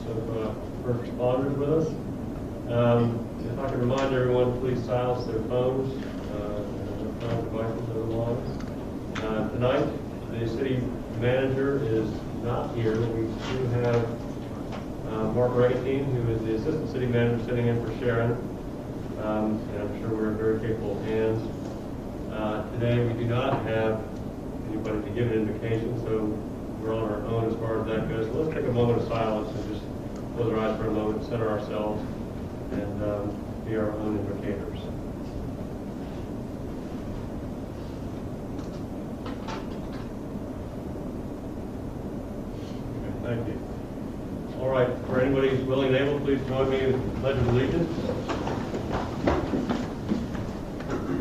of first responders with us. If I can remind everyone, please silence their phones and phone devices otherwise. Tonight, the city manager is not here. We do have Mark Regatine, who is the assistant city manager, sitting in for Sharon. And I'm sure we're in very capable hands. Today, we do not have anybody to give an indication, so we're on our own as far as that goes. So let's take a moment of silence and just close our eyes for a moment, center ourselves, and be our own indicators. Okay, thank you. All right, for anybody who's willing and able, please join me in the Pledge of Allegiance.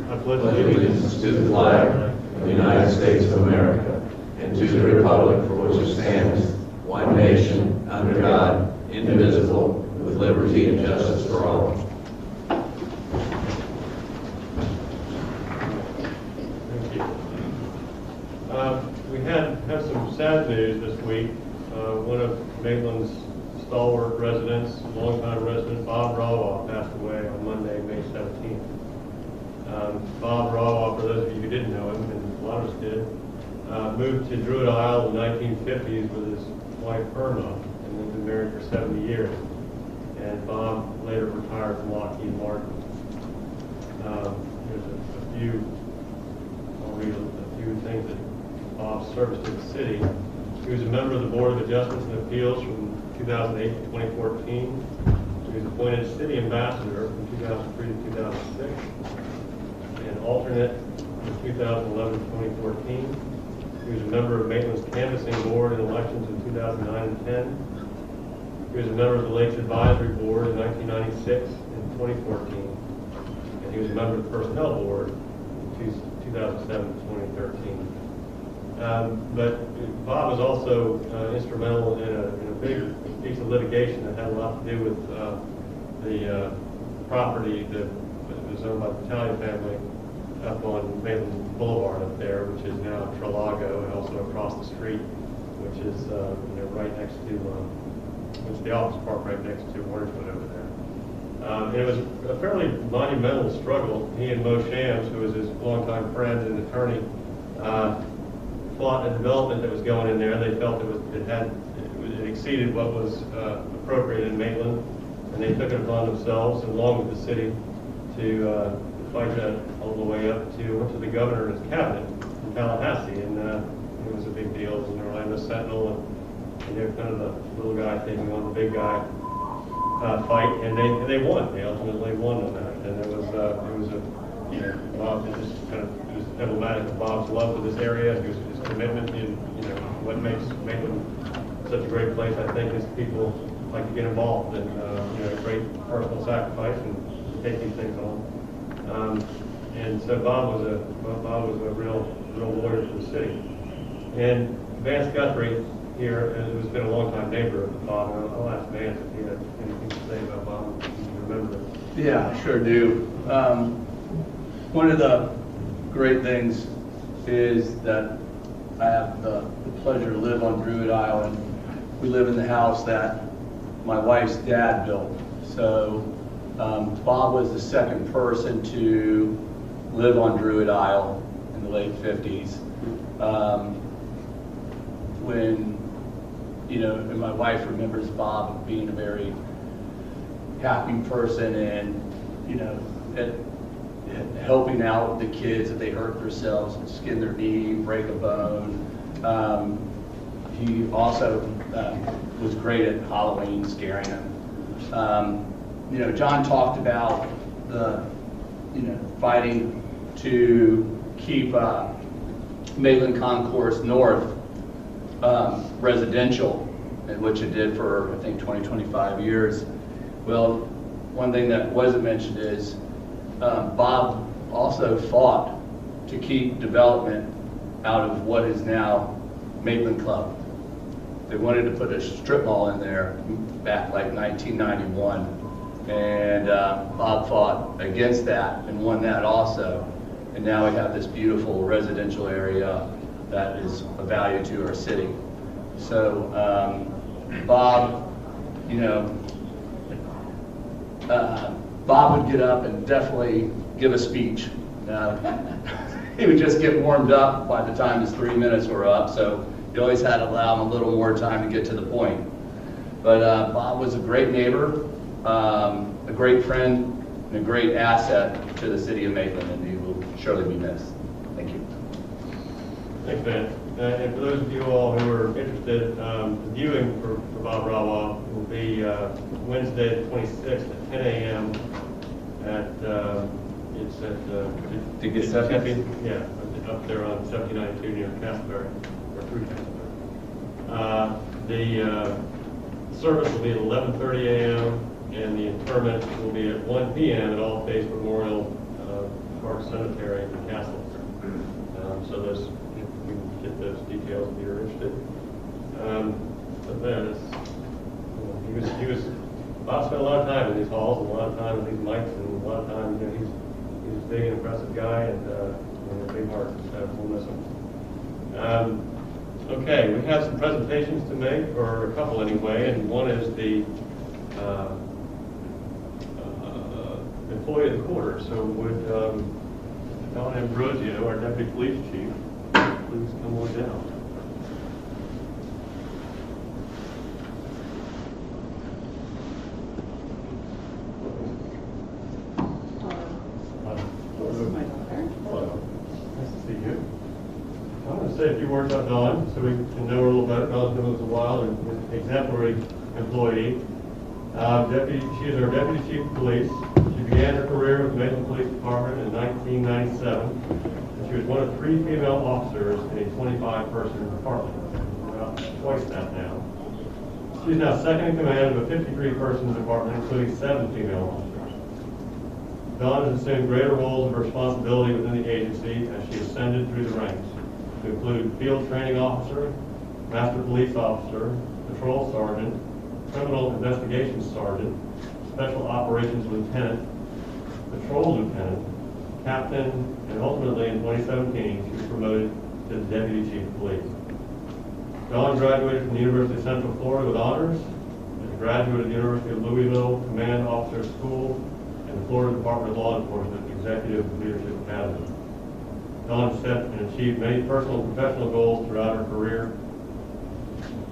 I pledge allegiance to the flag of the United States of America and to the republic for which it stands, one nation, under God, indivisible, with liberty and justice for all. Thank you. We have some sad news this week. One of Maitland's stalwart residents, longtime resident, Bob Rawa, passed away on Monday, May 17th. Bob Rawa, for those of you who didn't know him, and a lot of us did, moved to Druid Isle in the 1950s with his wife Irma, and they've been married for 70 years. And Bob later retired from Lockheed Martin. There's I'll read a few things that Bob's service to the city. He was a member of the Board of Adjustments and Appeals from 2008 to 2014. He was appointed city ambassador from 2003 to 2006, and alternate from 2011 to 2014. He was a member of Maitland's canvassing board in elections in 2009 and 10. He was a member of the Lakes Advisory Board in 1996 and 2014. And he was a member of the Personnel Board in 2007 to 2013. But Bob was also instrumental in a big piece of litigation that had a lot to do with the property that was owned by the Italian family up on Maitland Boulevard up there, which is now Trelago, and also across the street, which is right next to, it's the office park right next to Warnerwood over there. And it was a fairly monumental struggle. He and Mo Shams, who was his longtime friend and attorney, fought a development that was going in there. They felt it exceeded what was appropriate in Maitland, and they took it upon themselves, along with the city, to fight that all the way up to the governor and his cabinet in Tallahassee, and it was a big deal. It was an Orlando Sentinel, and they're kind of the little guy taking on the big guy fight, and they won. They ultimately won on that, and it was Bob, it was emblematic of Bob's love for this area, his commitment in what makes Maitland such a great place. I think is people like to get involved and a great personal sacrifice and take these things on. And so Bob was a real lawyer for the city. And Vance Guthrie here, who's been a long-time neighbor of Bob, I'll ask Vance if he had anything to say about Bob, if you remember. Yeah, I sure do. One of the great things is that I have the pleasure to live on Druid Isle, and we live in the house that my wife's dad built. So Bob was the second person to live on Druid Isle in the late 50s. When, and my wife remembers Bob being a very happy person and, helping out the kids if they hurt themselves, skin their knee, break a bone. He also was great at Halloween, scaring them. John talked about the, fighting to keep Maitland Concourse North residential, which it did for, I think, 25 years. Well, one thing that wasn't mentioned is Bob also fought to keep development out of what is now Maitland Club. They wanted to put a strip mall in there back like 1991. And Bob fought against that and won that also. And now we have this beautiful residential area that is of value to our city. So Bob you know, Bob would get up and definitely give a speech. He would just get warmed up by the time his 3 minutes were up, so you always had to allow him a little more time to get to the point. But Bob was a great neighbor, a great friend, and a great asset to the city of Maitland, and he will surely be missed. Thank you. Thanks, Ben. And for those of you all who are interested, the viewing for Bob Rawa will be Wednesday the 26th at 10 a.m. at, it's at... To get second? Yeah, up there on 1792 near Castleberry, or through Castleberry. The service will be at 11:30 a.m. and the interment will be at 1 p.m. at All Faith Memorial Park Cemetery in Castle. So those, you can get those details if you're interested. But then, Bob spent a lot of time in these halls, and a lot of time with these mics, and a lot of time, you know, he's a big and impressive guy, and a big heart, so we'll miss him. Okay, we have some presentations to make, or a couple anyway, and one is the employee of the quarter. So would Don Ambrosio, our deputy police chief, please come on down. This is my daughter. Hello. Nice to see you. I'm going to say a few words about Dawn so we can know her a little better. Dawn's been with us a while and an exemplary employee. She is our deputy chief of police. She began her career with the Maitland Police Department in 1997. And she was one of 3 female officers in a 25-person department. About twice that now. She's now second in command of a 53-person department, including 7 female officers. Dawn has assumed greater roles of responsibility within the agency as she ascended through the ranks, to include field training officer, master police officer, patrol sergeant, criminal investigations sergeant, special operations lieutenant, patrol lieutenant, captain, and ultimately in 2017 she was promoted to the deputy chief of police. Dawn graduated from the University of Central Florida with honors, as a graduate of the University of Louisville Command Officer School, and the Florida Department of Law Enforcement Executive Leadership Academy. Dawn set and achieved many personal and professional goals throughout her career.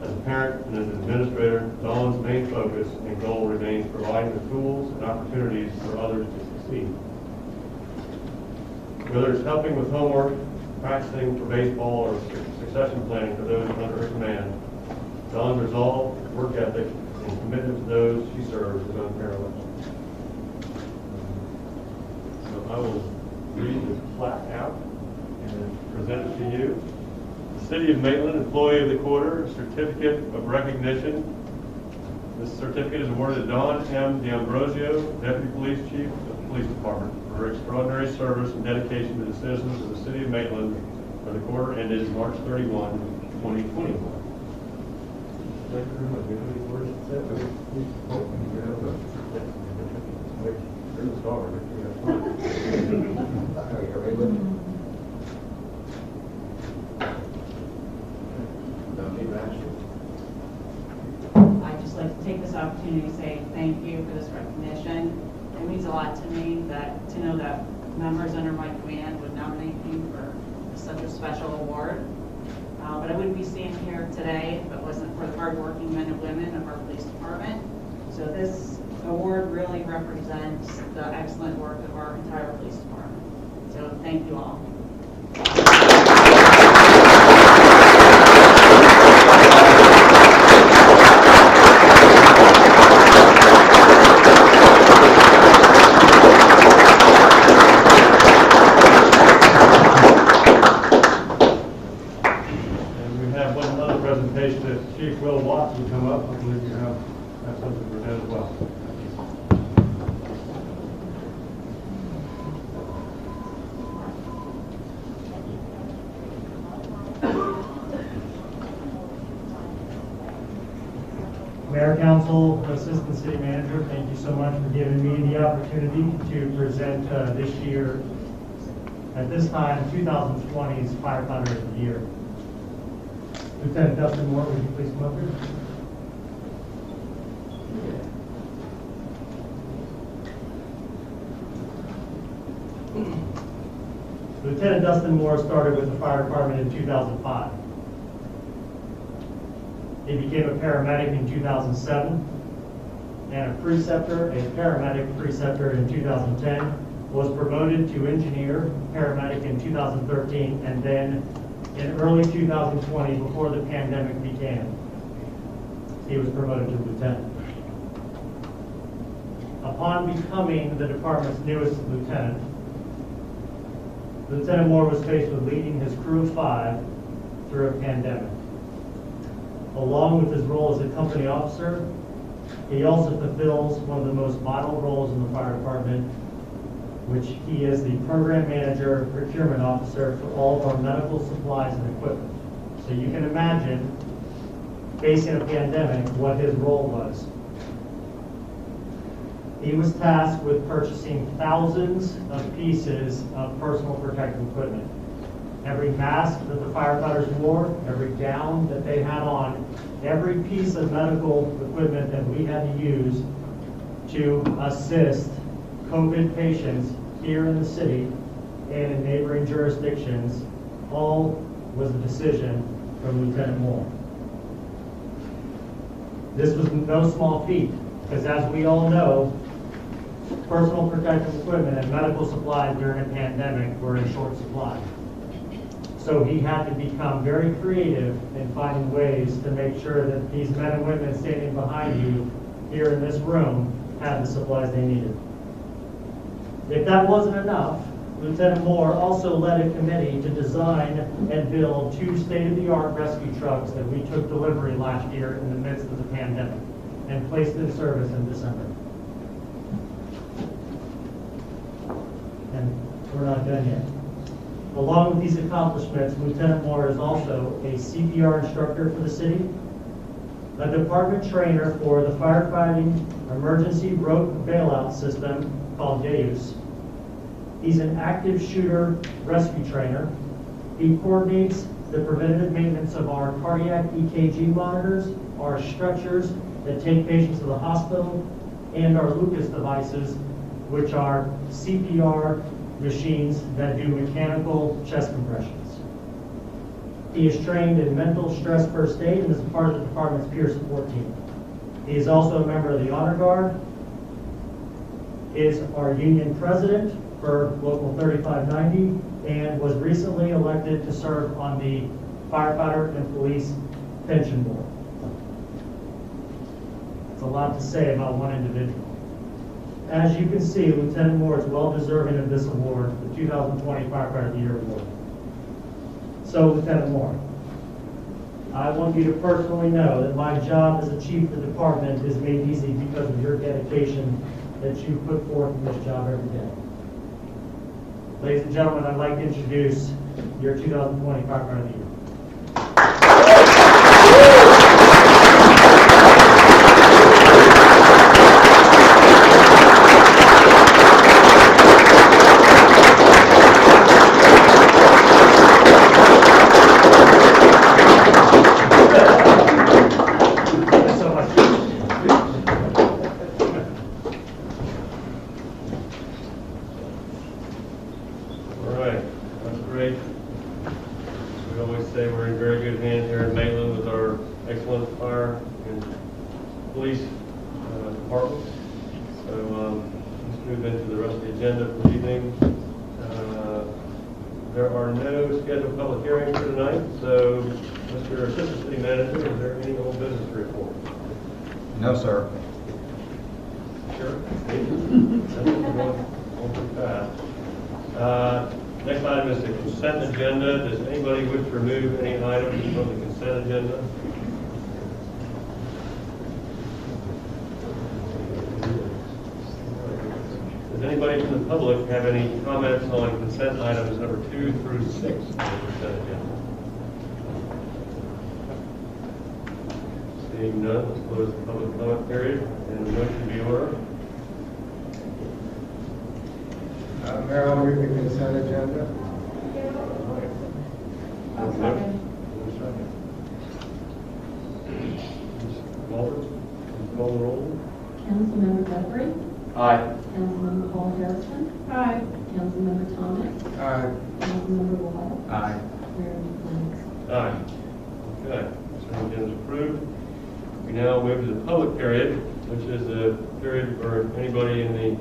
As a parent and as an administrator, Dawn's main focus and goal remains providing the tools and opportunities for others to succeed. Whether it's helping with homework, practicing for baseball, or succession planning for those under her command, Dawn's resolve, work ethic, and commitment to those she serves is unparalleled. So I will read this plaque out and present it to you. The City of Maitland Employee of the Quarter Certificate of Recognition. This certificate is awarded to Dawn M. D'Ambrosio, Deputy Police Chief of the Police Department, for her extraordinary service and dedication to the citizens of the City of Maitland for the quarter ended March 31, 2021. Thank you very much. Do you have any words to say? You're the star. I'd just like to take this opportunity to say thank you for this recognition. It means a lot to me to know that members under my command would nominate me for such a special award. But I wouldn't be standing here today if it wasn't for the hardworking men and women of our police department. So this award really represents the excellent work of our entire police department. So thank you all. Chief Will Watson come up. I believe you have something for that as well. Mayor, Council, Assistant City Manager, thank you so much for giving me the opportunity to present this year, at this time, 2020's Firefighter of the Year. Lieutenant Dustin Moore, would you please come up here? Lieutenant Dustin Moore started with the fire department in 2005. He became a paramedic in 2007, and a paramedic preceptor in 2010, was promoted to engineer, paramedic in 2013, and then in early 2020, before the pandemic began, he was promoted to lieutenant. Upon becoming the department's newest lieutenant, Lieutenant Moore was faced with leading his crew of 5 through a pandemic. Along with his role as a company officer, he also fulfills one of the most vital roles in the fire department, which he is the program manager, procurement officer for all of our medical supplies and equipment. So you can imagine, facing a pandemic, what his role was. He was tasked with purchasing thousands of pieces of personal protective equipment. Every mask that the firefighters wore, every gown that they had on, every piece of medical equipment that we had to use to assist COVID patients here in the city and in neighboring jurisdictions, all was a decision from Lieutenant Moore. This was no small feat, because as we all know, personal protective equipment and medical supplies during a pandemic were in short supply. So he had to become very creative in finding ways to make sure that these men and women standing behind you here in this room had the supplies they needed. If that wasn't enough, Lieutenant Moore also led a committee to design and build 2 state-of-the-art rescue trucks that we took delivery last year in the midst of the pandemic and placed in service in December. And we're not done yet. Along with these accomplishments, Lieutenant Moore is also a CPR instructor for the city, a department trainer for the firefighting emergency rope bailout system called DEUS. He's an active shooter rescue trainer. He coordinates the preventative maintenance of our cardiac EKG monitors, our stretchers that take patients to the hospital, and our Lucas devices, which are CPR machines that do mechanical chest compressions. He is trained in mental stress first aid and is a part of the department's peer support team. He is also a member of the Honor Guard, is our union president for Local 3590, and was recently elected to serve on the Firefighter and Police Pension Board. It's a lot to say about one individual. As you can see, Lieutenant Moore is well deserving of this award, the 2020 Firefighter of the Year Award. So, Lieutenant Moore, I want you to personally know that my job as a chief of the department is made easy because of your dedication that you put forth in this job every day. Ladies and gentlemen, I'd like to introduce your 2020 Firefighter of the Year. We always say we're in very good hands here in Maitland with our excellent fire and police departments. So let's move into the rest of the agenda for the evening. There are no scheduled public hearings for tonight, so Mr. Assistant City Manager, is there any old business to report? No, sir. Sure. Going too fast. Next item is the consent agenda. Does anybody wish to remove any items from the consent agenda? Does anybody from the public have any comments on consent items number 2 through 6 on the consent agenda? Seeing none, let's close the public comment period and the motion be ordered. Mayor, I'll read the consent agenda. Walter, can you call the roll? Aye. Councilmember Paul Harrison. Aye. Councilmember Thomas. Aye. Councilmember Webb. Aye. Mayor Lennox. Aye. Okay, so agenda is approved. We now move to the public period, which is a period for anybody in the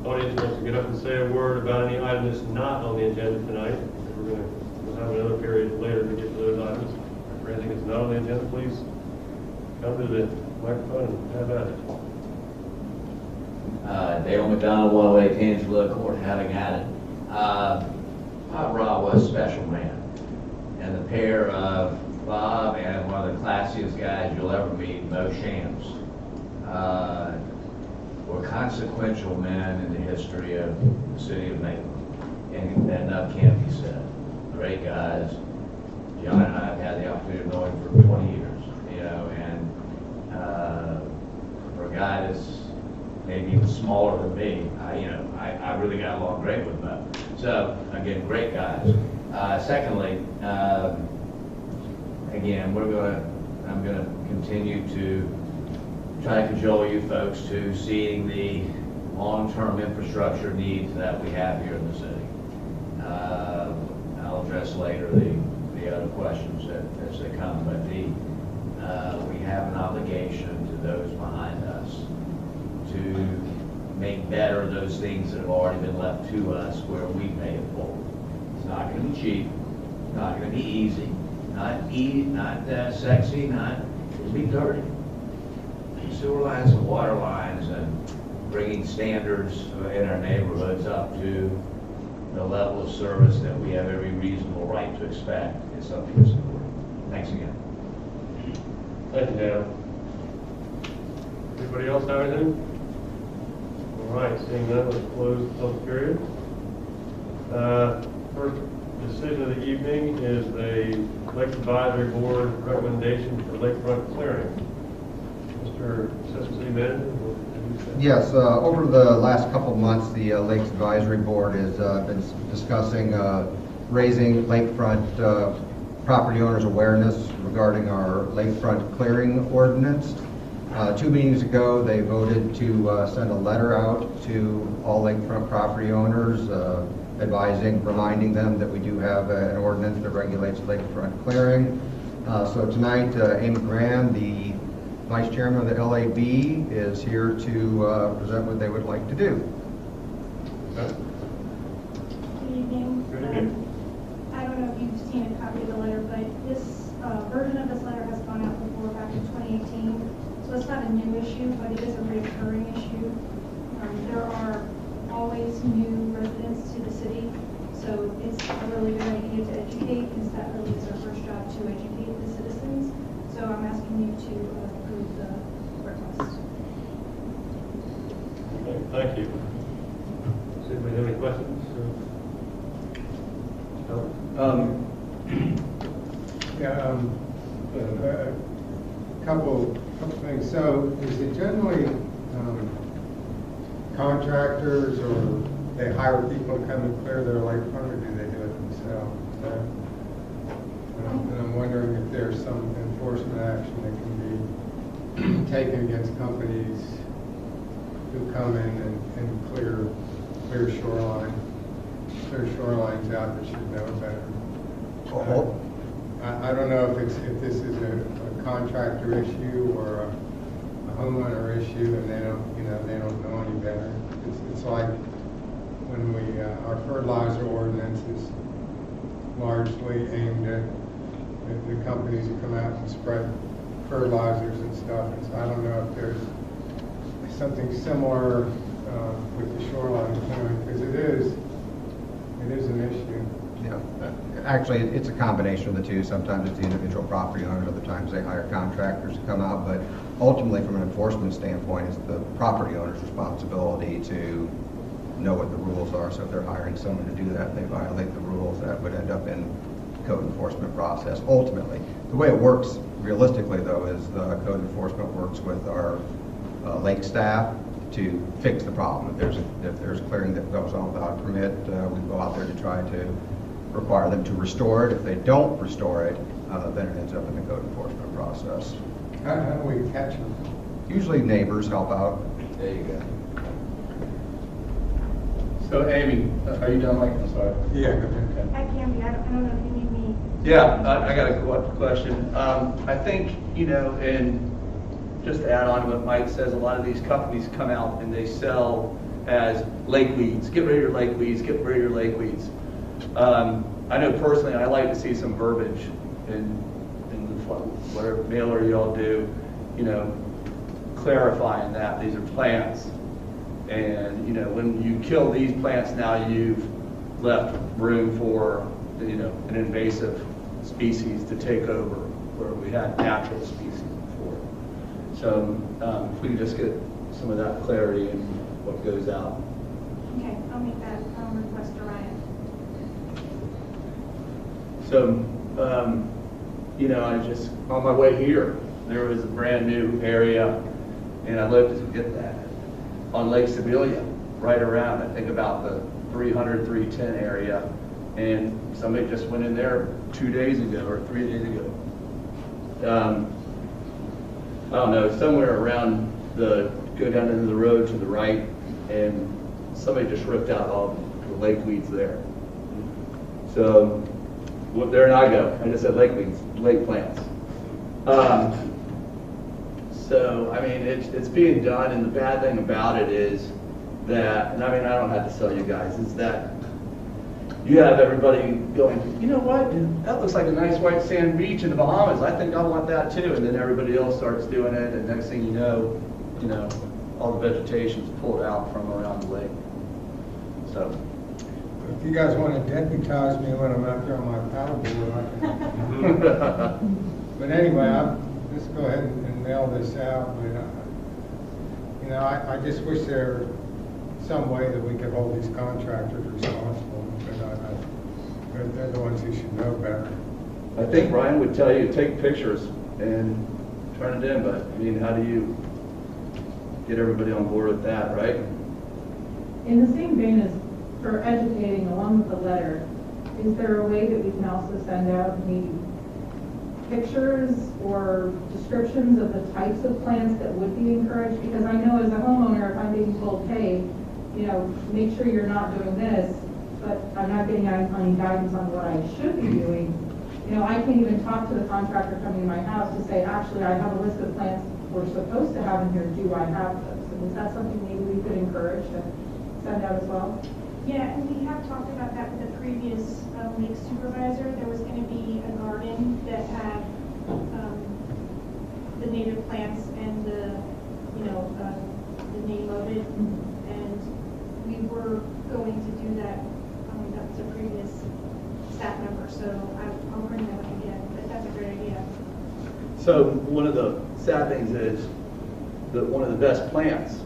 audience wants to get up and say a word about any item that's not on the agenda tonight. We'll have another period later to get to those items. For anything that's not on the agenda, please come to the microphone and have at it. Dale McDonald, 108 Tangier Court, having at it. Bob Robb was a special man. And the pair of Bob and one of the classiest guys you'll ever meet, Mo Shams, were consequential men in the history of the city of Maitland. And enough can't be said. Great guys. John and I have had the opportunity of knowing him for 20 years, you know, and for a guy that's maybe even smaller than me, I really got along great with them. So, again, great guys. Secondly, again, I'm gonna continue to try to cajole you folks to seeing the long-term infrastructure needs that we have here in the city. I'll address later the other questions as they come, but we have an obligation to those behind us to make better those things that have already been left to us where we've made it forward. It's not going to be cheap, it's not going to be easy, not sexy, it'll be dirty. Sewer lines and water lines and bringing standards in our neighborhoods up to the level of service that we have every reasonable right to expect is something that's important. Thanks again. Thank you, Dan. Anybody else have anything? All right, seeing none, let's close the public period. First decision of the evening is a Lake Advisory Board recommendation for lakefront clearing. Mr. Assistant City Manager, what did you say? Yes, over the last couple of months, the Lakes Advisory Board has been discussing raising lakefront property owners' awareness regarding our lakefront clearing ordinance. 2 meetings ago, they voted to send a letter out to all lakefront property owners, reminding them that we do have an ordinance that regulates lakefront clearing. So tonight, Amy Grand, the Vice Chairman of the LAB, is here to present what they would like to do. Okay. Good evening. Good evening. I don't know if you've seen a copy of the letter, but this version of this letter has gone out before back in 2018. So it's not a new issue, but it is a recurring issue. There are always new residents to the city, so it's a really good idea to educate, because that really is our first job, to educate the citizens. So I'm asking you to approve the request. Okay, thank you. Does anybody have any questions? No? A couple things. So is it generally contractors, or they hire people to come and clear their lakefront, or do they do it themselves? And I'm wondering if there's some enforcement action that can be taken against companies who come in and clear shorelines out that should know better. I don't know if this is a contractor issue or a homeowner issue, and they don't know any better. It's like when our fertilizer ordinance is largely aimed at the companies who come out and spread fertilizers and stuff. And so I don't know if there's something similar with the shoreline clearing, because it is an issue. Yeah, actually, it's a combination of the two. Sometimes it's the individual property owners, other times they hire contractors to come out, but ultimately, from an enforcement standpoint, it's the property owner's responsibility to know what the rules are. So if they're hiring someone to do that, and they violate the rules, that would end up in code enforcement process. Ultimately, the way it works realistically, though, is the code enforcement works with our lake staff to fix the problem. If there's clearing that goes on without a permit, we go out there to try to require them to restore it. If they don't restore it, then it ends up in the code enforcement process. How do we catch them? Usually neighbors help out. There you go. So Amy, are you done, Mike? I'm sorry. Yeah, go ahead. I can be, I don't know if you need me. Yeah, I got a question. I think, and just to add on to what Mike says, a lot of these companies come out and they sell as lake weeds. Get rid of your lake weeds, get rid of your lake weeds. I know personally, I like to see some verbiage in whatever mailer you all do, clarifying that these are plants. And, when you kill these plants now, you've left room for, an invasive species to take over where we had natural species before. So if we can just get some of that clarity in what goes out. Okay, I'll make that request to Ryan. So, I just, on my way here, there was a brand new area, and I lived to get that, on Lake Sibilia, right around, I think about the 300, 310 area, and somebody just went in there 2 days ago, or 3 days ago. I don't know, somewhere around go down into the road to the right, and somebody just ripped out all the lake weeds there. So, there and I go. I just said lake weeds, lake plants. So, I mean, it's being done, and the bad thing about it is that, and I mean, I don't have to tell you guys, is that you have everybody going, you know what, that looks like a nice white sand beach in the Bahamas. I think I want that too. And then everybody else starts doing it, and next thing you know, all the vegetation's pulled out from around the lake. So. If you guys want to deputize me when I'm out there on my paddleboard, I can. But anyway, I'll just go ahead and mail this out. But I just wish there were some way that we could hold these contractors responsible, because they're the ones who should know better. I think Ryan would tell you to take pictures and turn it in, but I mean, how do you get everybody on board with that, right? In the same vein as for educating along with the letter, is there a way that we can also send out maybe pictures or descriptions of the types of plants that would be encouraged? Because I know as a homeowner, if I'm being told, hey, make sure you're not doing this, but I'm not getting any guidance on what I should be doing, I can't even talk to the contractor coming to my house to say, actually, I have a list of plants we're supposed to have in here. Do I have those? And is that something maybe we could encourage to send out as well? Yeah, and we have talked about that with the previous lake supervisor. There was going to be a garden that had the native plants and the name of it, and we were going to do that. That was a previous staff member, so I'll bring that up again. But that's a great idea. So one of the sad things is that one of the best plants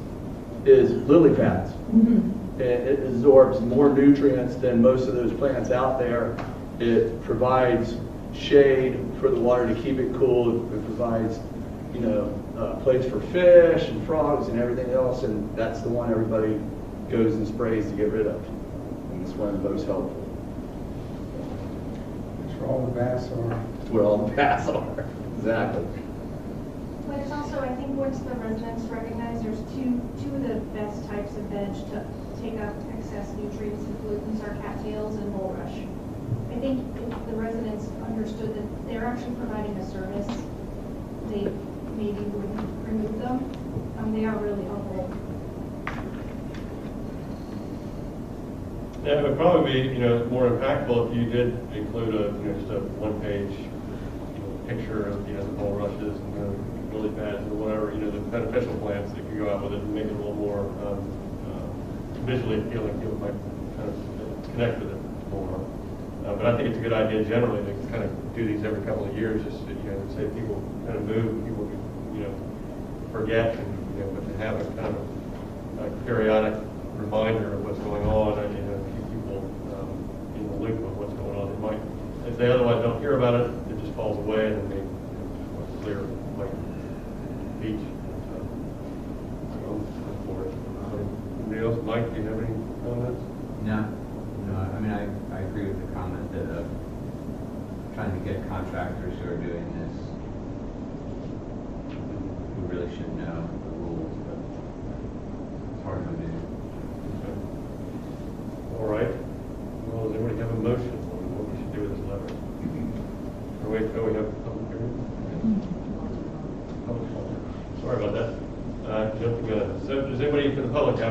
is lily pads. Mm-hmm. It absorbs more nutrients than most of those plants out there. It provides shade for the water to keep it cool. It provides, a place for fish and frogs and everything else, and that's the one everybody goes and sprays to get rid of. And it's one of the most helpful. That's where all the bass are. It's where all the bass are. Exactly. But it's also, I think, once the residents recognize there's two of the best types of veg to take up excess nutrients and pollutants are cattails and bulrush. I think if the residents understood that they're actually providing a service, they maybe wouldn't remove them. They are really helpful. Yeah, it would probably be, more impactful if you did include just a one-page, picture of, the bulrushes and the lily pads or whatever, the beneficial plants that could go out with it and make it a little more visually appealing. People might kind of connect with it more. But I think it's a good idea generally to kind of do these every couple of years, just to, say people kind of move, people forget, and but to have a kind of periodic reminder of what's going on, and keep people in the loop of what's going on. It might, if they otherwise don't hear about it, it just falls away, and then they clear white beach. So look for it. Anybody else? Mike, do you have any comments? No. I mean, I agree with the comment that trying to get contractors who are doing this, who really should know the rules, but it's hard to do.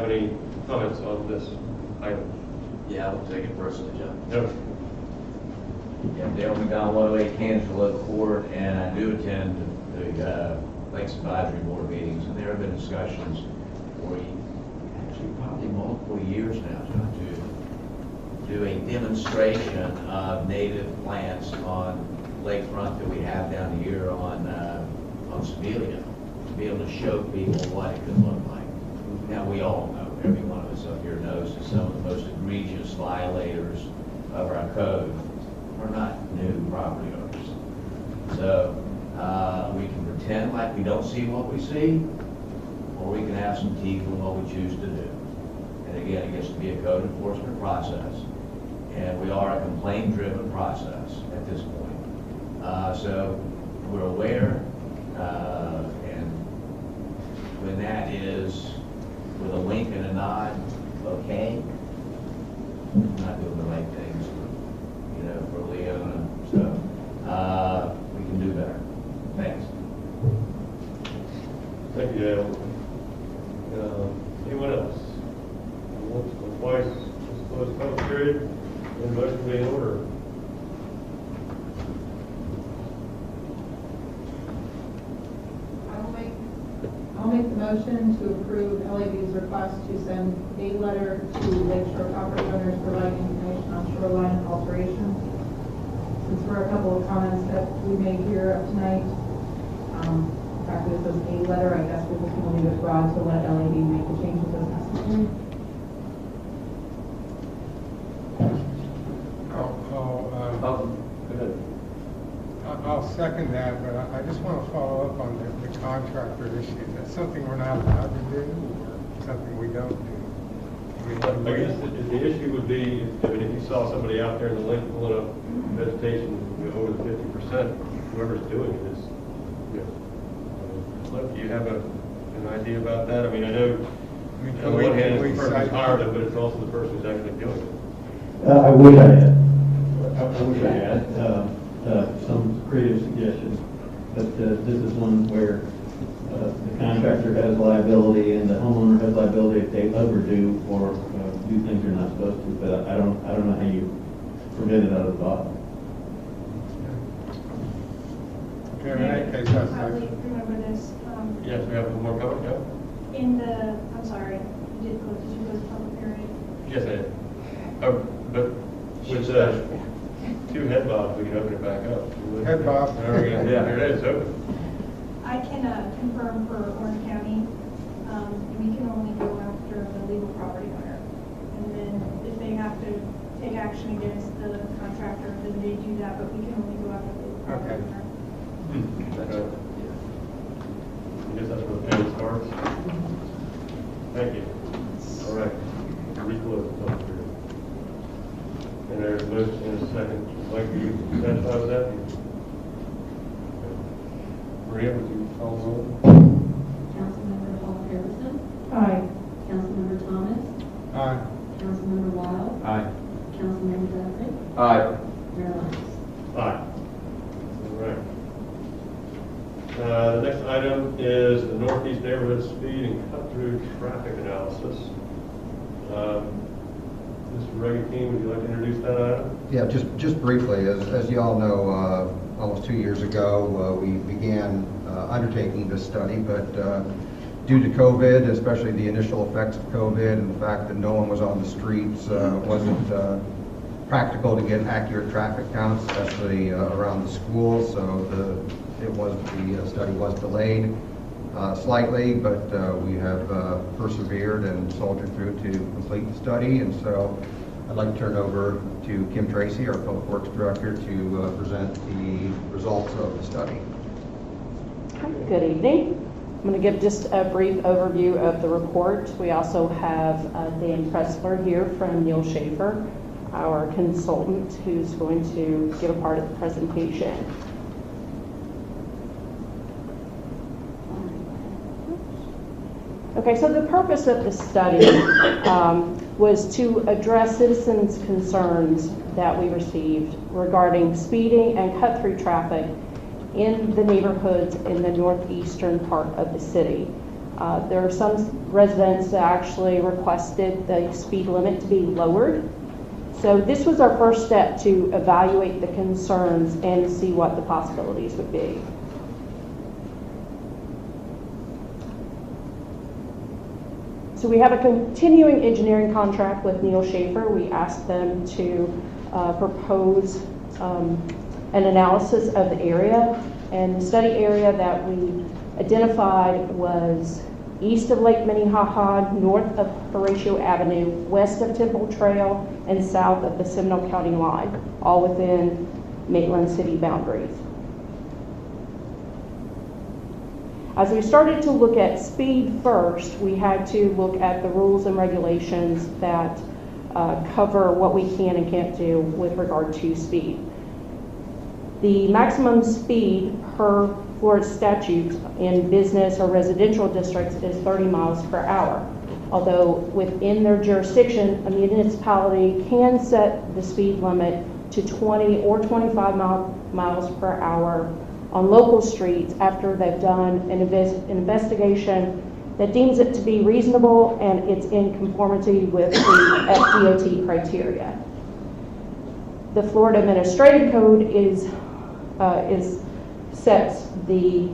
have any comments on this item? Yeah, I'll take it personally, John. No. Yeah, Dale McDonald, 108 Canfield Court, and I do attend the Lakes Advisory Board meetings, and there have been discussions for actually probably multiple years now, John, to do a demonstration of native plants on lakefront that we have down here on Sebelia, to be able to show people what it could look like. Now, we all know, every one of us up here knows that some of the most egregious violators of our code are not new property owners. So we can pretend like we don't see what we see, or we can have some teeth in what we choose to do. And again, it gets to be a code enforcement process, and we are a complaint-driven process at this point. So we're aware, and when that is with a wink and a nod, okay, not doing the right things, for Leona, so we can do better. Thanks. Thank you, Dale. Anyone else? Once or twice, just close the public period, and motion be in order. I'll make the motion to approve LAB's request to send a letter to Lakeshore property owners providing information on shoreline alterations. Since there are a couple of comments that we made here tonight, the fact that it says a letter, I guess we're just going to leave it broad to let LAB make the changes as necessary. Go ahead. I'll second that, but I just want to follow up on the contractor issue. That's something we're not allowed to do, or something we don't do? I guess the issue would be, if you saw somebody out there in the lake pulling up vegetation over the 50%, whoever's doing it is, look, do you have an idea about that? I mean, I know, on the one hand, it's the person who's hired them, but it's also the person who's actually doing it. I wish I had. I wish I had some creative suggestions, but this is one where the contractor has liability and the homeowner has liability if they overdo or do things they're not supposed to. But I don't know how you prevent it out of the box. Okay, in that case, I Probably second. remember this. Yes, we have one more comment, yeah? In the, I'm sorry, did you go to public hearing? Yes, I did. But with two head bobs, we can open it back up. Head bob. There we go. Yeah, here it is, open. I can confirm for Orange County, we can only go after the legal property owner. And then if they have to take action against the contractor, then they do that, but we can only go after the legal property Okay. owner. Okay. I guess that's where the pain starts. Thank you. All right. Reclose the public hearing. And there's a motion and a second. Mike, are you satisfied with that? Maria, would you call the roll? Councilmember Paul Harrison, Aye. Councilmember Thomas, Aye. Councilmember Wild, Aye. Councilmember Duffy, Aye. Mayor Lyons. Aye. All right. The next item is the Northeast Neighborhood Speed and Cut-Through Traffic Analysis. Mr. Regan, would you like to introduce that item? Yeah, just briefly, as you all know, almost 2 years ago, we began undertaking this study, but due to COVID, especially the initial effects of COVID and the fact that no one was on the streets, wasn't practical to get accurate traffic counts, especially around the schools. So the study was delayed slightly, but we have persevered and soldiered through to complete the study. And so I'd like to turn it over to Kim Tracy, our Public Works Director, to present the results of the study. Good evening. I'm going to give just a brief overview of the report. We also have Dan Pressler here from Neil Schaefer, our consultant, who's going to give a part of the presentation. Okay, so the purpose of the study was to address citizens' concerns that we received regarding speeding and cut-through traffic in the neighborhoods in the northeastern part of the city. There are some residents that actually requested the speed limit to be lowered. So this was our first step to evaluate the concerns and see what the possibilities would be. So we have a continuing engineering contract with Neil Schaefer. We asked them to propose an analysis of the area, and the study area that we identified was east of Lake Minnehaha, north of Horatio Avenue, west of Temple Trail, and south of the Seminole County line, all within Maitland city boundaries. As we started to look at speed first, we had to look at the rules and regulations that cover what we can and can't do with regard to speed. The maximum speed per Florida statute in business or residential districts is 30 miles per hour. Although within their jurisdiction, a municipality can set the speed limit to 20 or 25 miles per hour on local streets after they've done an investigation that deems it to be reasonable and it's in conformity with the FDOT criteria. The Florida Administrative Code sets the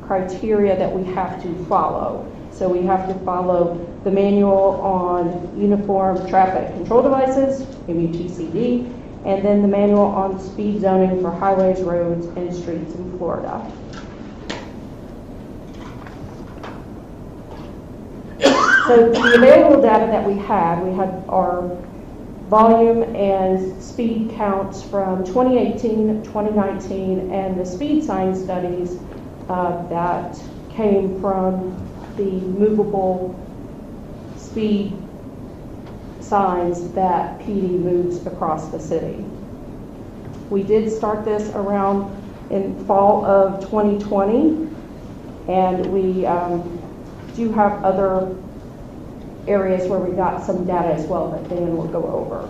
criteria that we have to follow. So we have to follow the manual on uniform traffic control devices, MUTCD, and then the manual on speed zoning for highways, roads, and streets in Florida. So the available data that we had our volume and speed counts from 2018, 2019, and the speed sign studies that came from the movable speed signs that PD moves across the city. We did start this around in fall of 2020, and we do have other areas where we got some data as well that Dan will go over.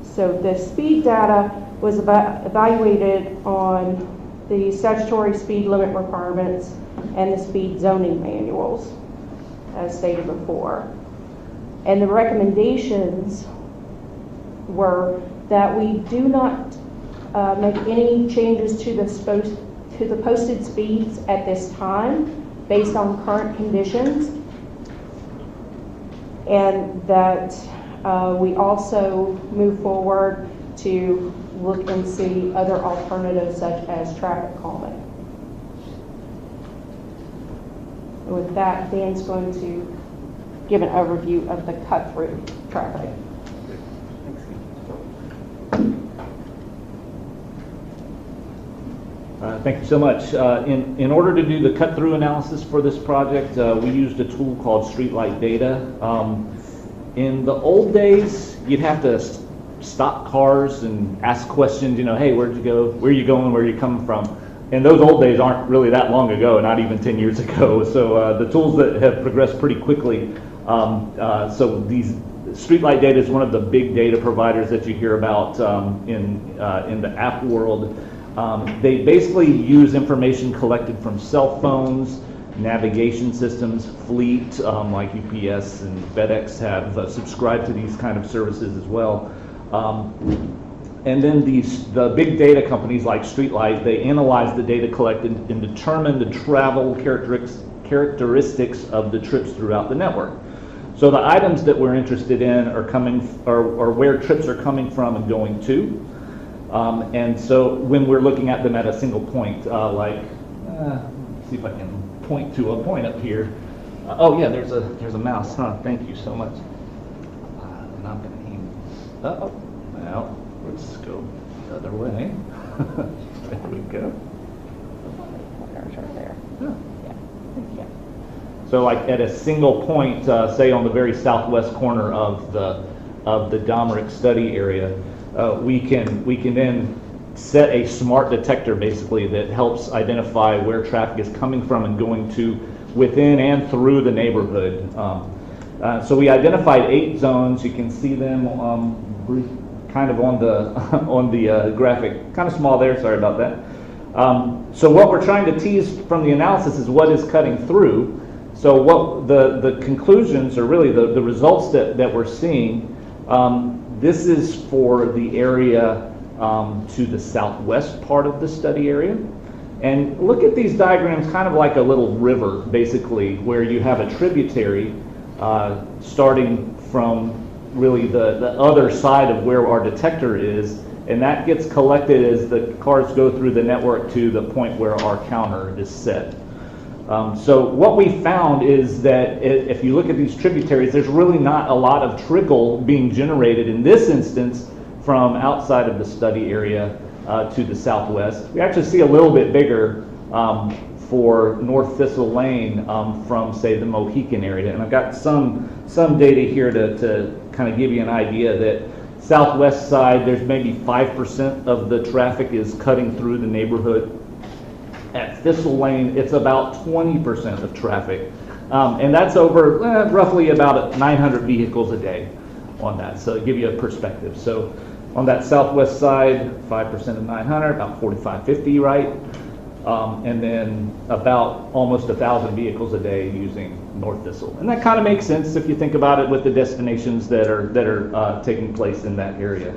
So the speed data was evaluated on the statutory speed limit requirements and the speed zoning manuals, as stated before. And the recommendations were that we do not make any changes to the posted speeds at this time based on current conditions, and that we also move forward to look and see other alternatives such as traffic calming. And with that, Dan's going to give an overview of the cut-through traffic. Thank you so much. In order to do the cut-through analysis for this project, we used a tool called Streetlight Data. In the old days, you'd have to stop cars and ask questions, hey, where'd you go? Where are you going? Where are you coming from? And those old days aren't really that long ago, not even 10 years ago. So the tools that have progressed pretty quickly. So these Streetlight Data is one of the big data providers that you hear about in the app world. They basically use information collected from cell phones, navigation systems, fleet, like UPS and FedEx have subscribed to these kind of services as well. And then the big data companies like Streetlight, they analyze the data collected and determine the travel characteristics of the trips throughout the network. So the items that we're interested in are where trips are coming from and going to. And so when we're looking at them at a single point, let's see if I can point to a point up here. Oh yeah, there's a mouse. Thank you so much. And I'm going to aim. Well, let's go the other way. There we go. Right there. Yeah. So like at a single point, say on the very southwest corner of the Domerick study area, we can then set a smart detector basically that helps identify where traffic is coming from and going to within and through the neighborhood. So we identified 8 zones. You can see them kind of on the graphic, kind of small there. Sorry about that. So what we're trying to tease from the analysis is what is cutting through. So what the conclusions are really the results that we're seeing. This is for the area to the southwest part of the study area. And look at these diagrams kind of like a little river, basically, where you have a tributary starting from really the other side of where our detector is, and that gets collected as the cars go through the network to the point where our counter is set. So what we found is that if you look at these tributaries, there's really not a lot of trickle being generated in this instance from outside of the study area to the southwest. We actually see a little bit bigger for North Thistle Lane from, say, the Mohican area. And I've got some data here to kind of give you an idea that southwest side, there's maybe 5% of the traffic is cutting through the neighborhood. At Thistle Lane, it's about 20% of traffic. And that's over roughly about 900 vehicles a day on that. So to give you a perspective. So on that southwest side, 5% of 900, about 4550, right? And then about almost 1,000 vehicles a day using North Thistle. And that kind of makes sense if you think about it with the destinations that are taking place in that area.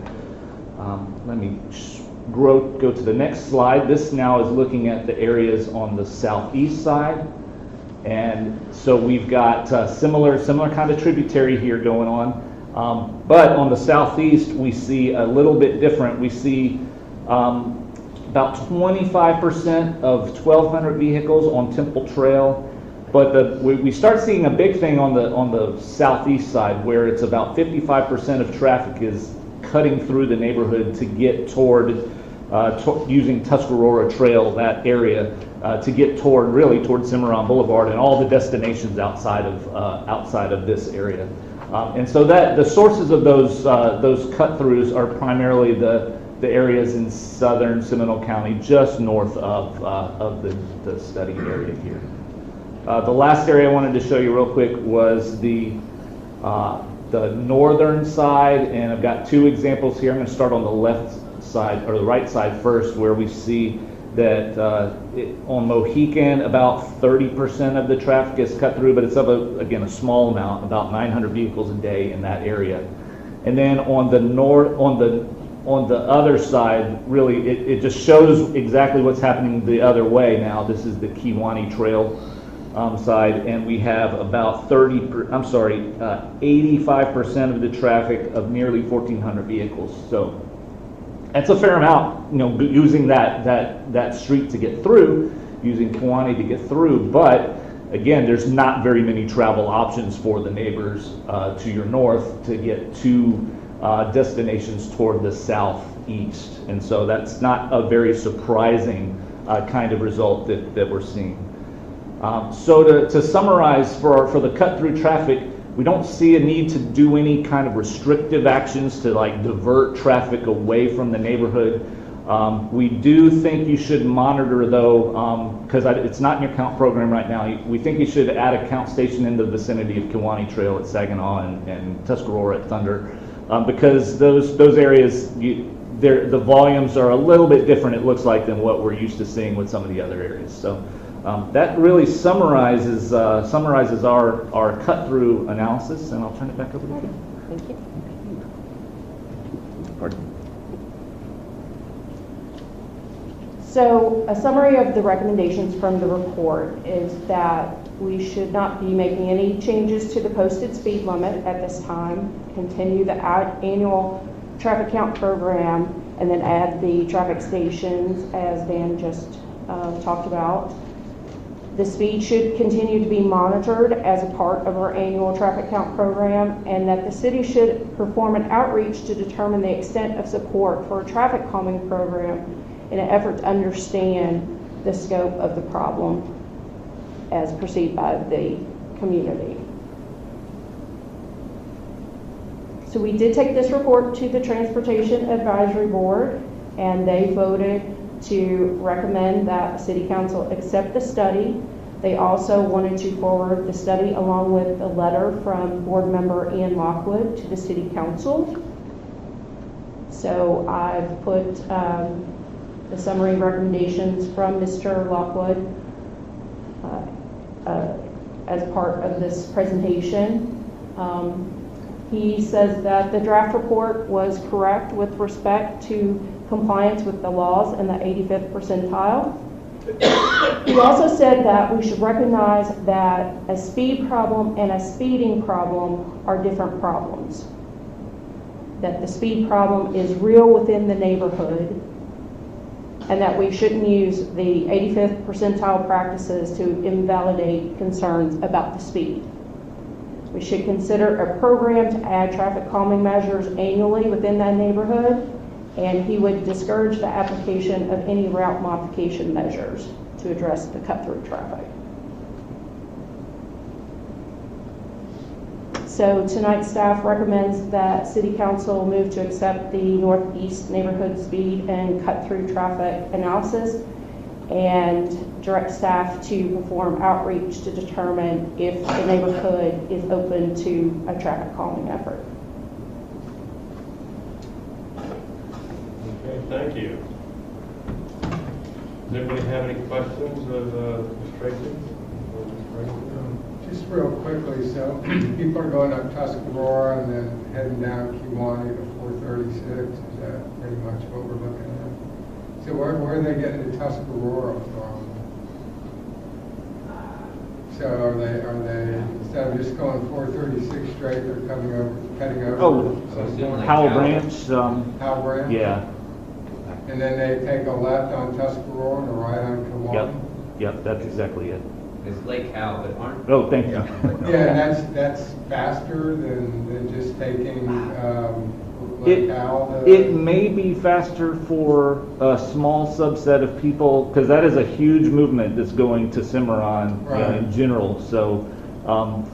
Let me go to the next slide. This now is looking at the areas on the southeast side. And so we've got similar kind of tributary here going on. But on the southeast, we see a little bit different. We see about 25% of 1,200 vehicles on Temple Trail. But we start seeing a big thing on the southeast side, where it's about 55% of traffic is cutting through the neighborhood to get toward using Tuscarora Trail, that area, to get toward Cimarron Boulevard and all the destinations outside of this area. And so that the sources of those cut-throughs are primarily the areas in southern Seminole County, just north of the study area here. The last area I wanted to show you real quick was the northern side, and I've got two examples here. I'm going to start on the left side, or the right side first, where we see that on Mohican, about 30% of the traffic is cut through, but it's again a small amount, about 900 vehicles a day in that area. And then on the other side, really, it just shows exactly what's happening the other way now. This is the Kewanee Trail side, and we have about 85% of the traffic of nearly 1,400 vehicles. So that's a fair amount, using that street to get through, using Kewanee to get through. But again, there's not very many travel options for the neighbors to your north to get to destinations toward the southeast. And so that's not a very surprising kind of result that we're seeing. So to summarize for the cut-through traffic, we don't see a need to do any kind of restrictive actions to divert traffic away from the neighborhood. We do think you should monitor, though, because it's not in your count program right now. We think you should add a count station in the vicinity of Kewanee Trail at Saginaw and Tuscarora at Thunder, because those areas, the volumes are a little bit different, it looks like, than what we're used to seeing with some of the other areas. So that really summarizes our cut-through analysis, and I'll turn it back over to you. Thank you. Pardon. So a summary of the recommendations from the report is that we should not be making any changes to the posted speed limit at this time, continue the annual traffic count program, and then add the traffic stations as Dan just talked about. The speed should continue to be monitored as a part of our annual traffic count program, and that the city should perform an outreach to determine the extent of support for a traffic calming program in an effort to understand the scope of the problem as perceived by the community. So we did take this report to the Transportation Advisory Board, and they voted to recommend that City Council accept the study. They also wanted to forward the study along with a letter from Board Member Ian Lockwood to the City Council. So I've put the summary recommendations from Mr. Lockwood as part of this presentation. He says that the draft report was correct with respect to compliance with the laws in the 85th percentile. He also said that we should recognize that a speed problem and a speeding problem are different problems. That the speed problem is real within the neighborhood, and that we shouldn't use the 85th percentile practices to invalidate concerns about the speed. We should consider a program to add traffic calming measures annually within that neighborhood, and he would discourage the application of any route modification measures to address the cut-through traffic. So tonight, staff recommends that City Council move to accept the Northeast Neighborhood Speed and Cut-Through Traffic Analysis and direct staff to perform outreach to determine if the neighborhood is open to a traffic calming effort. Okay, thank you. Does anybody have any questions of Ms. Tracy? Just real quickly, so people are going up Tuscarora and then heading down Kewanee to 436. Is that pretty much what we're looking at? So where are they getting to Tuscarora from? So are they instead of just going 436 straight, they're coming over, heading over? Oh, Howell Branch. Howell Branch? Yeah. And then they take a left on Tuscarora and a right on Kewanee? Yep, that's exactly it. It's Lake Howell, but aren't... Oh, thank you. Yeah, and that's faster than just taking Lake Howell? It may be faster for a small subset of people, because that is a huge movement that's going to Cimarron in general. So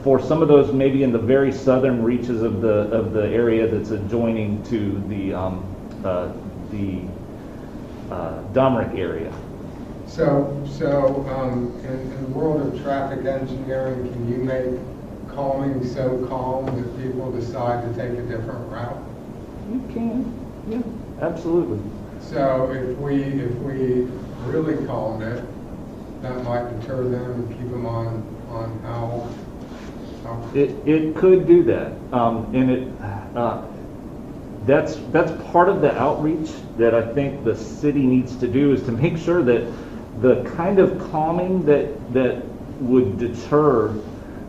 for some of those, maybe in the very southern reaches of the area that's adjoining to the Domrick area. So in the world of traffic engineering, can you make calming so calm that people decide to take a different route? You can, yeah, absolutely. So if we really calm it, that might deter them and keep them on Howell. It could do that, and that's part of the outreach that I think the city needs to do, is to make sure that the kind of calming that would deter,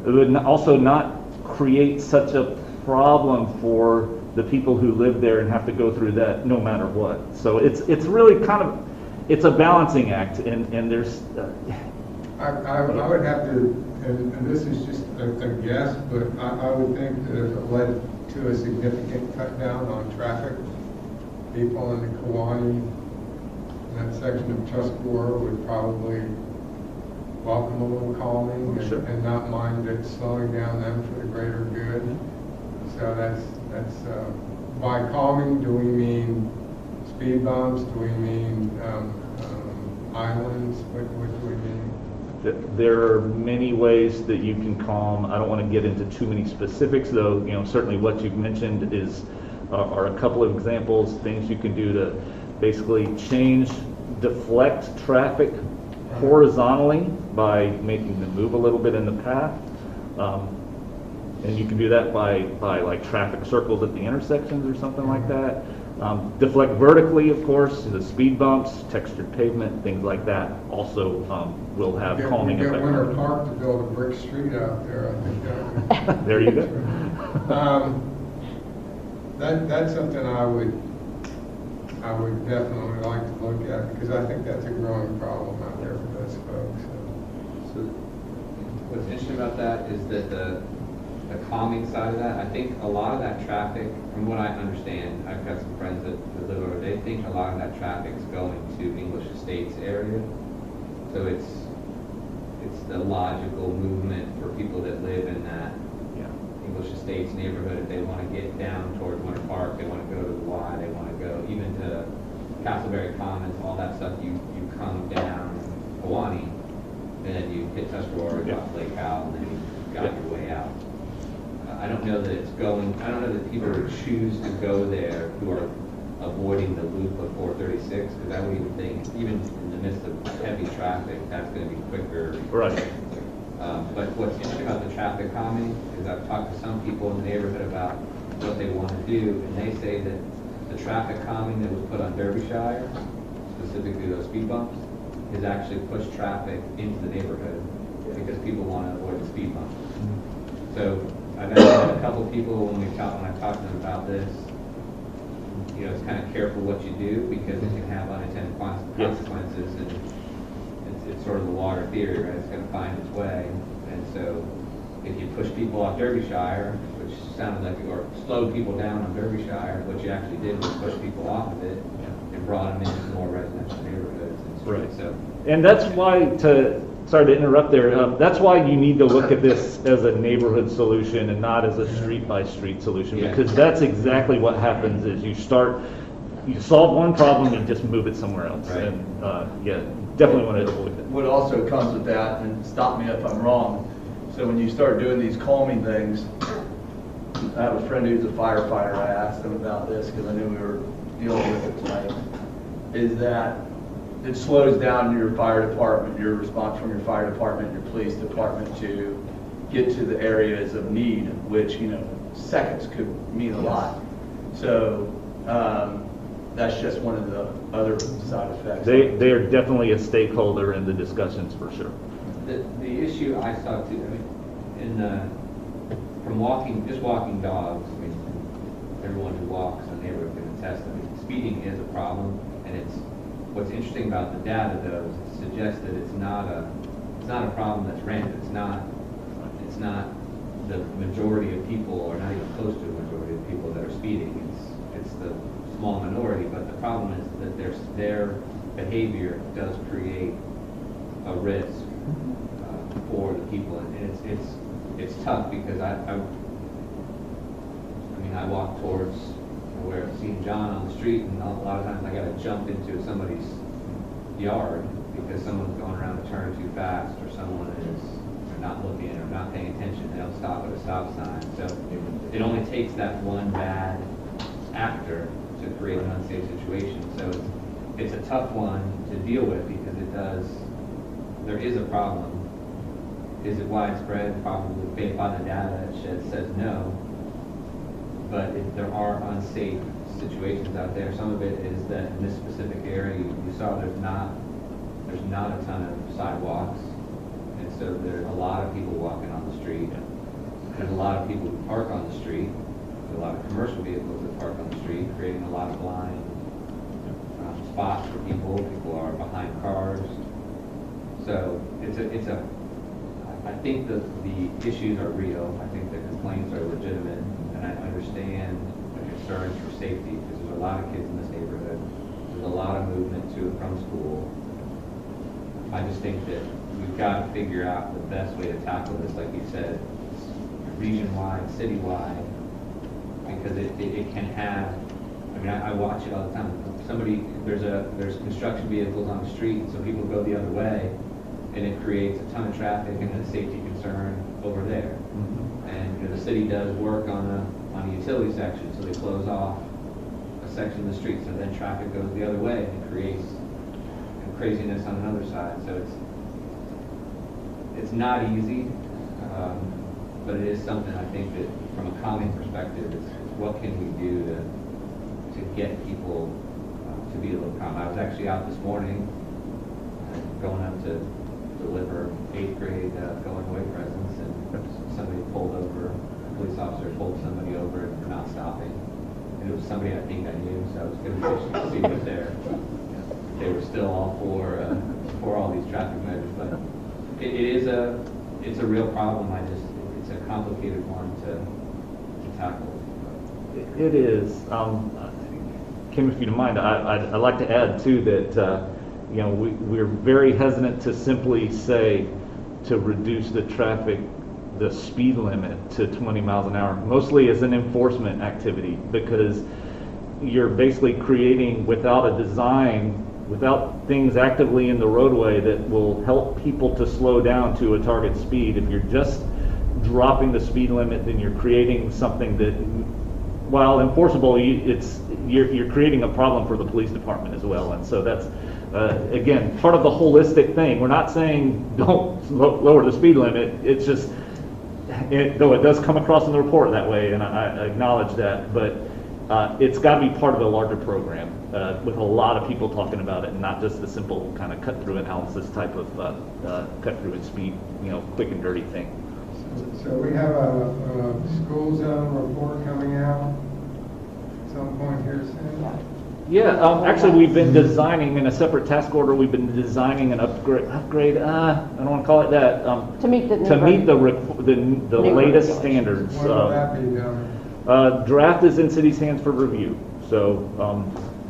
it would also not create such a problem for the people who live there and have to go through that no matter what. So it's really kind of, it's a balancing act, and there's... I would have to, and this is just a guess, but I would think that if it led to a significant cut down on traffic, people in the Kewanee, that section of Tuscarora, would probably welcome a little calming and not mind it slowing down them for the greater good. So that's by calming, do we mean speed bumps? Do we mean islands? What do we mean? There are many ways that you can calm. I don't want to get into too many specifics, though. Certainly what you've mentioned are a couple of examples, things you can do to basically deflect traffic horizontally by making them move a little bit in the path. And you can do that by like traffic circles at the intersections or something like that. Deflect vertically, of course, the speed bumps, textured pavement, things like that also will have calming effect. Get Winter Park to build a brick street out there, I think that would... There you go. That's something I would definitely like to look at, because I think that's a growing problem out there for those folks. So what's interesting about that is that the calming side of that, I think a lot of that traffic, from what I understand, I've got some friends that live over there, they think a lot of that traffic is going to English Estates area. So it's the logical movement for people that live in that English Estates neighborhood. If they want to get down toward Winter Park, they want to go to the Y, they want to go even to Castleberry Commons, all that stuff, you come down Kewanee, and then you hit Tuscarora, drop Lake Howell, and then you got your way out. I don't know that that people would choose to go there who are avoiding the loop of 436, because I would even think, even in the midst of heavy traffic, that's going to be quicker. Right. But what's interesting about the traffic calming is I've talked to some people in the neighborhood about what they want to do, and they say that the traffic calming that was put on Derbyshire, specifically those speed bumps, has actually pushed traffic into the neighborhood because people want to avoid the speed bumps. So I've had a couple people when I talked to them about this, you know, it's kind of careful what you do because it can have unintended consequences, and it's sort of the water theory, right? It's going to find its way, and so if you push people off Derbyshire, which sounded like, or slowed people down on Derbyshire, what you actually did was push people off of it and brought them into more residential neighborhoods and streets. Right. So, And that's why, sorry to interrupt there, that's why you need to look at this as a neighborhood solution and not as a street-by-street solution, Yeah. because that's exactly what happens is you solve one problem, you just move it somewhere else. Right. And, yeah, definitely want to avoid that. What also comes with that, and stop me if I'm wrong, so when you start doing these calming things, I have a friend who's a firefighter, I asked him about this because I knew we were dealing with it tonight, is that it slows down your fire department, your response from your fire department, your police department to get to the areas of need, which, you know, seconds could mean a lot. So that's just one of the other side effects. They are definitely a stakeholder in the discussions for sure. the issue I saw too, I mean, from walking dogs, I mean, everyone who walks in the neighborhood can attest, I mean, speeding is a problem, and what's interesting about the data though is it suggests that it's not a problem that's random. It's not the majority of people, or not even close to the majority of people that are speeding. It's the small minority, but the problem is that their behavior does create a risk for the people, and it's tough because I mean, I walk towards where I've seen John on the street, and a lot of times I got to jump into somebody's yard because someone's going around a turn too fast, or someone is not looking or not paying attention. They don't stop at a stop sign. So it only takes that one bad actor to create an unsafe situation. So it's a tough one to deal with because there is a problem. Is it widespread? Probably by the data it says no. But if there are unsafe situations out there, some of it is that in this specific area you saw there's not a ton of sidewalks, and so there's a lot of people walking on the street. There's a lot of people who park on the street. There's a lot of commercial vehicles that park on the street, creating a lot of blind spots for people. People are behind cars. So I think that the issues are real. I think the complaints are legitimate, and I understand the concerns for safety because there's a lot of kids in this neighborhood. There's a lot of movement to and from school. I just think that we've got to figure out the best way to tackle this, like you said, region-wide, city-wide, because it can have. I mean, I watch it all the time. There's construction vehicles on the street, so people go the other way, and it creates a ton of traffic and a safety concern over there. Mm-hmm. And the city does work on a utility section, so they close off a section of the street, so then traffic goes the other way, and it creates craziness on another side. So it's not easy, but it is something I think that from a calming perspective, it's what can we do to get people to be a little calm. I was actually out this morning going up to deliver 8th grade going away presents, and somebody pulled over, a police officer pulled somebody over for not stopping. And it was somebody I think I knew, so I was going to see what they were still all for all these traffic measures. But it's a real problem. It's a complicated one to tackle. It is. Kim, if you don't mind, I'd like to add too that we're very hesitant to simply say to reduce the speed limit to 20 miles an hour, mostly as an enforcement activity, because you're basically creating without a design, without things actively in the roadway that will help people to slow down to a target speed. If you're just dropping the speed limit, then you're creating something that while enforceable, you're creating a problem for the police department as well. And so that's, again, part of the holistic thing. We're not saying don't lower the speed limit. It's just, though it does come across in the report that way, and I acknowledge that, but it's got to be part of a larger program with a lot of people talking about it, and not just the simple kind of cut-through analysis type of cut-through and speed, quick and dirty thing. So we have a school zone report coming out at some point here soon? Yeah, actually, we've been designing in a separate task order. We've been designing an upgrade. I don't want to call it that. To meet the the latest standards. When will that be done? Draft is in city's hands for review. So,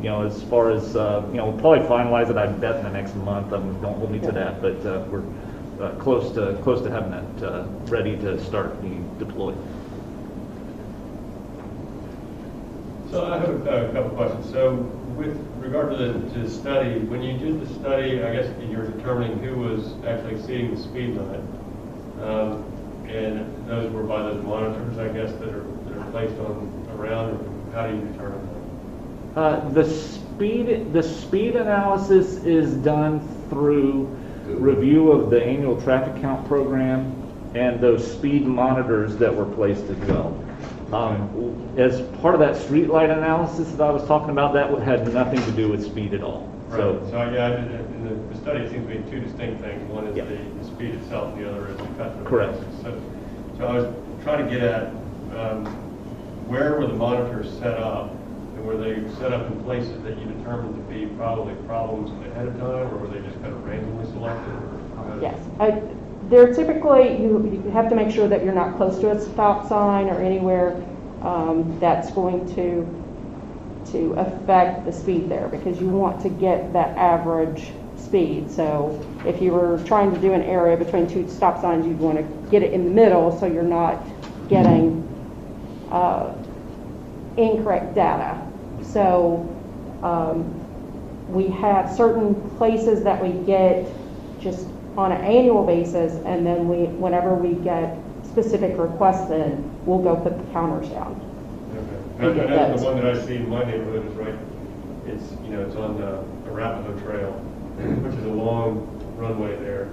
as far as we'll probably finalize it. I bet in the next month. Don't hold me to that, but we're close to having that ready to start being deployed. So I have a couple questions. So with regard to the study, when you did the study, I guess you're determining who was actually exceeding the speed limit, and those were by those monitors, I guess, that are placed around. Or how do you determine that? The speed analysis is done through review of the annual traffic count program and those speed monitors that were placed as well. As part of that streetlight analysis that I was talking about, that had nothing to do with speed at all. Right. So yeah, in the study it seems to be two distinct things. One is the speed itself, and the other is the cut-through. Correct. So I was trying to get at where were the monitors set up, and were they set up in places that you determined to be probably problems ahead of time, or were they just kind of randomly selected? Yes. They're typically, you have to make sure that you're not close to a stop sign or anywhere that's going to affect the speed there, because you want to get that average speed. So if you were trying to do an area between two stop signs, you'd want to get it in the middle so you're not getting incorrect data. So we have certain places that we get just on an annual basis, and then whenever we get specific requests in, we'll go put the counters down. Okay. I know the one that I see in my neighborhood is right, it's on the Arapahoe Trail, which is a long runway there.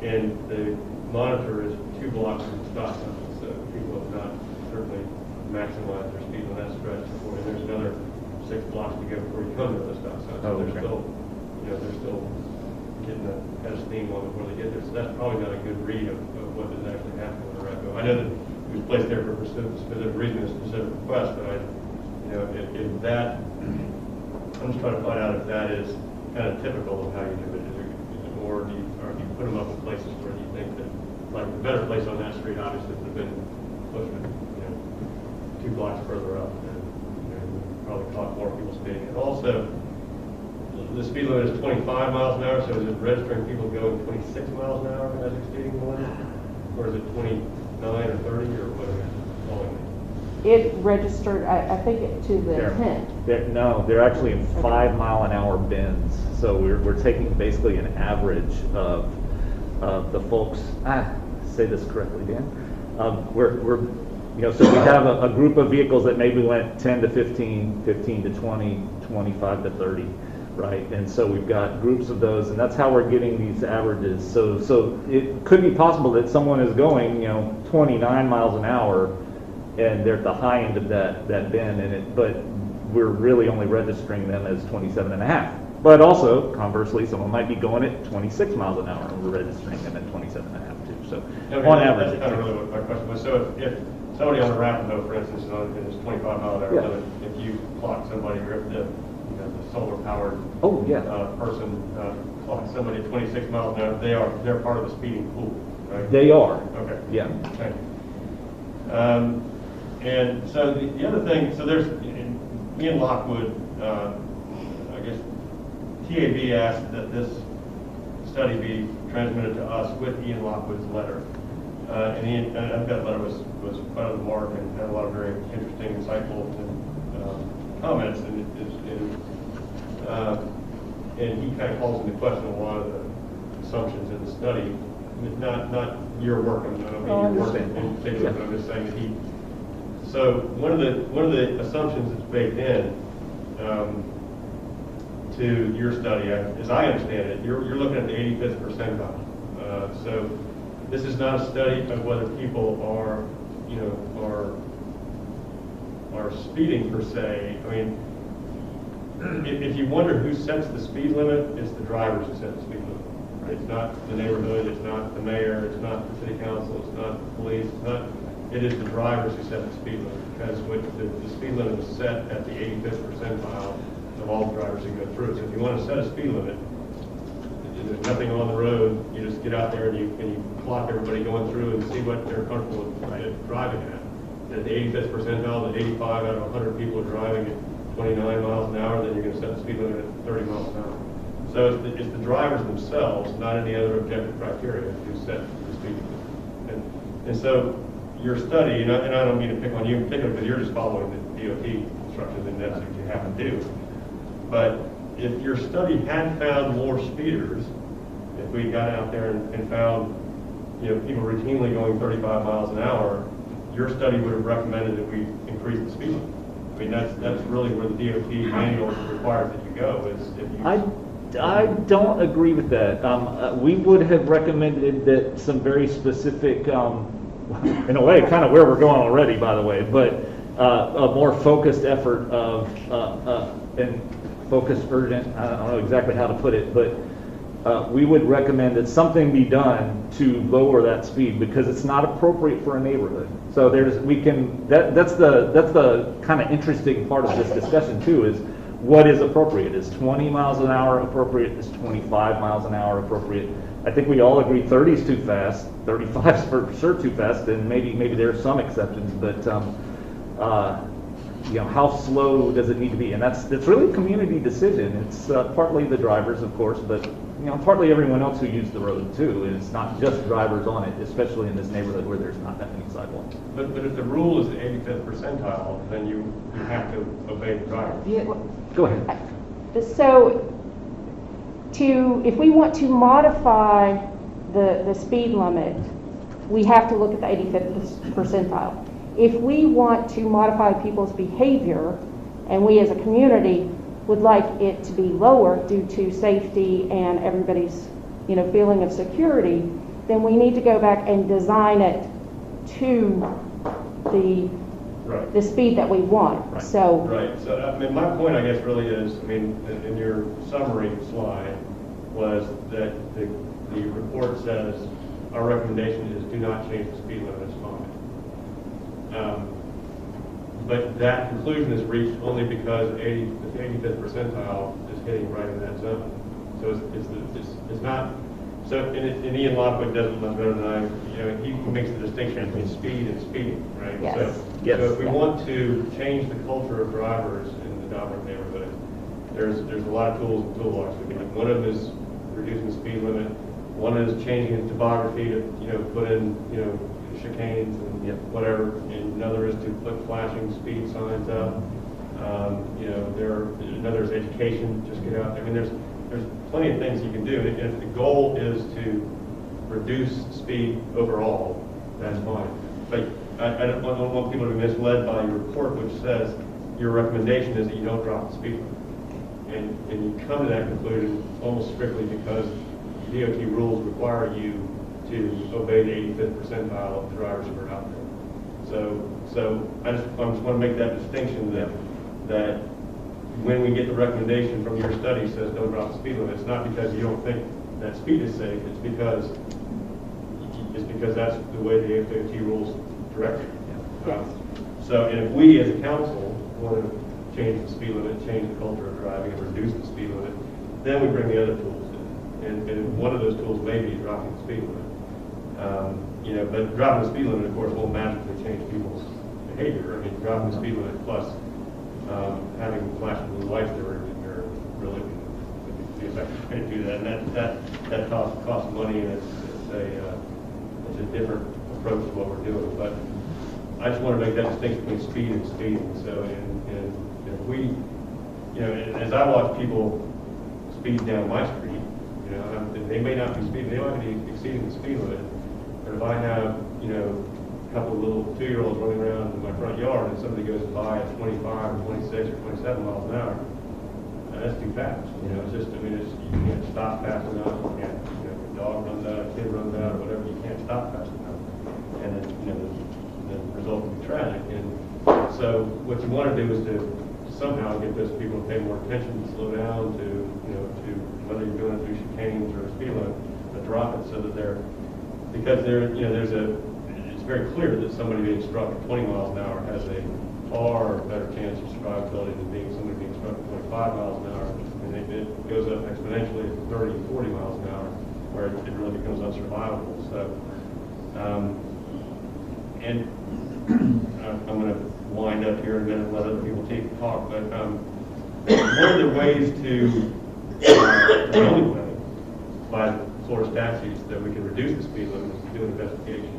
And the monitor is 2 blocks from the stop sign, so people have not certainly maximized their speed on that stretch before. And there's another 6 blocks to go before you come to the stop sign. So they're still getting a head of steam on before they get there. So that's probably not a good read of what is actually happening with Arapahoe. I know that it was placed there for a specific reason, a specific request, but if that, I'm just trying to find out if that is kind of typical of how you do it. Is it more, do you put them up in places where you think that, like the better place on that street obviously would have been closer to 2 blocks further up, and probably caught more people speeding. And also, the speed limit is 25 miles an hour, so is it registering people going 26 miles an hour as exceeding the limit? Or is it 29 or 30 or whatever it's calling it? It registered, I think, to the 10. They're actually in 5 mile an hour bends. So we're taking basically an average of the folks, say this correctly, Dan. So we have a group of vehicles that maybe went 10 to 15, 15 to 20, 25 to 30. Right, and so we've got groups of those, and that's how we're getting these averages. So it could be possible that someone is going, 29 miles an hour, and they're at the high end of that bend, but we're really only registering them as 27 and a half. But also, conversely, someone might be going at 26 miles an hour, and we're registering them at 27 and a half too. So on average, that's kind of really what my question was. So if somebody on the Arapahoe, for instance, is 25 mile an hour limit, if you clock somebody, or if the solar-powered person clocks somebody at 26 miles an hour, they're part of the speeding pool, right? They are. Okay. Yeah. Thank you. And so the other thing, so there's Ian Lockwood, I guess TAB asked that this study be transmitted to us with Ian Lockwood's letter. And I think that letter was quite on the mark and had a lot of very interesting, insightful comments, and he kind of calls into question a lot of the assumptions in the study. Not your work, I don't mean your work in particular, but I'm just saying that he So one of the assumptions that's baked in to your study, as I understand it, you're looking at the 85th percentile. So this is not a study of whether people are speeding per se. I mean, if you wonder who sets the speed limit, it's the drivers who set the speed limit. It's not the neighborhood, it's not the mayor, it's not the city council, it's not the police, it is the drivers who set the speed limit, because the speed limit is set at the 85th percentile of all the drivers who go through. So if you want to set a speed limit, there's nothing on the road, you just get out there and you clock everybody going through and see what they're comfortable with driving at. And at the 85th percentile, that 85 out of 100 people are driving at 29 miles an hour, then you're going to set the speed limit at 30 miles an hour. So it's the drivers themselves, not any other objective criteria, who set the speed limit. And so your study, and I don't mean to pick on you in particular, because you're just following the DOT instructions, and that's what you have to do. But if your study had found more speeders, if we got out there and found people routinely going 35 miles an hour, your study would have recommended that we increase the speed limit. I mean, that's really where the DOT manual requires that you go. Is if you I don't agree with that. We would have recommended that some very specific, in a way, kind of where we're going already, by the way, but a more focused effort of, and focused urgent, I don't know exactly how to put it, but we would recommend that something be done to lower that speed, because it's not appropriate for a neighborhood. So that's the kind of interesting part of this discussion too, is what is appropriate? Is 20 miles an hour appropriate? Is 25 miles an hour appropriate? I think we all agree 30 is too fast, 35 is for sure too fast, and maybe there are some exceptions, but how slow does it need to be? And it's really a community decision. It's partly the drivers, of course, but partly everyone else who uses the road too. And it's not just drivers on it, especially in this neighborhood where there's not that many sidewalks. But if the rule is the 85th percentile, then you have to obey the driver. Yeah. Go ahead. So if we want to modify the speed limit, we have to look at the 85th percentile. If we want to modify people's behavior, and we as a community would like it to be lower due to safety and everybody's feeling of security, then we need to go back and design it to the speed that we want. Right. So I mean, my point, I guess, really is, I mean, in your summary slide, was that the report says our recommendation is do not change the speed limit. It's fine. But that conclusion is reached only because the 85th percentile is hitting right in that zone. So it's not. So and Ian Lockwood does it much better than I. He makes the distinction between speed and speeding, right? Yes. So if we want to change the culture of drivers in the Dominic neighborhood, there's a lot of tools and toolbox. One of them is reducing the speed limit. One is changing the topography to put in chicanes and whatever. And another is to put flashing speed signs up. Another is education. Just get out. I mean, there's plenty of things you can do. And if the goal is to reduce speed overall, that's fine. But I don't want people to be misled by your report, which says your recommendation is that you don't drop the speed limit. And you come to that conclusion almost strictly because DOT rules require you to obey the 85th percentile of the drivers who are out there. So I just want to make that distinction that when we get the recommendation from your study says don't drop the speed limit, it's not because you don't think that speed is safe. It's because that's the way the DOT rules direct you. And if we as a council want to change the speed limit, change the culture of driving, and reduce the speed limit, then we bring the other tools in. And one of those tools may be dropping the speed limit. But dropping the speed limit, of course, won't magically change people's behavior. I mean, dropping the speed limit plus having flashing blue lights that are really the effective way to do that. And that costs money, and it's a different approach to what we're doing. But I just want to make that distinction between speed and speeding. So, and if we, as I watch people speed down my street, they may not be speeding, they might be exceeding the speed limit. But if I have, couple of little 2-year-olds running around in my front yard and somebody goes by at 25 or 26 or 27 miles an hour, that's too fast. You know, it's just, I mean, you can't stop fast enough. You can't, you know, if a dog runs out, a kid runs out, or whatever, you can't stop fast enough. And then, you know, the result will be tragic. And so what you want to do is to somehow get those people to pay more attention, to slow down, to, you know, to whether you're doing it through chicanes or a speed limit, to drop it so that because you know, it's very clear that somebody being struck at 20 miles an hour has a far better chance of survivability than somebody being struck at 25 miles an hour. And it goes up exponentially at 30 and 40 miles an hour, where it really becomes unsurvivable. So, and I'm going to wind up here in a minute and let other people talk, but one of the ways the only way by Florida statutes that we can reduce the speed limit is to do an investigation.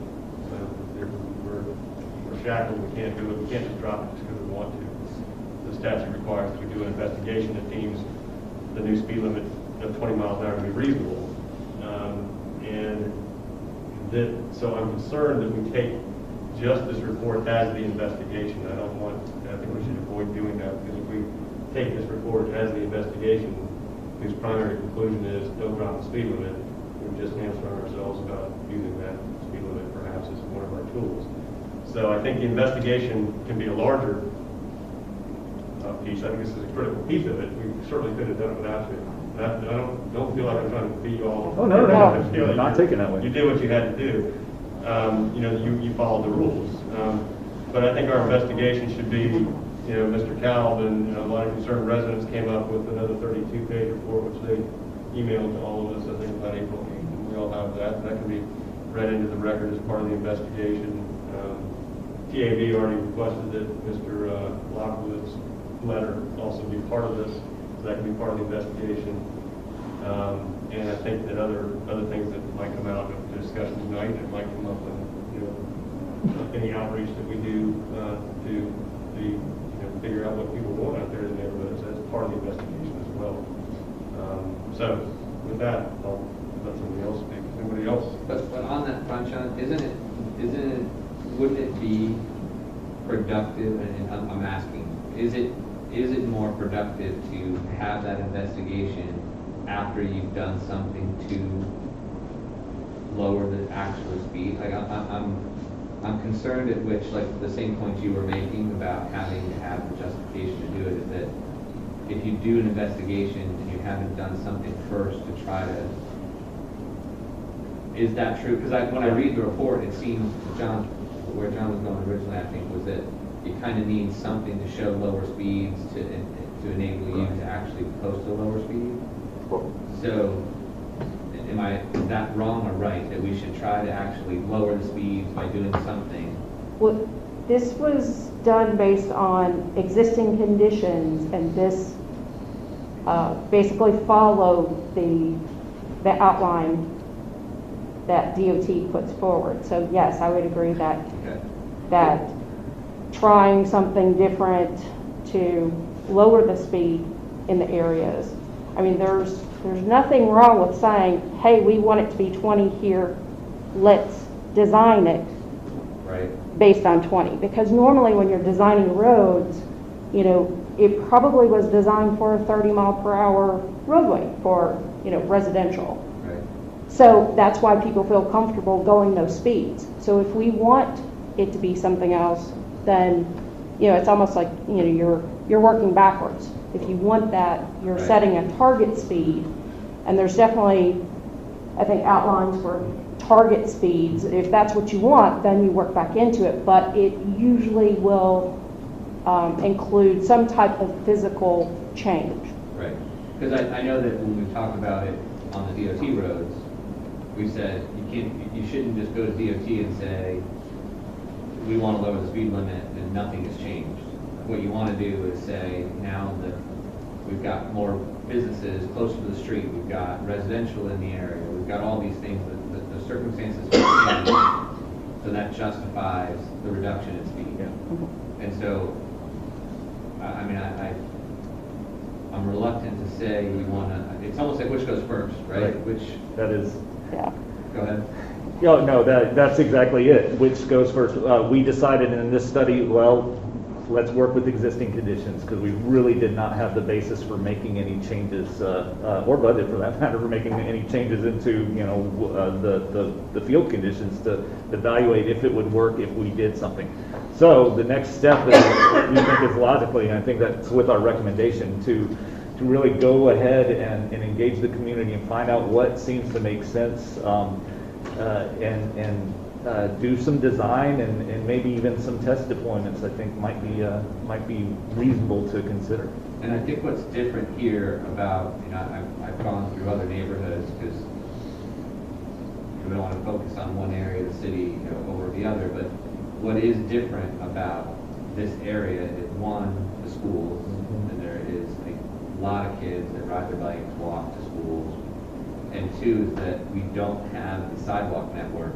We're shackled, we can't do it, we can't just drop it just because we want to. The statute requires that we do an investigation that deems the new speed limit of 20 miles an hour to be reasonable. So I'm concerned that we take just this report as the investigation. I think we should avoid doing that, because if we take this report as the investigation, whose primary conclusion is don't drop the speed limit, we've just hamstrung ourselves about using that speed limit perhaps as one of our tools. So I think the investigation can be a larger piece. I think this is a critical piece of it. We certainly could have done it without you. I don't feel like I'm trying to beat you all. Oh, no. Like Not taking that way. You did what you had to do. You know, you followed the rules. But I think our investigation should be, you know, Mr. Calvin, you know, a lot of concerned residents came up with another 32-page report, which they emailed to all of us, I think, about April 8th. And we all have that. That can be read into the record as part of the investigation. TAB already requested that Mr. Lockwood's letter also be part of this, so that can be part of the investigation. And I think that other things that might come out of the discussion tonight, that might come up in, you know, any outreach that we do to figure out what people want out there in the neighborhoods, as part of the investigation as well. So with that, I'll let somebody else speak. Anybody else? But on that front, John, wouldn't it be productive, and I'm asking, is it more productive to have that investigation after you've done something to lower the actual speed? Like I'm concerned at which, like the same point you were making about having to have the justification to do it, is that if you do an investigation and you haven't done something first to try to, is that true? Because when I read the report, it seems, where John was going originally, I think, was that you kind of need something to show lower speeds to enable you to actually post a lower speed. So, is that wrong or right, that we should try to actually lower the speeds by doing something? Well, this was done based on existing conditions, and this basically followed the outline that DOT puts forward. So yes, I would agree that that trying something different to lower the speed in the areas. I mean, there's nothing wrong with saying, hey, we want it to be 20 here, let's design it based on 20. Because normally when you're designing roads, you know, it probably was designed for a 30-mile-per-hour roadway for, you know, residential. So that's why people feel comfortable going those speeds. So if we want it to be something else, then, you know, it's almost like, you know, you're working backwards. If you want that, you're setting a target speed, and there's definitely, I think, outlines for target speeds. If that's what you want, then you work back into it, but it usually will include some type of physical change. Right, because I know that when we talked about it on the DOT roads, we said you shouldn't just go to DOT and say, we want to lower the speed limit and nothing has changed. What you want to do is say, now that we've got more businesses closer to the street, we've got residential in the area, we've got all these things, that the circumstances have changed, so that justifies the reduction in speed. Yeah. And so, I mean, I'm reluctant to say we want to, it's almost like which goes first, right? Which, that is, yeah. Go ahead. No, that's exactly it. Which goes first? We decided in this study, well, let's work with existing conditions because we really did not have the basis for making any changes, or budget for that matter, for making any changes into, the field conditions to evaluate if it would work if we did something. So the next step that we think is logically, and I think that's with our recommendation, to really go ahead and engage the community and find out what seems to make sense, and do some design and maybe even some test deployments. I think might be reasonable to consider. And I think what's different here about, I've gone through other neighborhoods because we don't want to focus on one area of the city over the other, but what is different about this area is, one, the schools, and there is a lot of kids that ride their bikes, walk to schools, and two, is that we don't have the sidewalk network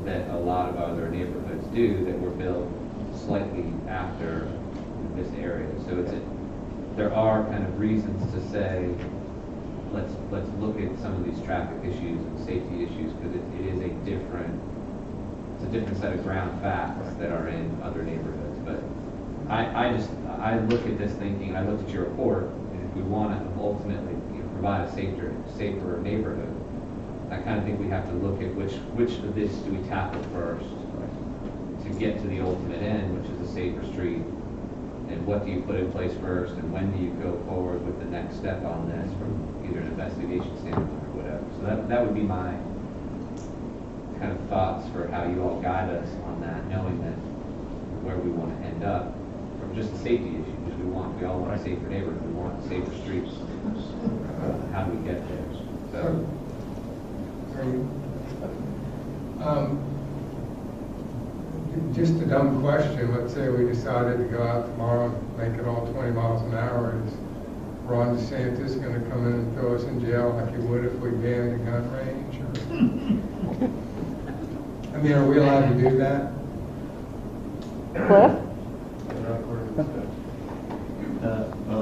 that a lot of other neighborhoods do that were built slightly after this area. So there are kind of reasons to say, let's look at some of these traffic issues and safety issues because it is a different set of ground facts that are in other neighborhoods. But I look at this thinking, I looked at your report, and if we want to ultimately provide a safer neighborhood, I kind of think we have to look at which of this do we tackle first to get to the ultimate end, which is a safer street, and what do you put in place first, and when do you go forward with the next step on this from either an investigation standpoint or whatever. So that would be my kind of thoughts for how you all guide us on that, knowing that where we want to end up from just a safety issue, because we all want a safer neighborhood, we want safer streets. How do we get there? So. Just a dumb question. Let's say we decided to go out tomorrow and make it all 20 miles an hour. Is Ron DeSantis going to come in and throw us in jail like he would if we banned a gun range? I mean, are we allowed to do that? Cliff?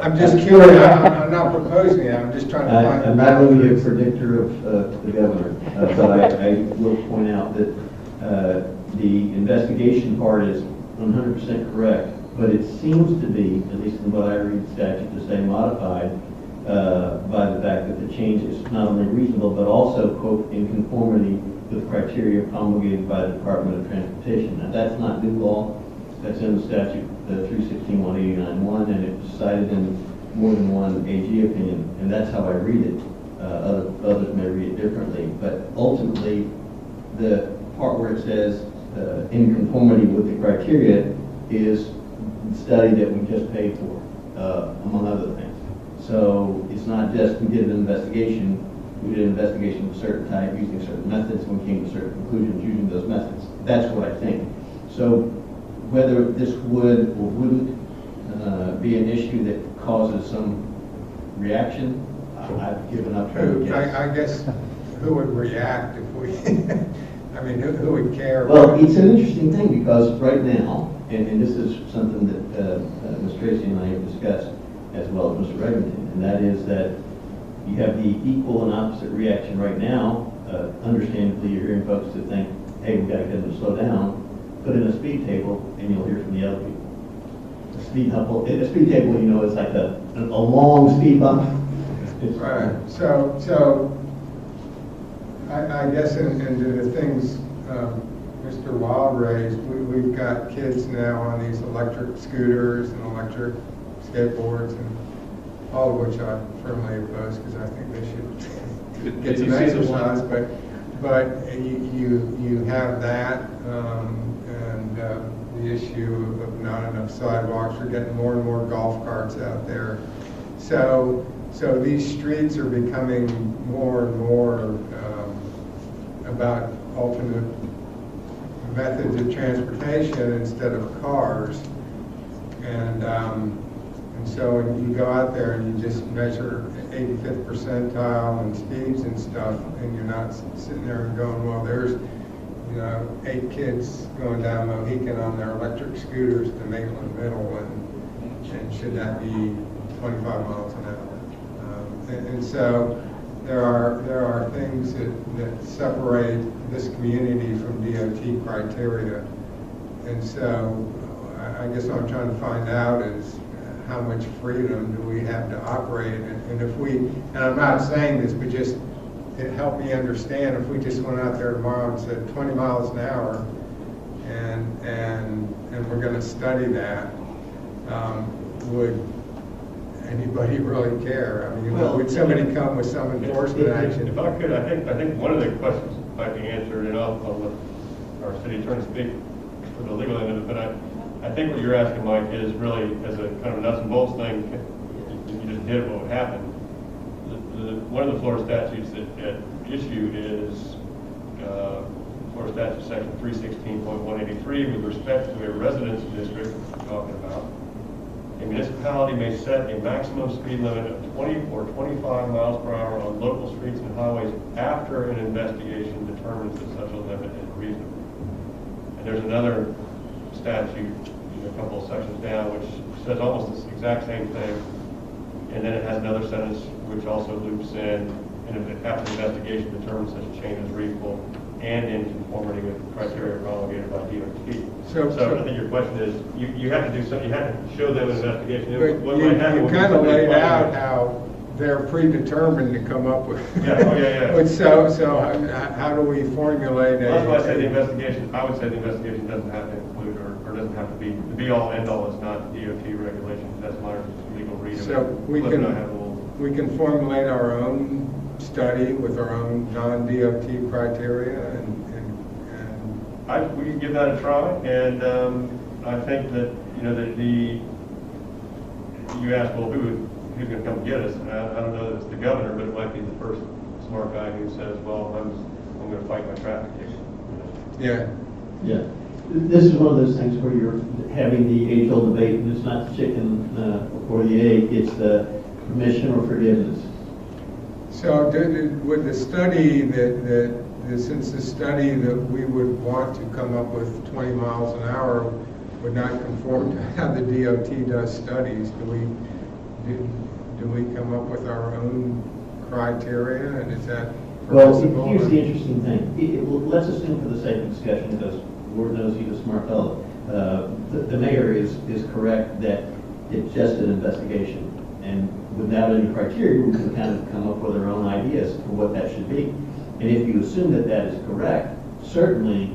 I'm just curious. I'm not proposing it. I'm just trying to find I'm not really a predictor of the governor, but I will point out that the investigation part is 100% correct, but it seems to be, at least in what I read statute, to say modified by the fact that the change is not only reasonable, but also, quote, in conformity with criteria promulgated by the Department of Transportation. Now, that's not new law. That's in the statute, 316-189-1, and it was cited in more than one AG opinion, and that's how I read it. Others may read it differently, but ultimately, the part where it says in conformity with the criteria is the study that we just paid for, among other things. So it's not just we did an investigation, we did an investigation of a certain type using certain methods, and we came to certain conclusions using those methods. That's what I think. So whether this would or wouldn't be an issue that causes some reaction, I've given up. I guess who would react if we, I mean, who would care? Well, it's an interesting thing because right now, and this is something that Ms. Tracy and I have discussed as well as Mr. Regington, and that is that you have the equal and opposite reaction right now. Understandably, you're hearing folks that think, hey, we got to get them to slow down. Put in a speed table, and you'll hear from the other people. A speed table, is like a long speed bump. Right. So I guess into the things Mr. Wild raised, we've got kids now on these electric scooters and electric skateboards, and all of which I firmly oppose because I think they should get some exercise. But you have that. The issue of not enough sidewalks. We're getting more and more golf carts out there. So these streets are becoming more and more about alternate methods of transportation instead of cars. And so when you go out there and you just measure 85th percentile and speeds and stuff, and you're not sitting there and going, well, there's 8 kids going down Mohican on their electric scooters to Maitland Middle, and should that be 25 miles an hour? And so there are things that separate this community from DOT criteria. And so I guess what I'm trying to find out is how much freedom do we have to operate? And if we, and I'm not saying this, but just to help me understand, if we just went out there tomorrow and said 20 miles an hour and we're going to study that, would anybody really care? I mean, would somebody come with some enforcement action? If I could, I think one of the questions might be answered, and I'll let our city attorney speak for the legal end of it, but I think what you're asking, Mike, is really as a kind of a nuts and bolts thing, if you just did what would happen. One of the Florida statutes at issue is Florida Statute Section 316.183 with respect to a residence district we're talking about. A municipality may set a maximum speed limit of 20 or 25 miles per hour on local streets and highways after an investigation determines that such a limit is reasonable. And there's another statute, a couple of sections down, which says almost the exact same thing. And then it has another sentence which also loops in, and if after the investigation determines such a change is reasonable and in conformity with criteria promulgated by DOT. So I think your question is, you have to do something, you have to show them an investigation. But you kind of laid out how they're predetermined to come up with. Yeah. But so how do we formulate Well, that's why I say the investigation, I would say the investigation doesn't have to include or doesn't have to be, the be-all, end-all is not DOT regulations. That's my legal reading. So we can formulate our own study with our own non-DOT criteria and we can give that a try, and I think that, you asked, well, who's going to come get us? And I don't know that it's the governor, but it might be the first smart guy who says, well, I'm going to fight my traffic ticket. Yeah. This is one of those things where you're having the age-old debate, and it's not the chicken or the egg, it's the permission or forgiveness. So would the study since the study that we would want to come up with 20 miles an hour would not conform to how the DOT does studies, do we come up with our own criteria, and is that permissible? Well, here's the interesting thing. Let's assume for the sake of discussion, because Lord knows he's a smart fellow, the mayor is correct that it's just an investigation, and without any criteria, we can kind of come up with our own ideas for what that should be. And if you assume that that is correct, certainly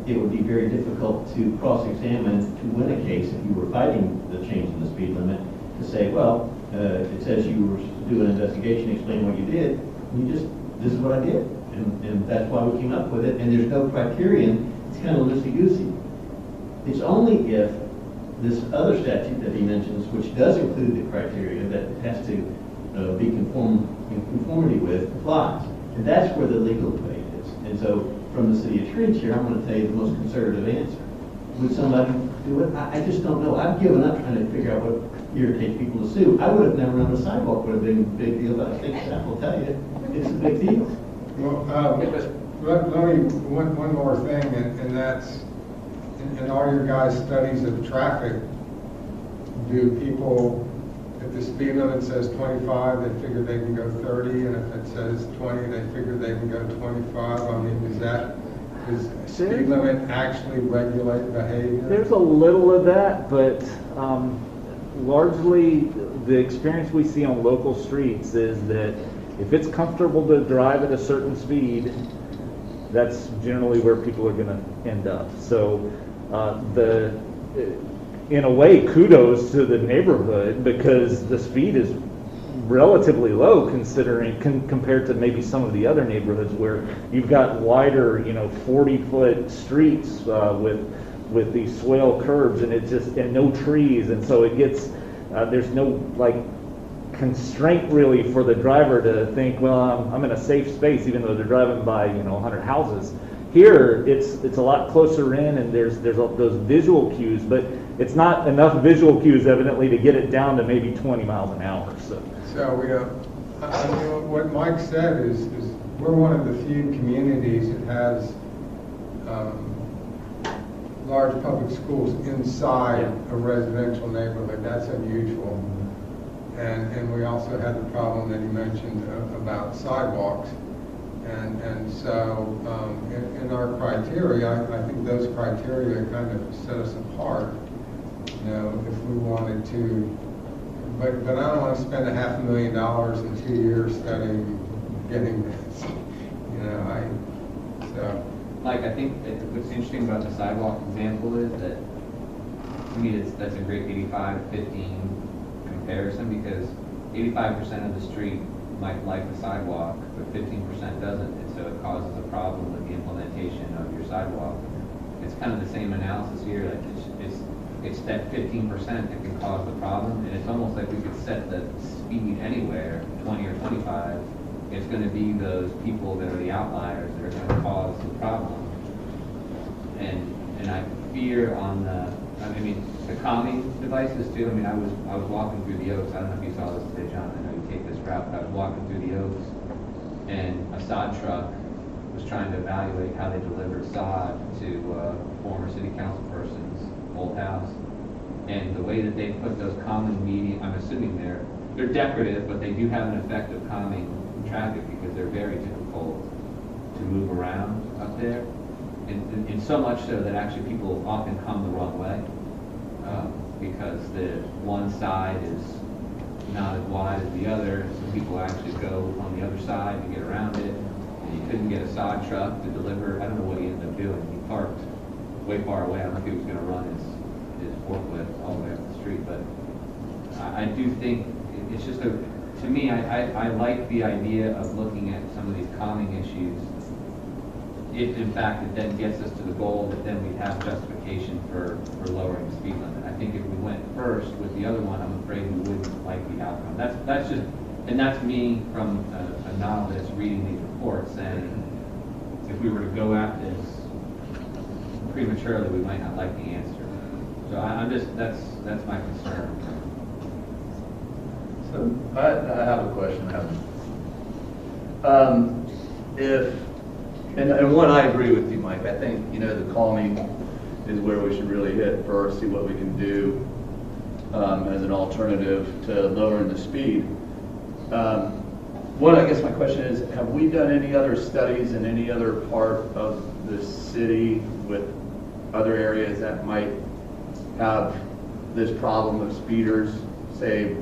it would be very difficult to cross-examine to win a case if you were fighting the change in the speed limit to say, well, it says you were to do an investigation, explain what you did, and this is what I did. And that's why we came up with it, and there's no criterion. It's kind of loosey-goosey. It's only if this other statute that he mentions, which does include the criteria that it has to be in conformity with, applies. And that's where the legal debate is. And so from the city attorney's chair, I'm going to tell you the most conservative answer. Would somebody do it? I just don't know. I've given up trying to figure out what irritates people to sue. I would have never run the sidewalk, would have been a big deal, but I think staff will tell you it's a big deal. Well, let me, one more thing, and that's, in all your guys' studies of traffic, do people, if the speed limit says 25, they figure they can go 30, and if it says 20, they figure they can go 25? I mean, does speed limit actually regulate behavior? There's a little of that, but largely the experience we see on local streets is that if it's comfortable to drive at a certain speed, that's generally where people are going to end up. So in a way, kudos to the neighborhood, because the speed is relatively low considering compared to maybe some of the other neighborhoods where you've got wider, 40-foot streets with these swale curbs, and it's just, and no trees, and so it gets there's no constraint really for the driver to think, well, I'm in a safe space even though they're driving by 100 houses. Here it's a lot closer in, and there's those visual cues, but it's not enough visual cues evidently to get it down to maybe 20 miles an hour. So I mean, what Mike said is we're one of the few communities that has large public schools inside a residential neighborhood. That's unusual. And we also had the problem that he mentioned about sidewalks. And so in our criteria, I think those criteria kind of set us apart, you know, if we wanted to. But I don't want to spend $500,000 in 2 years studying getting this, you know, so. Mike, I think that what's interesting about the sidewalk example is that, to me, that's a great 85-15 comparison, because 85% of the street might like the sidewalk, but 15% doesn't, and so it causes a problem with the implementation of your sidewalk. It's kind of the same analysis here, like it's that 15% that can cause the problem, and it's almost like we could set the speed anywhere, 20 or 25. It's going to be those people that are the outliers that are going to cause the problem. And I fear on the calming devices too. I mean, I was walking through the Oaks. I don't know if you saw this today, John. I know you take this route, but I was walking through the Oaks, and a sod truck was trying to evaluate how they delivered sod to a former city council person's old house. And the way that they put those calming medium, I'm assuming they're decorative, but they do have an effect of calming traffic because they're very difficult to move around up there. And so much so that actually people often come the wrong way because the one side is not as wide as the other, so people actually go on the other side to get around it. And you couldn't get a sod truck to deliver. I don't know what he ended up doing. He parked way far away. I don't know if he was going to run his forklift all the way up the street, but I do think it's just to me, I like the idea of looking at some of these calming issues. If in fact it then gets us to the goal, that then we'd have justification for lowering the speed limit. I think if we went first with the other one, I'm afraid we wouldn't like the outcome. That's just, and that's me from a novice reading these reports saying, if we were to go at this prematurely, we might not like the answer. So I'm just, that's my concern. So I have a question. And one, I agree with you, Mike. I think, you know, the calming is where we should really hit first, see what we can do as an alternative to lowering the speed. One, I guess my question is, have we done any other studies in any other part of the city with other areas that might have this problem of speeders, say,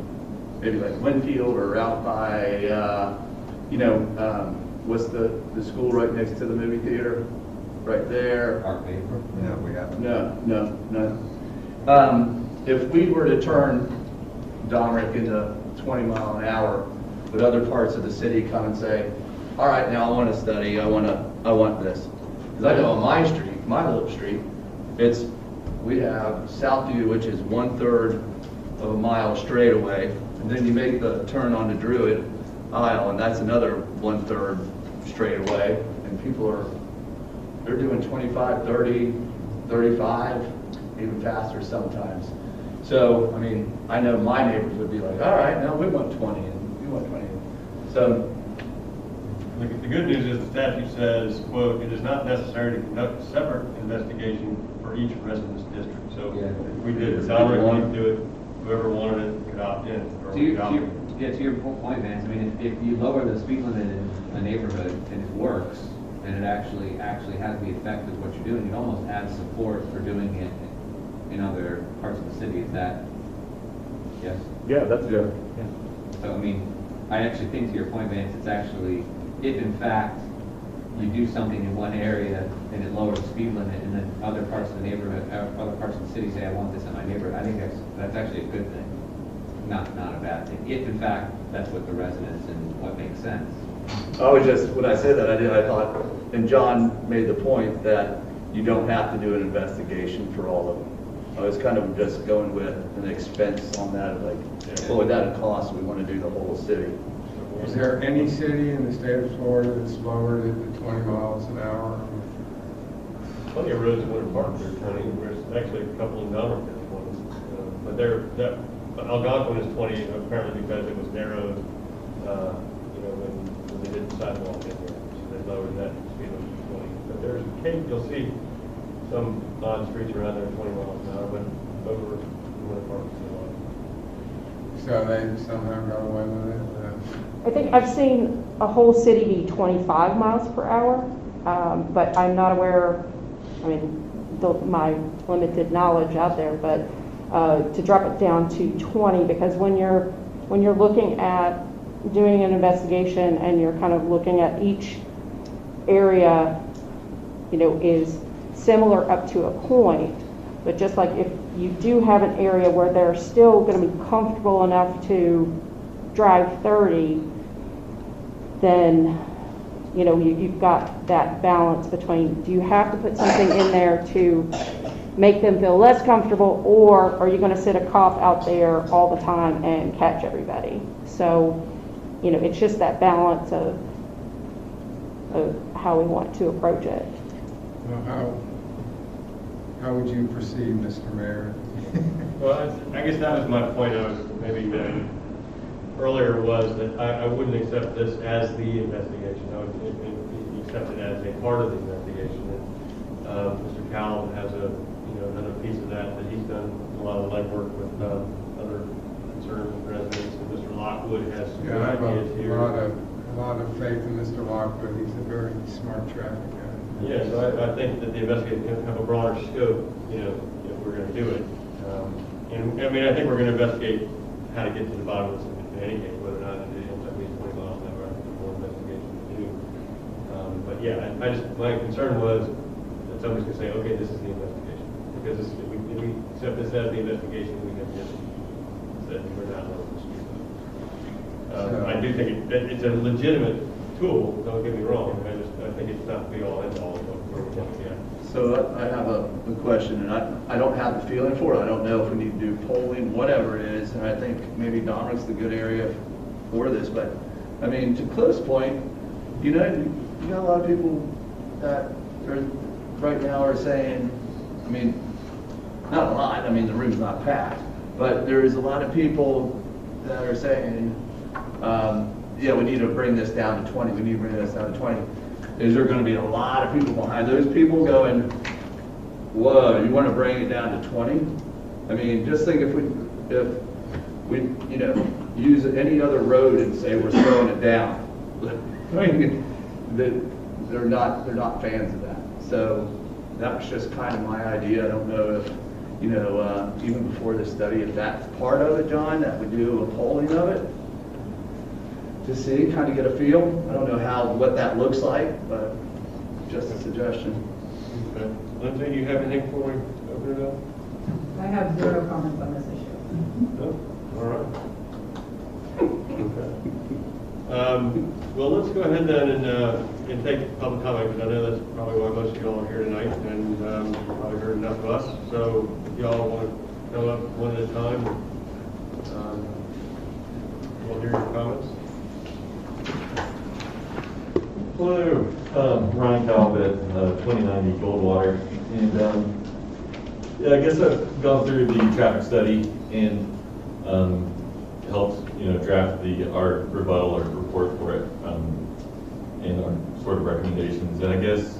maybe like Winfield or out by, what's the school right next to the movie theater? Right there. Park Paper? No, we haven't. No. If we were to turn Domrick into 20 mile an hour, would other parts of the city come and say, all right, now I want to study, I want this? Because I know on my street, my little street, we have Southview, which is 1/3 of a mile straightaway, and then you make the turn onto Druid Isle, and that's another 1/3 straightaway, and people they're doing 25, 30, 35, even faster sometimes. So, I mean, I know my neighbors would be like, all right, now we want 20, and we want 20. So, The good news is the statute says, quote, "It is not necessary to conduct a separate investigation for each residence district." So if we did, Domrick wanted to do it, whoever wanted it could opt in. Or To your point, Vance, I mean, if you lower the speed limit in a neighborhood and it works, and it actually has the effect of what you're doing, it almost adds support for doing it in other parts of the city. Is that, yes? Yeah, that's good. Yeah. So, I mean, I actually think to your point, Vance, it's actually, if in fact you do something in one area and it lowers the speed limit, and then other parts of the neighborhood, other parts of the city say, I want this in my neighborhood, I think that's actually a good thing, not a bad thing. If in fact that's what the residents and what makes sense. when I said that, I thought, and John made the point that you don't have to do an investigation for all of them. I was kind of just going with an expense on that, like, what would that cost? We want to do the whole city. Is there any city in the state of Florida that's lowered it to 20 miles an hour? Plenty of roads in Winter Park that are 20, there's actually a couple in Domrick that are 20. But Algonquin is 20 apparently because it was narrowed, when they did the sidewalk in there. So they lowered that speed limit to 20. But you'll see some odd streets around there 20 miles an hour, but over in Winter Park is a lot. So they somehow got away with it? I think I've seen a whole city be 25 miles per hour, but I'm not aware, I mean, my limited knowledge out there, but to drop it down to 20, because when you're looking at doing an investigation and you're kind of looking at each area, you know, is similar up to a point, but just like if you do have an area where they're still going to be comfortable enough to drive 30, then, you know, you've got that balance between, do you have to put something in there to make them feel less comfortable, or are you going to sit a cop out there all the time and catch everybody? So, you know, it's just that balance of how we want to approach it. Well, how would you proceed, Mr. Mayor? Well, I guess that was my point. I was maybe earlier was that I wouldn't accept this as the investigation. I would accept it as a part of the investigation. And Mr. Cowell has another piece of that he's done a lot of legwork with other concerns with residents. And Mr. Lockwood has some good ideas here. A lot of faith in Mr. Lockwood. He's a very smart traffic guy. Yeah, so I think that the investigation can have a broader scope, you know, if we're going to do it. And I mean, I think we're going to investigate how to get to the bottom of this in any case, whether or not it ends up being 20 miles an hour. I think more investigation to do. But yeah, my concern was that somebody's going to say, okay, this is the investigation. Because if we accept this as the investigation, we have just said we're not allowed to speak. I do think it's a legitimate tool, don't get me wrong. I think it's not the all end all of what we're looking at. So I have a question, and I don't have the feeling for it. I don't know if we need to do polling, whatever it is, and I think maybe Dominic's the good area for this, but I mean, to Cliff's point, you know, you got a lot of people that are, right now are saying, I mean, not a lot, I mean, the room's not packed, but there is a lot of people that are saying, yeah, we need to bring this down to 20, we need to bring this down to 20. Is there going to be a lot of people behind those people going, whoa, you want to bring it down to 20? I mean, just think if we you know, use any other road and say we're slowing it down. I mean, they're not fans of that. So that was just kind of my idea. I don't know if, you know, even before this study, if that's part of it, John, that we do a polling of it to see, kind of get a feel. I don't know what that looks like, but just a suggestion. Okay. Lindsay, do you have anything before we open it up? I have 0 comments on this issue. No? All right. Okay. Well, let's go ahead then and take public comment, because I know that's probably why most of you all are here tonight, and you've probably heard enough of us. So if you all want to come up one at a time, we'll hear your comments. Hello, Ryan Talbot, 2090 Goldwater, and yeah, I guess I've gone through the traffic study and helped, you know, draft our rebuttal or report for it, and our sort of recommendations. And I guess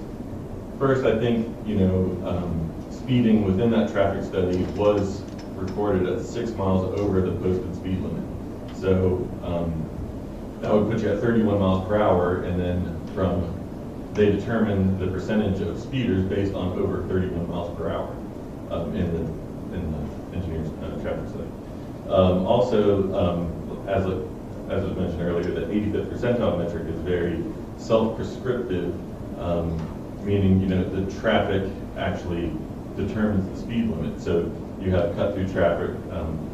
first, I think, you know, speeding within that traffic study was recorded at 6 miles over the posted speed limit. So that would put you at 31 miles per hour, and then they determine the percentage of speeders based on over 31 miles per hour in the engineer's traffic study. Also, as was mentioned earlier, the 85th percentile metric is very self-prescriptive, meaning, you know, the traffic actually determines the speed limit. So you have cut-through traffic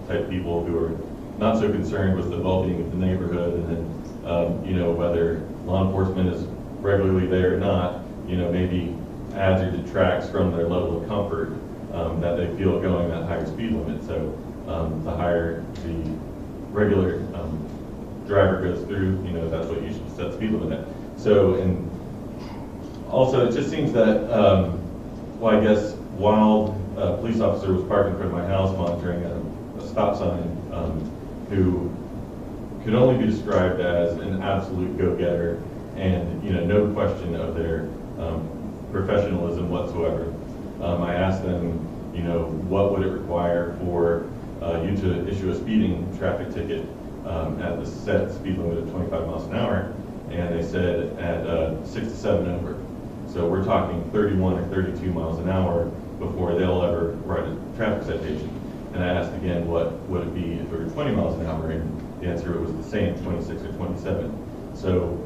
type people who are not so concerned with the well-being of the neighborhood, and then, you know, whether law enforcement is regularly there or not, you know, maybe adds or detracts from their level of comfort that they feel going that higher speed limit. So the higher the regular driver goes through, you know, that's what you should set speed limit at. So, and also it just seems that, well, I guess while a police officer was parked in front of my house monitoring a stop sign, who could only be described as an absolute go-getter, and, you know, no question of their professionalism whatsoever. I asked them, you know, what would it require for you to issue a speeding traffic ticket at the set speed limit of 25 miles an hour, and they said at 6 to 7 over. So we're talking 31 or 32 miles an hour before they'll ever write a traffic citation. And I asked again, what would it be if it were 20 miles an hour? And the answer was the same, 26 or 27. So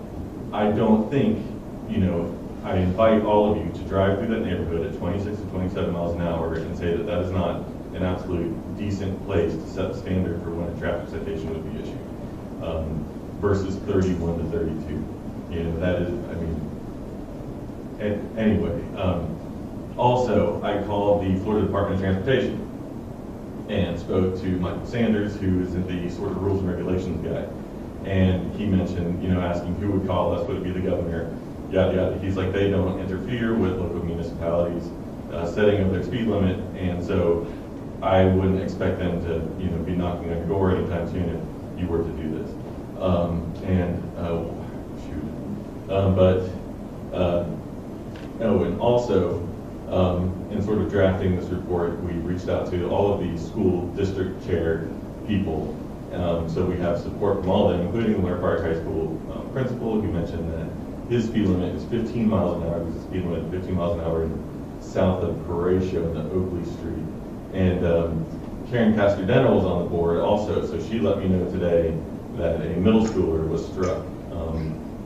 I don't think, you know, I invite all of you to drive through that neighborhood at 26 to 27 miles an hour and say that that is not an absolute decent place to set the standard for when a traffic citation would be issued, versus 31 to 32. You know, that is, I mean, anyway. Also, I called the Florida Department of Transportation and spoke to Michael Sanders, who is the sort of rules and regulations guy. And he mentioned, you know, asking who would call us, would it be the governor, yada, yada. He's like, they don't interfere with local municipalities setting up their speed limit, and so I wouldn't expect them to, you know, be knocking on your door anytime soon if you were to do this. And also, in sort of drafting this report, we reached out to all of the school district chair people. So we have support from all of them, including the Winter Park High School principal, who mentioned that his speed limit is 15 miles an hour. There's a speed limit of 15 miles an hour south of Horatio in the Oakley Street. And Karen Castrodeno was on the board also, so she let me know today that a middle schooler was struck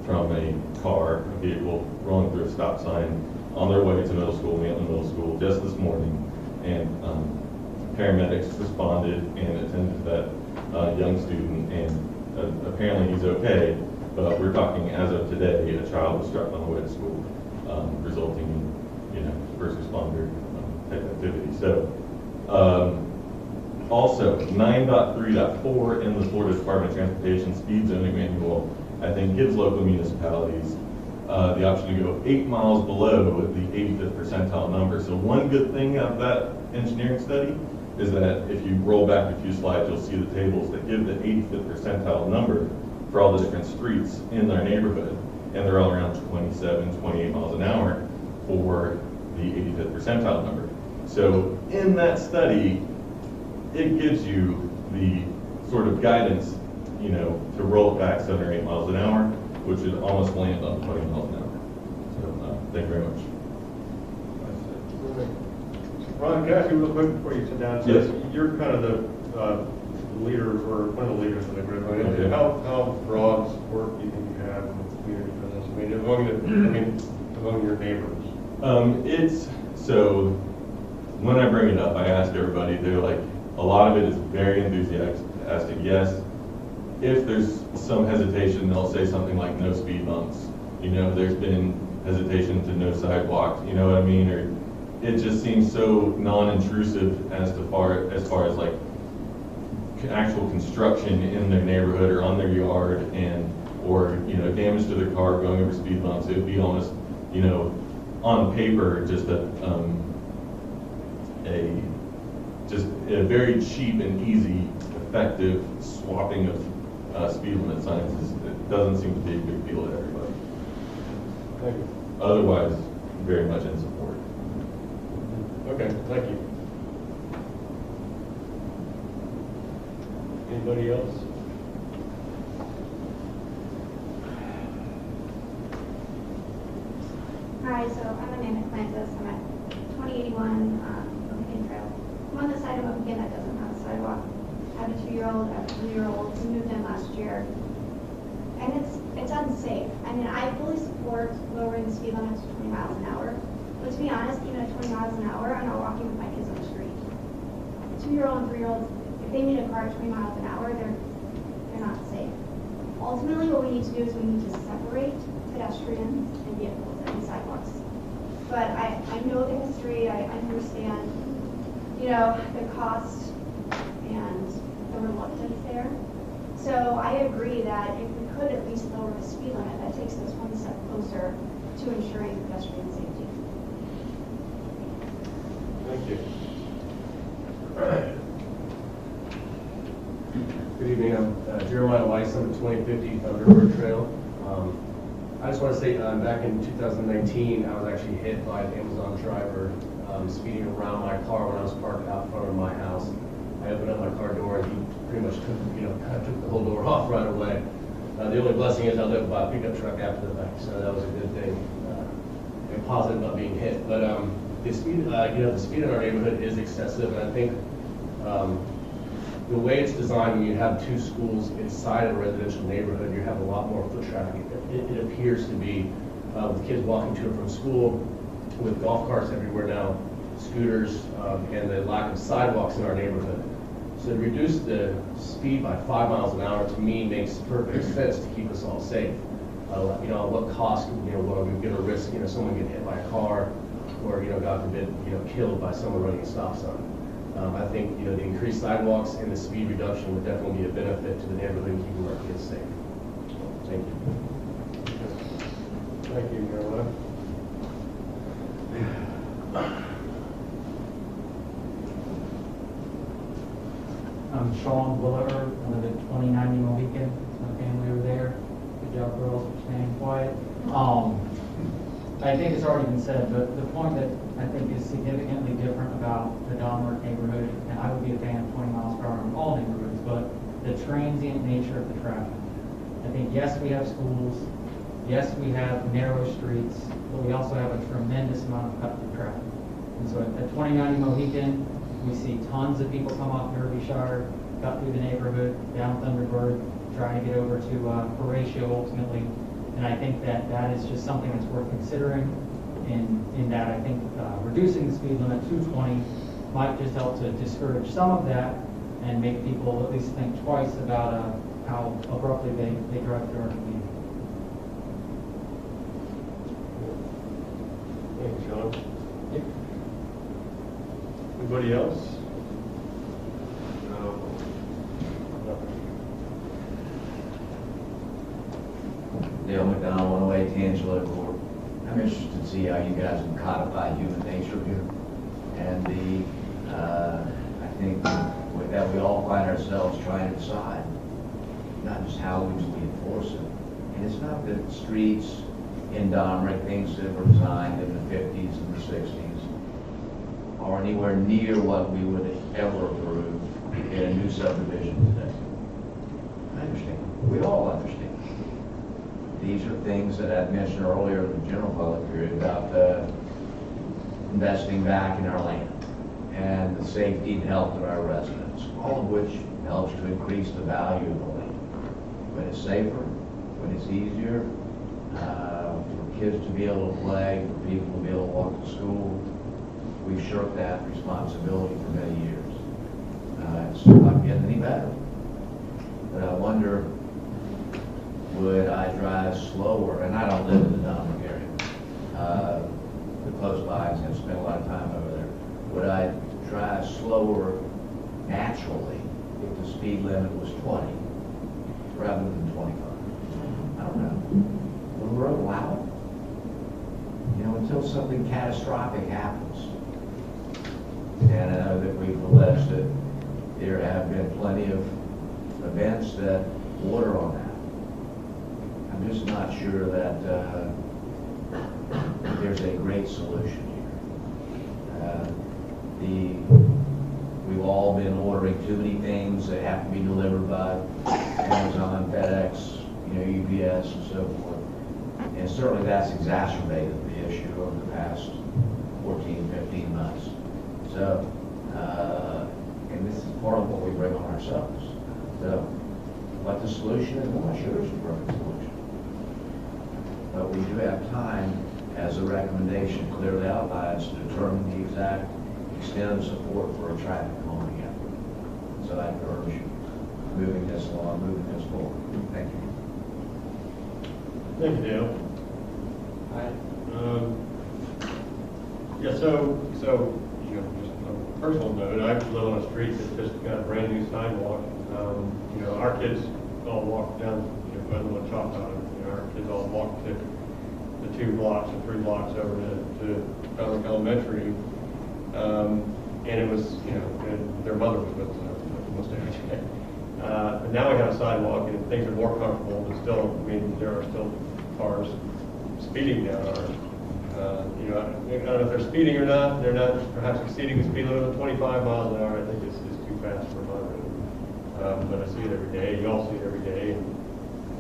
from a vehicle rolling through a stop sign on their way to middle school, Maitland Middle School, just this morning. And paramedics responded and attended to that young student, and apparently he's okay, but we're talking as of today, a child was struck on the way to school, resulting in, you know, first responder type activity. So, also, 9.3.4 in the Florida Department of Transportation Speed Zoning Manual, I think, gives local municipalities the option to go 8 miles below the 85th percentile number. So one good thing out of that engineering study is that if you roll back a few slides, you'll see the tables that give the 85th percentile number for all the different streets in their neighborhood. And they're all around 27, 28 miles an hour for the 85th percentile number. So in that study, it gives you the sort of guidance, you know, to roll it back 7 or 8 miles an hour, which would almost land on 20 miles an hour. So thank you very much. Ron, can I ask you real quick before you sit down? So Yes. You're kind of the leader, or one of the leaders of the group. Right? Okay. How broad support do you think you have in the community for this? I mean, among your neighbors. It's so. When I bring it up, I ask everybody. They're like, a lot of it is very enthusiastic. Yes. If there's some hesitation, they'll say something like no speed bumps. You know, there's been hesitation to no sidewalks. You know what I mean? Or it just seems so non-intrusive as far as like actual construction in their neighborhood or on their yard, and or, you know, damage to their car going over speed bumps. It would be almost, you know, on paper just a very cheap and easy, effective swapping of speed limit signs. It doesn't seem to be a big deal to everybody. Thank you. Otherwise, very much in support. Okay, thank you. Anybody else? Hi, so I'm Amanda Clantis. I'm at 2081 Mohican Trail. I'm on the side of Mohican that doesn't have a sidewalk. I have a 2-year-old, I have a 3-year-old. We moved in last year. And it's unsafe. I mean, I fully support lowering the speed limit to 20 miles an hour. But to be honest, even at 20 miles an hour, I'm not walking with my kids on the street. A 2-year-old and 3-year-old, if they meet a car at 20 miles an hour, they're not safe. Ultimately, what we need to do is we need to separate pedestrians and vehicles and sidewalks. But I know the history, I understand, you know, the cost and the reluctance there. So I agree that if we could at least lower the speed limit, that takes us one step closer to ensuring pedestrian safety. Thank you. Good evening. I'm Jeremiah Weiss. I'm at 2050 Thunderbird Trail. I just want to say, back in 2019, I was actually hit by an Amazon driver speeding around my car when I was parked out front of my house. I opened up my car door, and he pretty much took, kind of took the whole door off right away. The The only blessing is I live by a pickup truck after the fact, so that was a good thing, and positive about being hit. But the speed, the speed in our neighborhood is excessive, and I think the way it's designed, when you have two schools inside of a residential neighborhood, you have a lot more foot traffic. It appears to be with kids walking to and from school, with golf carts everywhere now, scooters, and the lack of sidewalks in our neighborhood. So to reduce the speed by 5 miles an hour, to me, makes perfect sense to keep us all safe. At what cost, what are we going to risk, someone getting hit by a car, or, God forbid, killed by someone running a stop sign. I think, the increased sidewalks and the speed reduction would definitely be a benefit to the neighborhood and keeping our kids safe. Thank you. Thank you, Jeremiah. I'm Sean Willever. I live at 2090 Mohican. My family over there. Good job, girls, for staying quiet. I think it's already been said, but the point that I think is significantly different about the Domerick neighborhood, and I would be a fan of 20 miles per hour in all neighborhoods, but the transient nature of the traffic. I think, yes, we have schools. Yes, we have narrow streets, but we also have a tremendous amount of cut-through traffic. And so at 2090 Mohican, we see tons of people come off Derbyshire, cut through the neighborhood, down Thunderbird, trying to get over to Horatio ultimately. And I think that that is just something that's worth considering. In that, I think reducing the speed limit to 20 might just help to discourage some of that and make people at least think twice about how abruptly they drive through our community. Thank you, Sean. Anybody else? No. Dale McDonald, 108 Tangelo Court. I'm interested to see how you guys can codify human nature here. And I think that we all find ourselves trying to decide not just how we enforce it. And it's not that streets in Domerick, things that were designed in the 50s and the 60s, are anywhere near what we would ever approve in a new subdivision today. I understand. We all understand. These are things that I mentioned earlier in the general public period about investing back in our land and the safety and health of our residents, all of which helps to increase the value of the land. When it's safer, when it's easier, for kids to be able to play, for people to be able to walk to school, we've shirked that responsibility for many years. It's not getting any better. But I wonder, would I drive slower? And I don't live in the Domerick area, but close by and spend a lot of time over there. Would I drive slower naturally if the speed limit was 20 rather than 25? I don't know. Would the road allow it? Until something catastrophic happens. And I know that we've alleged that there have been plenty of events that border on that. I'm just not sure that there's a great solution here. We've all been ordering too many things that have to be delivered by Amazon, FedEx, UPS, and so forth. And certainly that's exacerbated the issue over the past 14, 15 months. So, and this is part of what we bring on ourselves. So, what the solution is, I'm not sure there's a perfect solution. But we do have time, as the recommendation clearly outlines, to determine the exact extent of support for a traffic calming effort. So I urge moving this along, moving this forward. Thank you. Thank you, Dale. Yeah, so just on a personal note, I live on a street that just got a brand new sidewalk. Our kids all walk down, by the one talk about it. Our kids all walk the 2 blocks or 3 blocks over to Domerick Elementary. And it was, and their mother was with them most every day. But now we have a sidewalk and things are more comfortable, but still, there are still cars speeding down our, I don't know if they're speeding or not. They're not perhaps exceeding the speed limit of 25 miles an hour. I think it's too fast for my road. But I see it every day. You all see it every day. And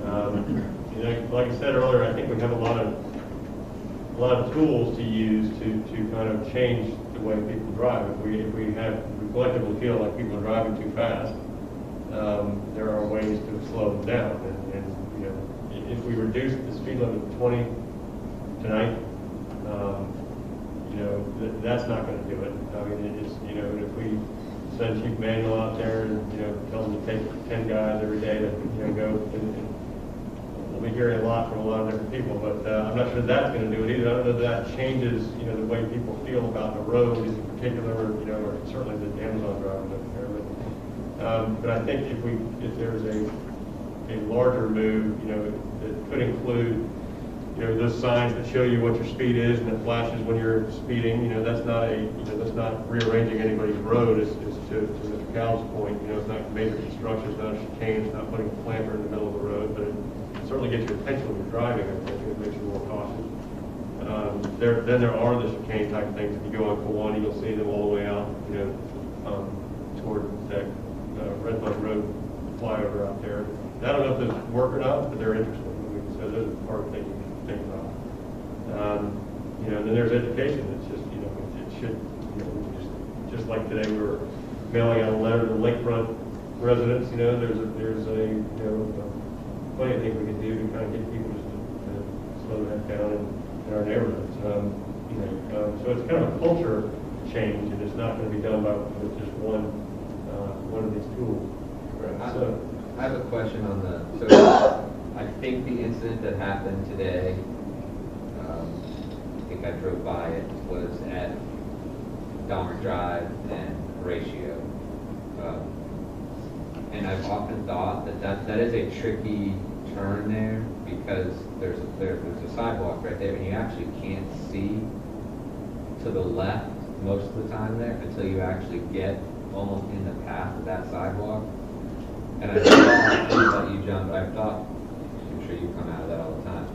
You know, like I said earlier, I think we have a lot of tools to use to kind of change the way people drive. If we collectively feel like people are driving too fast, there are ways to slow them down. And you know, if we reduce the speed limit to 20 tonight, you know, that's not going to do it. I mean, it's, you know, if we send Chief Manuel out there and, you know, tell them to take 10 guys every day to, you know, go and we'll be hearing a lot from a lot of different people, but I'm not sure that's going to do it either. I don't know that changes, you know, the way people feel about the road in particular, you know, or certainly the Amazon drivers up there. But I think if there's a larger move, you know, that could include, you know, those signs that show you what your speed is and it flashes when you're speeding, you know, that's not rearranging anybody's road. It's to Mr. Cowell's point, you know, it's not major construction, it's not a chicane, it's not putting a clamper in the middle of the road, but it certainly gets your attention when you're driving. I think it makes you more cautious. Then there are the chicane type things. If you go on Kiwanee, you'll see them all the way out, you know, toward that Red Bud Road flyover out there. I don't know if those work or not, but they're interesting. So those are part of things you can think about. You know, and then there's education. It's just, you know, it should, you know, just like today we were mailing out a letter to lakefront residents. You know, there's a you know, plenty of things we can do to kind of get people just to slow that down in our neighborhoods. You know, so it's kind of a culture change, and it's not going to be done with just one of these tools. Right. So I have a question on so I think the incident that happened today, I think I drove by it, was at Dahmer Drive and Horatio. And I've often thought that is a tricky turn there because there's a sidewalk right there and you actually can't see to the left most of the time there until you actually get almost in the path of that sidewalk. And I thought you, John, but I thought, I'm sure you come out of that all the time.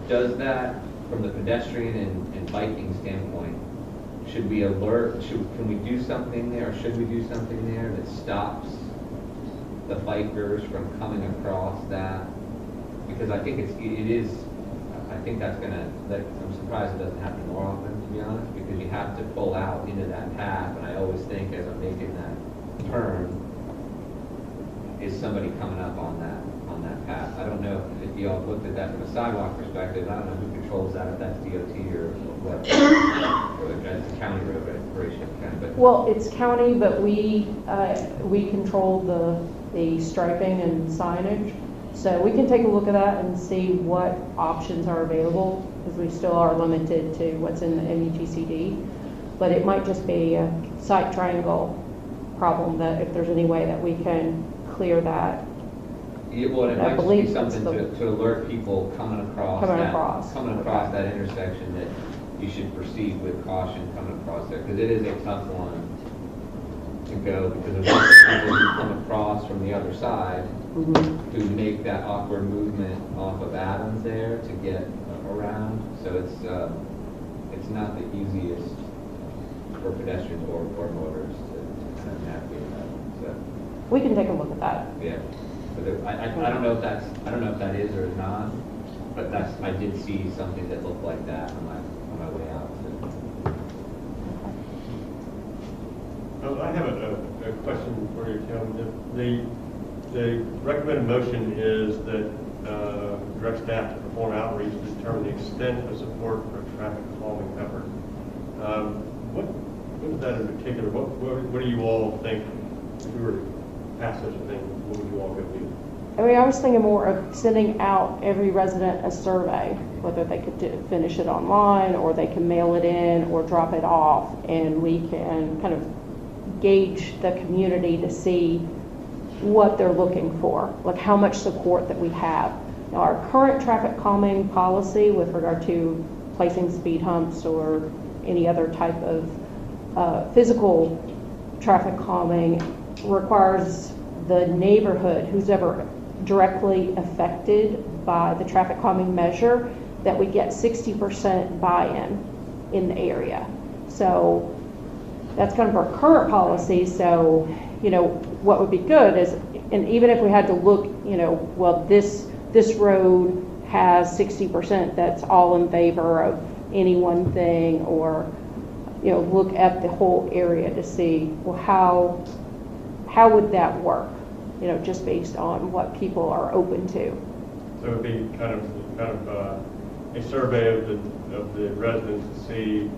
Does that, from the pedestrian and biking standpoint, should we alert, can we do something there, or should we do something there that stops the bikers from coming across that? Because I think I think that's I'm surprised it doesn't happen more often, to be honest, because you have to pull out into that path, and I always think as I'm making that turn, is somebody coming up on that path? I don't know if you all looked at that from a sidewalk perspective. I don't know who controls that, if that's DOT or what, or if that's a county road, Horatio County. But well, it's county, but we control the striping and signage. So we can take a look at that and see what options are available, because we still are limited to what's in the MEGCD. But it might just be a sight triangle problem, that if there's any way that we can clear that. Yeah, well, it might just be something to alert people coming across that intersection that you should proceed with caution coming across there, because it is a tough one to go, because there's lots of people who come across from the other side who make that awkward movement off of Adams there to get around. So it's not the easiest for pedestrians or motorists to kind of navigate that. So we can take a look at that. yeah. But I don't know if that is or is not, but I did see something that looked like that on my way out. Well, I have a question for you, Tim. The recommended motion is that direct staff to perform outreach to determine the extent of support for traffic calming effort. What is that in particular? What do you all think if we were to pass such a thing? What would you all go do? I mean, I was thinking more of sending out every resident a survey, whether they could finish it online or they can mail it in or drop it off, and we can kind of gauge the community to see what they're looking for, like how much support that we have. Now, our current traffic calming policy with regard to placing speed humps or any other type of physical traffic calming requires the neighborhood, who's ever directly affected by the traffic calming measure, that we get 60% buy-in in the area. So That's kind of our current policy, so, what would be good is, and even if we had to look, well, this road has 60% that's all in favor of any one thing, or, look at the whole area to see, well, how would that work? Just based on what people are open to. So it would be kind of a survey of the residents to see,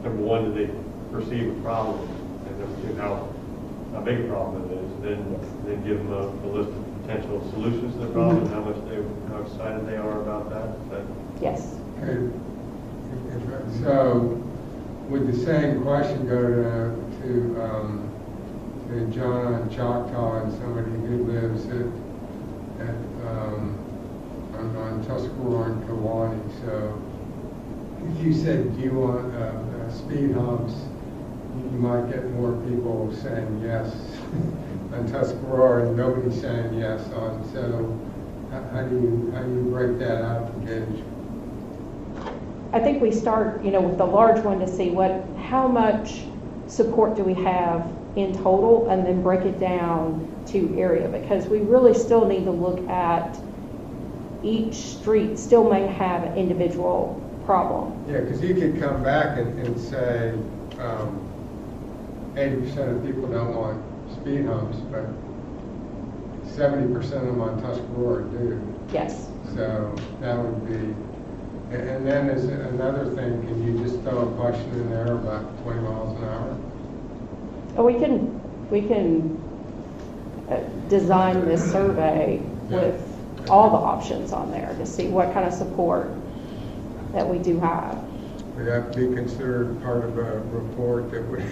number one, do they perceive a problem, and number two, how big a problem it is. Then give them a list of potential solutions to the problem, and how excited they are about that. Yes. So, would the same question go to John on Choctaw and somebody who lives on Tuscarora and Kewanee? So, if you said, do you want speed humps, you might get more people saying yes on Tuscarora and nobody saying yes on. So, how do you break that out and gauge? I think we start, with the large one to see how much support do we have in total, and then break it down to area, because we really still need to look at each street still may have an individual problem. Yeah, because you could come back and say 80% of people don't want speed humps, but 70% of them on Tuscarora do. Yes. So that would be. And then there's another thing, can you just throw a question in there about 20 miles an hour? Oh, we can design this survey with all the options on there to see what kind of support that we do have. Would that be considered part of a report that would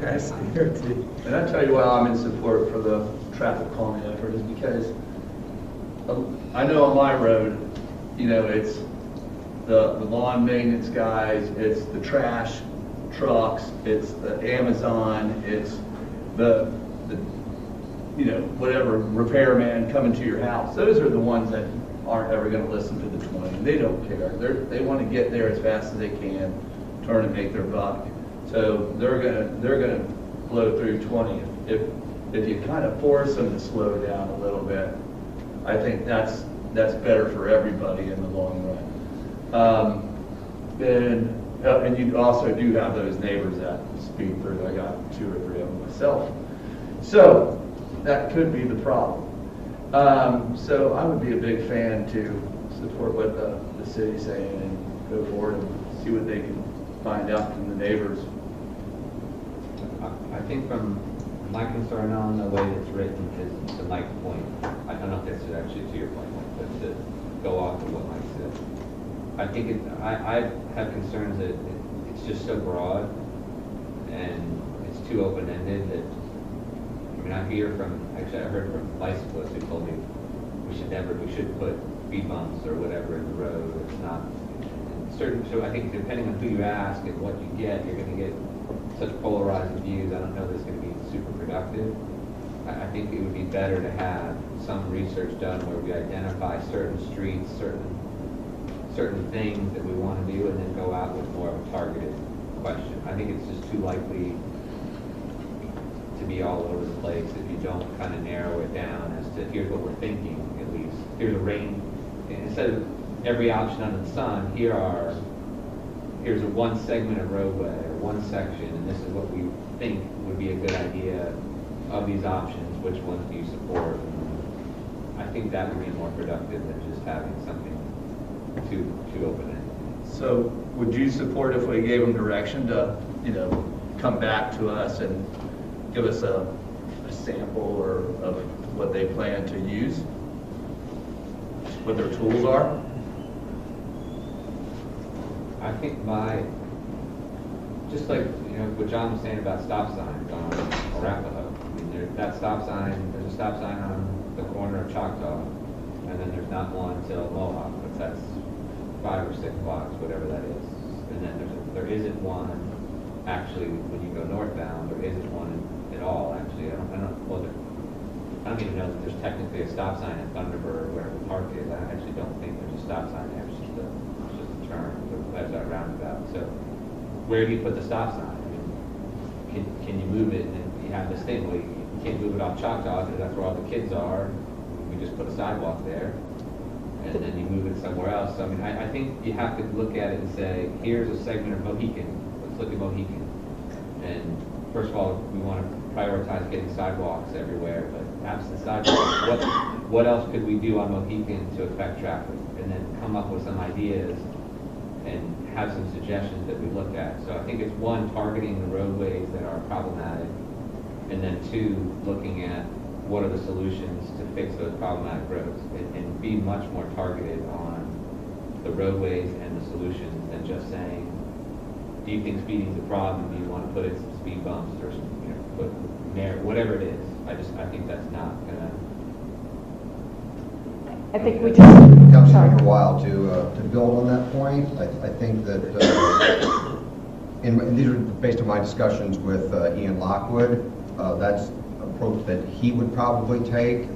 pass DOT? And I tell you why I'm in support for the traffic calming effort is because I know on my road, it's the lawn maintenance guys, it's the trash trucks, it's the Amazon, it's the whatever repairman coming to your house. Those are the ones that aren't ever going to listen to the 20. They don't care. They want to get there as fast as they can, turn and make their buck. So they're gonna blow through 20. If you kind of force them to slow down a little bit, I think that's better for everybody in the long run. And you also do have those neighbors that speed through. I got 2 or 3 of them myself. So that could be the problem. So I would be a big fan to support what the city's saying and go forward and see what they can find out from the neighbors. I think from my concern on the way it's written is to Mike's point. I don't know if that's actually to your point, Mike, but to go off of what Mike said. I think I have concerns that it's just so broad and it's too open-ended that, I heard from bicyclists who told me we should put speed bumps or whatever in the road. It's not so I think depending on who you ask and what you get, you're going to get such polarizing views. I don't know that it's going to be super productive. I think it would be better to have some research done where we identify certain streets, certain things that we want to do, and then go out with more of a targeted question. I think it's just too likely to be all over the place if you don't kind of narrow it down as to here's what we're thinking, at least. Here's a range. Instead of every option under the sun, here's a one segment of roadway or one section, and this is what we think would be a good idea of these options. Which ones do you support? I think that would be more productive than just having something too open-ended. So would you support if we gave them direction to, come back to us and give us a sample of what they plan to use? What their tools are? I think just like, what John was saying about stop signs on Arapahoe. That stop sign, there's a stop sign on the corner of Choctaw, and then there's not one till Mohawk, but that's 5 or 6 blocks, whatever that is. And then there isn't one actually when you go northbound. There isn't one at all actually. I don't even know that there's technically a stop sign in Thunderbird where the park is. I actually don't think there's a stop sign there. It's just a turn as that roundabout. So where do you put the stop sign? can you move it? And you have this thing, well, you can't move it off Choctaw because that's where all the kids are. We just put a sidewalk there, and then you move it somewhere else. So I mean, I think you have to look at it and say, here's a segment of Mohican. Let's look at Mohican. And first of all, we want to prioritize getting sidewalks everywhere, but absent sidewalks, what else could we do on Mohican to affect traffic? And then come up with some ideas and have some suggestions that we look at. So I think it's one, targeting the roadways that are problematic, and then two, looking at what are the solutions to fix those problematic roads, and be much more targeted on the roadways and the solutions than just saying, do you think speeding is a problem? Do you want to put in some speed bumps or some, whatever it is? I think that's not gonna. I think we It comes sorry. for a while to build on that point. I think that, and these are based on my discussions with Ian Lockwood, that's an approach that he would probably take.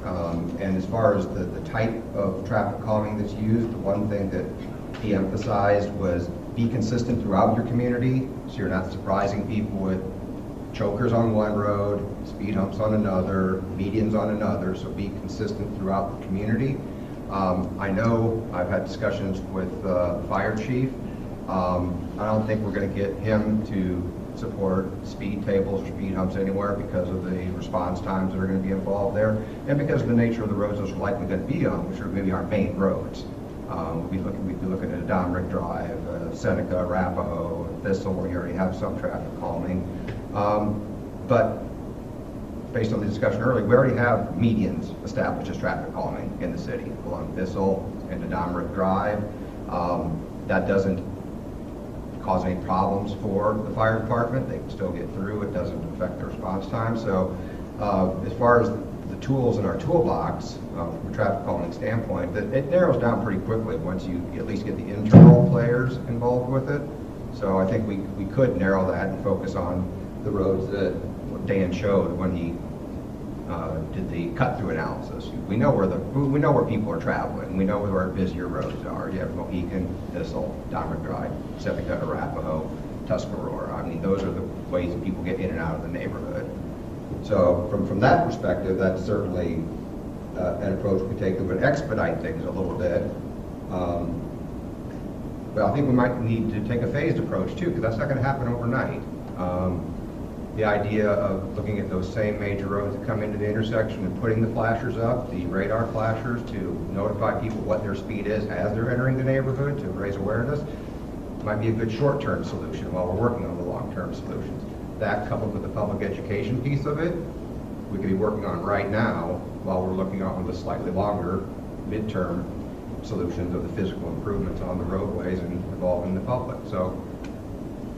And as far as the type of traffic calming that's used, the one thing that he emphasized was be consistent throughout your community, so you're not surprising people with chokers on one road, speed humps on another, medians on another, so be consistent throughout the community. I know I've had discussions with the fire chief. I don't think we're going to get him to support speed tables or speed humps anywhere because of the response times that are going to be involved there, and because of the nature of the roads those are likely going to be on, which are maybe our main roads. We'd be looking at Domrick Drive, Seneca, Arapahoe, Thistle, where you already have some traffic calming. But based on the discussion earlier, we already have medians established as traffic calming in the city along Thistle and to Domrick Drive. That doesn't cause any problems for the fire department. They can still get through. It doesn't affect their response time. So as far as the tools in our toolbox, from a traffic calming standpoint, it narrows down pretty quickly once you at least get the internal players involved with it. So I think we could narrow that and focus on the roads that Dan showed when he did the cut-through analysis. We know where people are traveling. We know where our busier roads are. You have Mohican, Thistle, Domrick Drive, Seneca, Arapahoe, Tuscarora. I mean, those are the ways that people get in and out of the neighborhood. So from that perspective, that's certainly an approach we take that would expedite things a little bit. Well, I think we might need to take a phased approach too, because that's not going to happen overnight. The idea of looking at those same major roads that come into the intersection and putting the flashers up, the radar flashers, to notify people what their speed is as they're entering the neighborhood to raise awareness, might be a good short-term solution while we're working on the long-term solutions. That, coupled with the public education piece of it, we could be working on right now while we're looking on the slightly longer midterm solutions of the physical improvements on the roadways and involving the public. So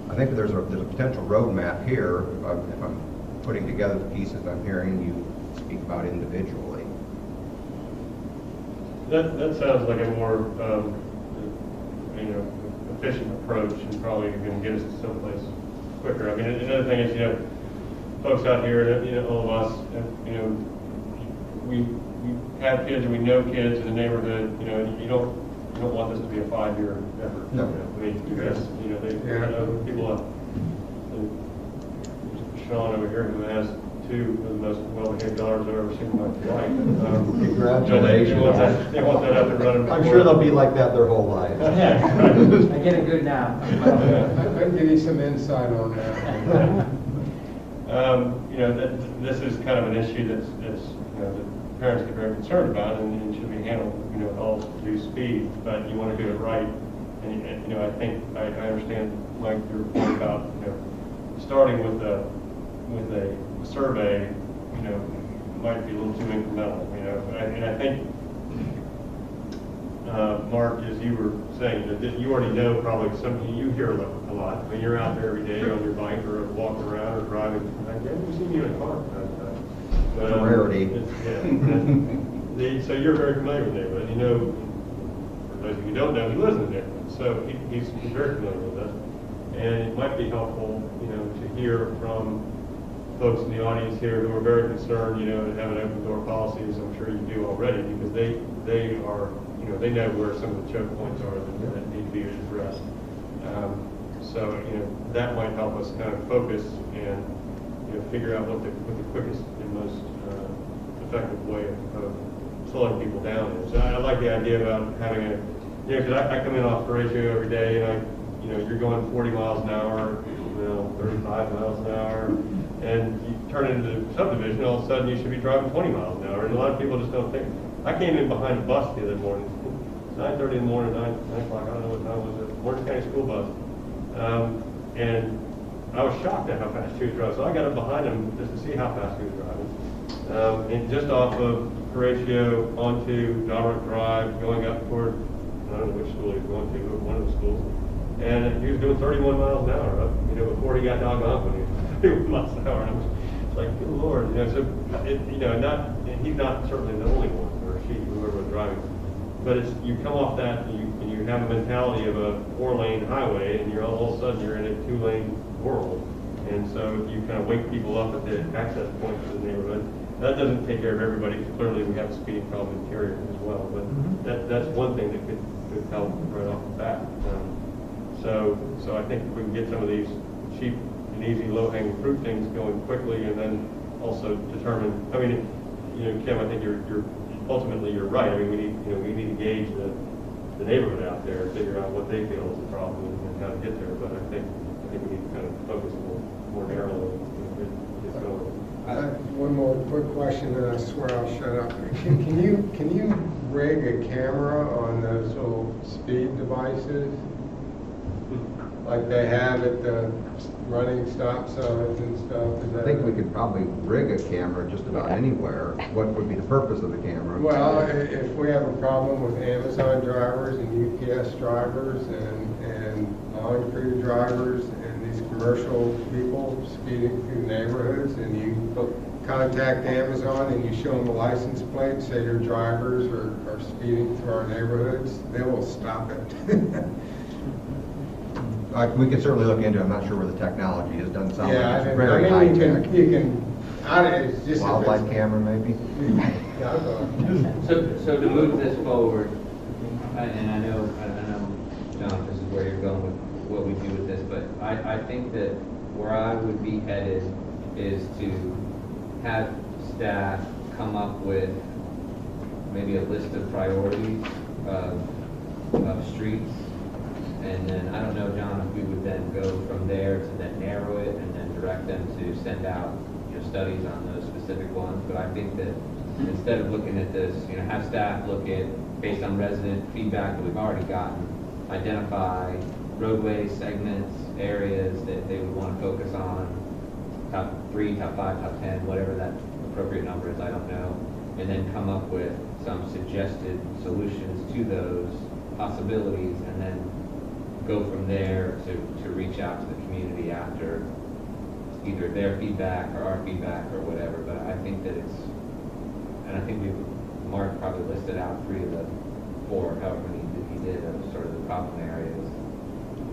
I think there's a potential roadmap here if I'm putting together the pieces I'm hearing you speak about individually. That sounds like a more efficient approach and probably going to get us to someplace quicker. I mean, another thing is, folks out here, all of us, we have kids and we know kids in the neighborhood. You don't want this to be a 5-year effort. No. I mean, because people. Sean over here, who has 2 of the most well-behaved daughters I've ever seen in my life. Congratulations. They want that up and running. I'm sure they'll be like that their whole life. I get it good now. I can give you some insight on that. This is kind of an issue that's the parents get very concerned about, and should be handled, with all due speed. But you want to do it right, and I think I understand, Mike, your point about starting with a survey, might be a little too incremental, and I think. Mark, as you were saying, that you already know probably something you hear a lot. I mean, you're out there every day on your bike or walking around or driving. I haven't seen you in a car. It's a rarity. So you're very familiar with the neighborhood. For those of you who don't know, he lives in the neighborhood. So he's very familiar with us. And it might be helpful, to hear from folks in the audience here who are very concerned, to have an open door policy, as I'm sure you do already, because they are, they know where some of the choke points are that need to be addressed. So, that might help us kind of focus and figure out what the quickest and most effective way of slowing people down is. So I like the idea about having a, because I come in off Horatio every day, and you're going 40 miles an hour, 35 miles an hour, and you turn into the subdivision, all of a sudden you should be driving 20 miles an hour, and a lot of people just don't think. I came in behind a bus the other morning, 9:30 in the morning, 9 o'clock, I don't know what time it was, Orange County school bus, and I was shocked at how fast he was driving, so I got up behind him just to see how fast he was driving. And just off of Horatio onto Dalbrook Drive, going up toward, I don't know which school he was going to, but one of the schools. And he was doing 31 miles an hour up, before he got doggone when he was 31 miles an hour. And I was like, good Lord, so, and he's not certainly the only one, or she, whoever was driving. But it's, you come off that, and you have a mentality of a 4-lane highway, and all of a sudden you're in a 2-lane world. And so you kind of wake people up at the access points of the neighborhood. That doesn't take care of everybody, because clearly we have a speeding problem in Interior as well. But that's one thing that could help right off the bat. So I think if we can get some of these cheap and easy, low-hanging fruit things going quickly, and then also determine. I mean, Kim, I think you're ultimately you're right. I mean, we need to gauge the neighborhood out there and figure out what they feel is the problem and how to get there. But I think we need to kind of focus more narrowly and get going. One more quick question, and I swear I'll shut up. Can you rig a camera on those little speed devices, like they have at the running stop signs and stuff? I think we could probably rig a camera just about anywhere. What would be the purpose of the camera? Well, if we have a problem with Amazon drivers and UPS drivers and lawn crew drivers and these commercial people speeding through neighborhoods, and you contact Amazon and you show them a license plate, say your drivers are speeding through our neighborhoods, they will stop it. We can certainly look into it. I'm not sure where the technology is. Doesn't sound like it's I very mean, high tech. it's just Wildlife camera, maybe? So to move this forward, and I know, John, this is where you're going with what we do with this, but I think that where I would be headed is to have staff come up with maybe a list of priorities of streets. And then, I don't know, John, if we would then go from there to then narrow it and then direct them to send out, studies on those specific ones. But I think that instead of looking at this, have staff look at, based on resident feedback that we've already gotten, identify roadways, segments, areas that they would want to focus on, top 3, top 5, top 10, whatever that appropriate number is, I don't know, and then come up with some suggested solutions to those possibilities, and then go from there to reach out to the community after either their feedback or our feedback or whatever. But I think that and I think Mark probably listed out 3 of the 4, however many he did, of sort of the problem areas.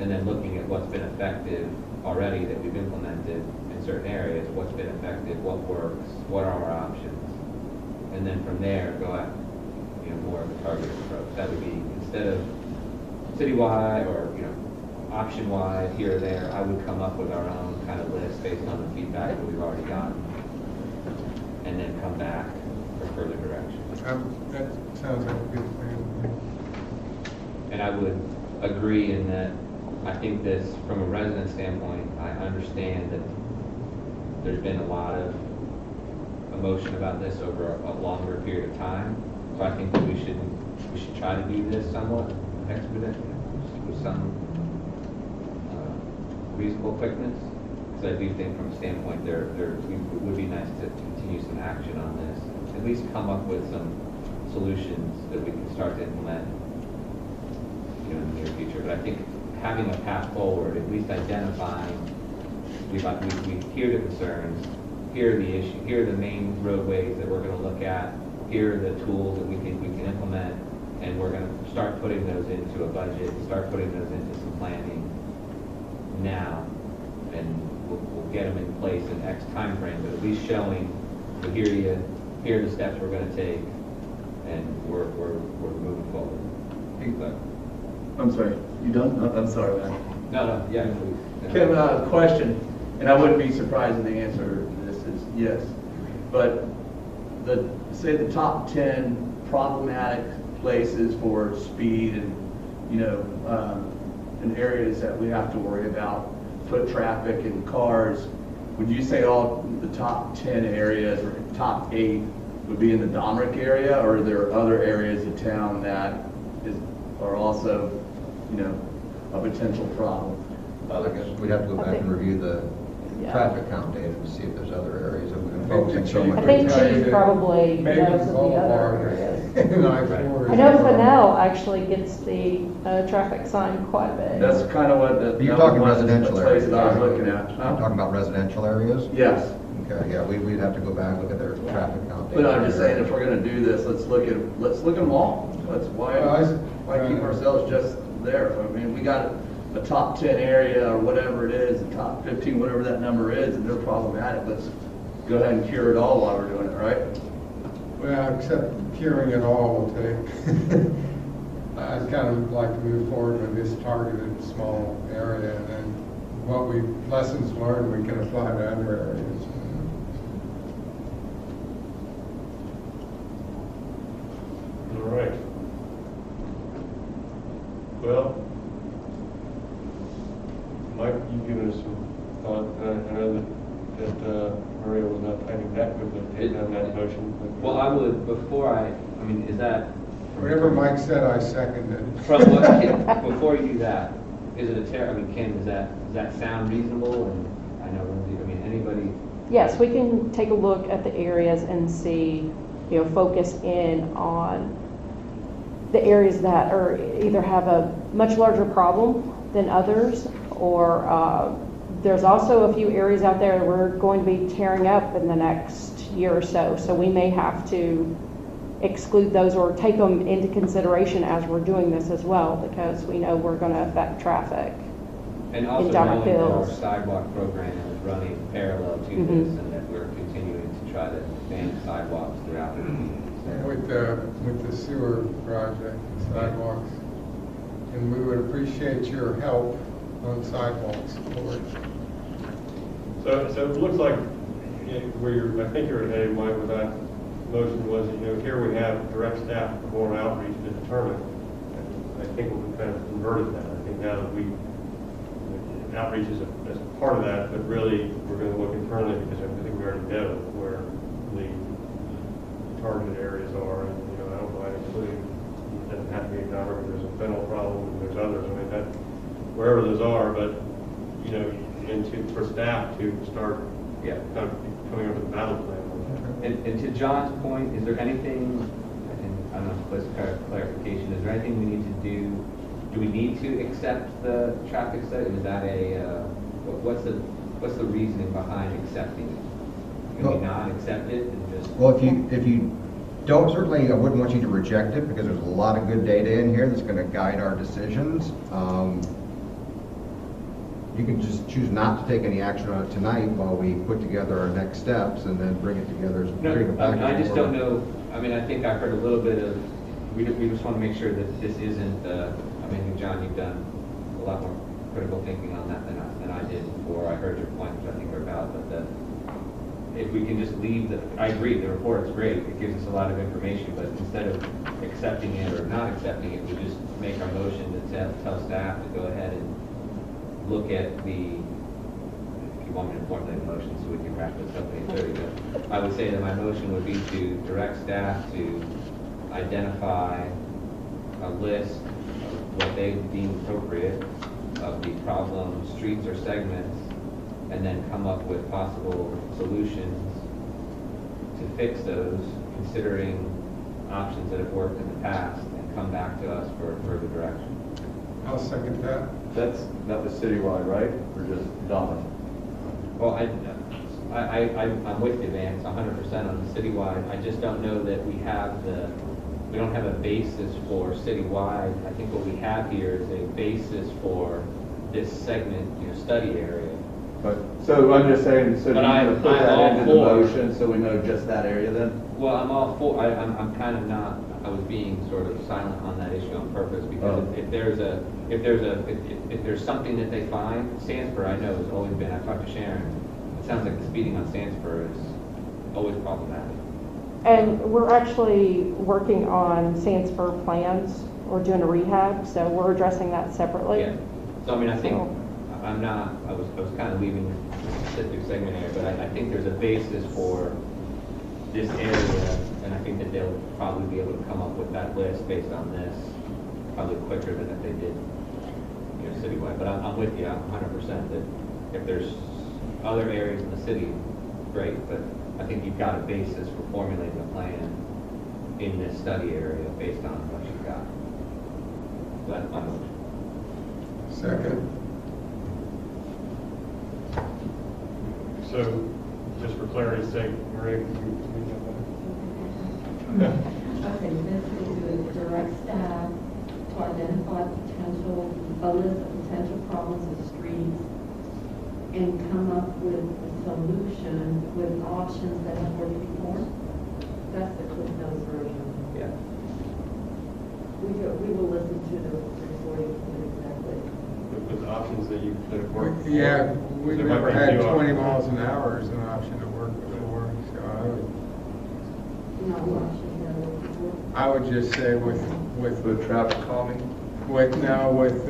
And then looking at what's been effective already that we've implemented in certain areas, what's been effective, what works, what are our options. And then from there, go at more of a targeted approach. That would be, instead of citywide or option-wide here or there, I would come up with our own kind of list based on the feedback that we've already gotten, and then come back for further direction. That sounds like a good plan. And I would agree in that I think this, from a resident standpoint, I understand that there's been a lot of emotion about this over a longer period of time. So I think that we should try to do this somewhat expeditious with some reasonable quickness. Because I do think from a standpoint it would be nice to continue some action on this. At least come up with some solutions that we can start to implement in the near future. But I think having a path forward, at least identifying, we hear the concerns, here are the issues, here are the main roadways that we're going to look at, here are the tools that we think we can implement, and we're going to start putting those into a budget, start putting those into some planning now, and we'll get them in place in X time frame, but at least showing, so here are the steps we're going to take, and we're moving forward. I'm sorry, you done? I'm sorry, man. No, yeah, please. Kim, question. and I wouldn't be surprised if the answer to this is yes. But say the top 10 problematic places for speed and, and areas that we have to worry about, foot traffic and cars, would you say all the top 10 areas or top 8 would be in the Domrick area, or are there other areas of town that are also, a potential problem? I guess we'd have to go back and review the traffic count data to see if there's other areas that we've been focusing so much. I think Chief probably knows of the other areas. I know Fennell actually gets the traffic sign quite a bit. That's kind of what You're talking residential areas. that I was looking at. You're talking about residential areas? Yes. Okay, yeah, we'd have to go back, look at their traffic count data. But I'm just saying, if we're gonna do this, let's look at them all. That's why keep ourselves just there. I mean, we got a top 10 area or whatever it is, a top 15, whatever that number is, and they're problematic. Let's go ahead and cure it all while we're doing it, right? Well, except curing it all will take. I'd kind of like to move forward with this targeted small area, and then lessons learned we can apply to other areas. All right. Well, Mike, you've given us some thought. I know that Maria was not typing that quickly to take down that motion. Well, I would, is that? Whatever Mike said, I seconded. From what, before you do that, is it Ken, does that sound reasonable? And I know, anybody? Yes, we can take a look at the areas and see, focus in on the areas that are either have a much larger problem than others, or there's also a few areas out there we're going to be tearing up in the next year or so. So we may have to exclude those or take them into consideration as we're doing this as well, because we know we're going to affect traffic. And also in Domrick knowing that our Hills. sidewalk program is running parallel to Mhm. this, and that we're continuing to try to expand sidewalks throughout the community. With the sewer project, sidewalks, and we would appreciate your help on sidewalks for it. So it looks like I think you're headed, Mike, with that motion was, here we have direct staff perform outreach to determine. And I think we've kind of converted that. I think now that outreach is a part of that, but really we're going to look internally, because I think we already know where the targeted areas are. And, I don't mind including, it doesn't have to be Domrick, if there's a fennel problem, and there's others. Wherever those are, but, for staff to start kind of coming up with a battle plan. And to John's point, is there anything, and I don't know if it's clarification, is there anything we need to do? Do we need to accept the traffic study? Is that what's the reasoning behind accepting it? Can we not accept it and just? Well, if you don't, certainly I wouldn't want you to reject it, because there's a lot of good data in here that's going to guide our decisions. You can just choose not to take any action on it tonight while we put together our next steps and then bring it together as bring it back. I just don't know. I think I've heard a little bit of. We just want to make sure that this isn't. John, you've done a lot more critical thinking on that than I did before. I heard your point, which I think are valid. But if we can just leave I agree. The report's great. It gives us a lot of information. But instead of accepting it or not accepting it, we just make our motion to tell staff to go ahead and look at if you want me to formulate a motion so we can wrap this up at 8:30, but I would say that my motion would be to direct staff to identify a list of what they deem appropriate of the problem streets or segments, and then come up with possible solutions to fix those, considering options that have worked in the past, and come back to us for further direction. I'll second that. That was citywide, right? Or just Domrick? Well, I'm with you, Vance, 100% on the citywide. I just don't know that we don't have a basis for citywide. I think what we have here is a basis for this segment, study area. But, so I'm just saying, so do you But want to put I'm that all into the for- motion so we know just that area then? Well, I'm all for, I'm kind of not, I was being sort of silent on that issue on purpose, because if there's something that they find, Sandsburg, I know, has always been, I've talked to Sharon, it sounds like the speeding on Sandsburg is always problematic. And we're actually working on Sandsburg plans. We're doing a rehab, so we're addressing that separately. Yeah, so I mean, I think, So- I'm not, I was kind of leaving the specific segment here, but I think there's a basis for this area, and I think that they'll probably be able to come up with that list based on this, probably quicker than if they did, you know, citywide. But I'm with you, I'm 100% that if there's other areas in the city, great, but I think you've got a basis for formulating a plan in this study area based on what you've got. So that's my motion. Second. So, just for clarity's sake, Maria, could you jump in? Okay, this is to direct staff to identify a list of potential problems with streets and come up with a solution with options that have worked before. That's the Cliff Notes version. Yeah. We will listen to the recording exactly. With the options that have worked? Yeah, we've There might never be had new 20 options. miles an hour as an option to work before, so No options that worked before. I would just say with traffic calming? with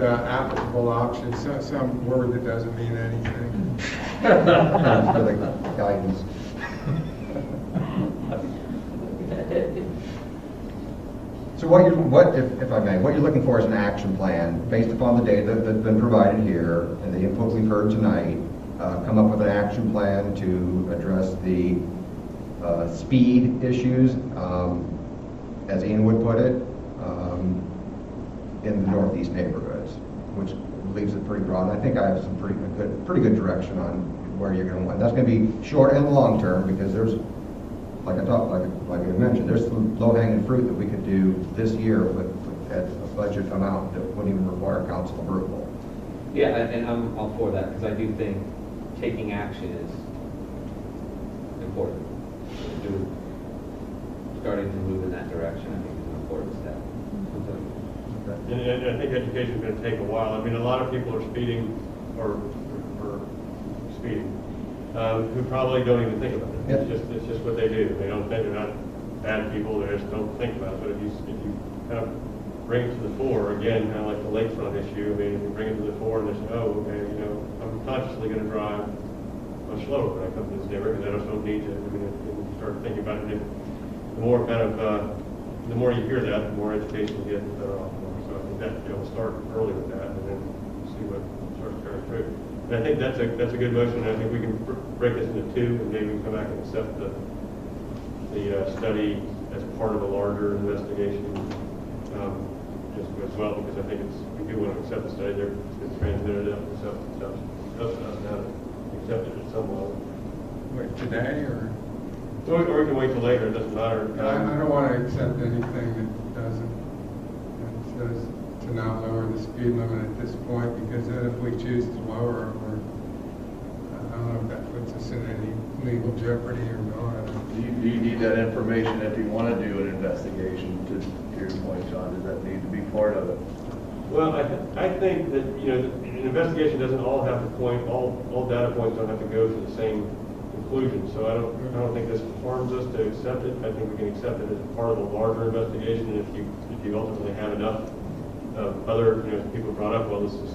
applicable options, some word that doesn't mean anything. For the guidance. So if I may, what you're looking for is an action plan based upon the data that's been provided here and the input we've heard tonight. Come up with an action plan to address the speed issues, as Ian would put it, in the northeast neighborhoods, which leaves it pretty broad. And I think I have some pretty good direction on where you're going to want. That's going to be short and long term, because there's, like I mentioned, there's some low-hanging fruit that we could do this year at a budget amount that wouldn't even require council approval. Yeah, and I'm all for that, because I do think taking action is important. Starting to move in that direction, I think, is an important step. And I think education is going to take a while. I mean, a lot of people are speeding or speeding who probably don't even think about it. It's just what they do. They don't think, they're not bad people. They just don't think about it. But if you kind of bring it to the fore, again, kind of like the lakefront issue. I mean, if you bring it to the fore and they say, oh, okay, you know, I'm consciously going to drive much slower when I come to this neighborhood because I just don't need to. I mean, if you start thinking about it, the more kind of the more you hear that, the more education you get, the better off. So I think that we'll start early with that, and then see what starts carrying through. And I think that's a good motion. I think we can break this into two, and maybe we can come back and accept the study as part of a larger investigation as well, because I think we do want to accept the study. It's been transmitted up to us now to accept it at some level. Wait, today or? Or we can wait till later. It doesn't matter. I don't want to accept anything that doesn't, that says to not lower the speed limit at this point, because then if we choose to lower it, I don't know if that puts us in any legal jeopardy or not. Do you need that information if you want to do an investigation, to your point, John? Does that need to be part of it? Well, I think that, you know, an investigation doesn't all have to point, all data points don't have to go to the same conclusion. So I don't think this harms us to accept it. I think we can accept it as part of a larger investigation. And if you ultimately have enough other, you know, people brought up, well, this is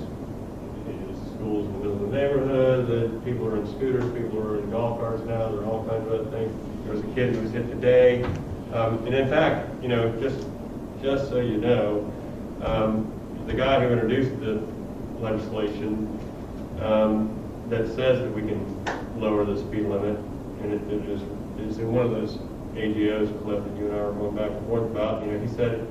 schools in the middle of the neighborhood, that people are in scooters, people are in golf carts now, there are all kinds of other things. There was a kid who was hit today. And in fact, you know, just so you know, the guy who introduced the legislation that says that we can lower the speed limit, and it is in one of those AGOs, Cliff, that you and I were going back and forth about. You know, he said,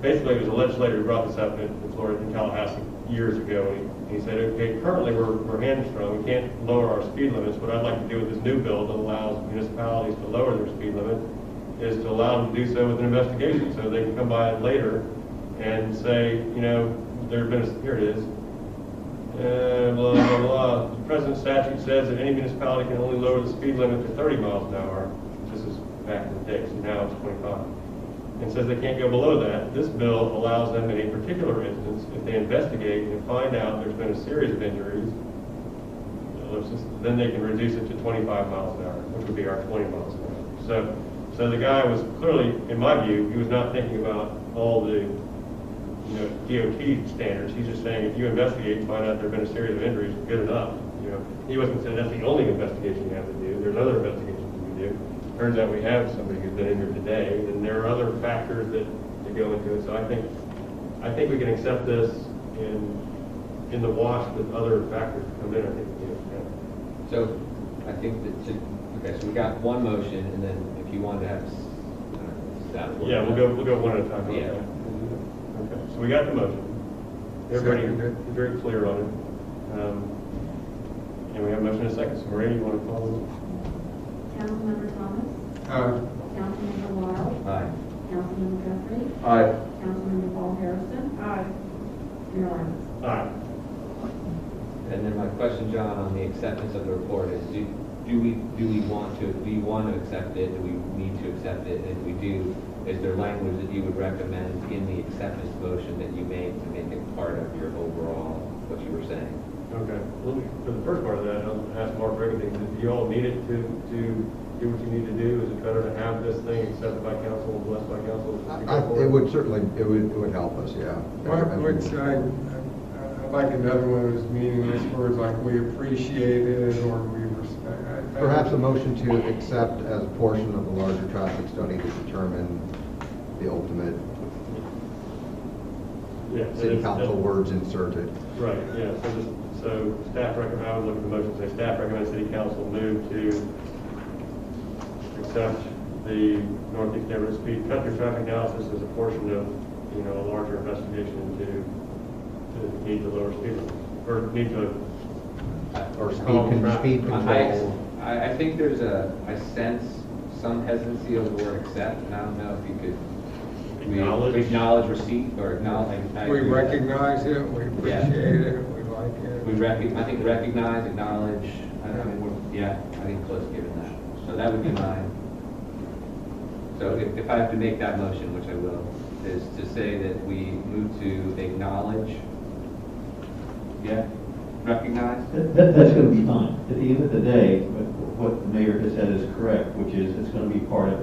basically, it was a legislator who brought this up in Florida, in Tallahassee, years ago, and he said, okay, currently we're hamstrung, we can't lower our speed limits. What I'd like to do with this new bill that allows municipalities to lower their speed limit is to allow them to do so with an investigation, so they can come by later and say, you know, here it is, blah, blah, blah. The President's statute says that any municipality can only lower the speed limit to 30 miles an hour. This is back in the day, so now it's 25. And says they can't go below that. This bill allows them in a particular instance, if they investigate and find out there's been a series of injuries, then they can reduce it to 25 miles an hour, which would be our 20 miles an hour. So the guy was clearly, in my view, he was not thinking about all the DOT standards. He's just saying if you investigate and find out there've been a series of injuries, good enough. He wasn't saying that's the only investigation you have to do. There's other investigations you can do. Turns out we have somebody who's been injured today, and there are other factors that go into it. So I think we can accept this in the wash with other factors that come in. I think So I think that okay. So we got one motion, and then if you wanted to have yeah, we'll go one at a time. Yeah. Okay. So we got the motion. Everybody is very clear on it. And we have a motion and a second. So Maria, you want to follow? Councilmember Thomas? Councilmember Wild? Aye. Councilmember Guthrie? Aye. Councilmember Paul Harrison? Aye. Mayor Lambert? Aye. And then my question, John, on the acceptance of the report is: do you want to accept it? Do we need to accept it? And if we do, is there language that you would recommend in the acceptance motion that you made to make it part of your overall what you were saying? Okay. Well, for the first part of that, I'll ask Mark Riggedy, do you all need it to do what you need to do? Is it better to have this thing accepted by council and blessed by council? It would certainly, it would help us, yeah. I'd like another one of those meaningless words like we appreciate it or we respect. Perhaps a motion to accept as a portion of the larger traffic study to determine the ultimate city council words inserted. Right, yeah. So staff recommend, I would look at the motion and say staff recommends city council move to accept the Northeast Neighborhood Speed Country Traffic Analysis as a portion of, a larger investigation into the need to lower speed limits, or need to, speed control. I think there's I sense some hesitancy of the word accept, and I don't know if you could acknowledge receipt or acknowledge. We recognize it, we appreciate it, we like it. I think recognize, acknowledge. I think close given that. So that would be mine. So if I have to make that motion, which I will, is to say that we move to acknowledge. Yeah. Recognize? That's going to be fine. At the end of the day, what the mayor has said is correct, which is it's going to be part of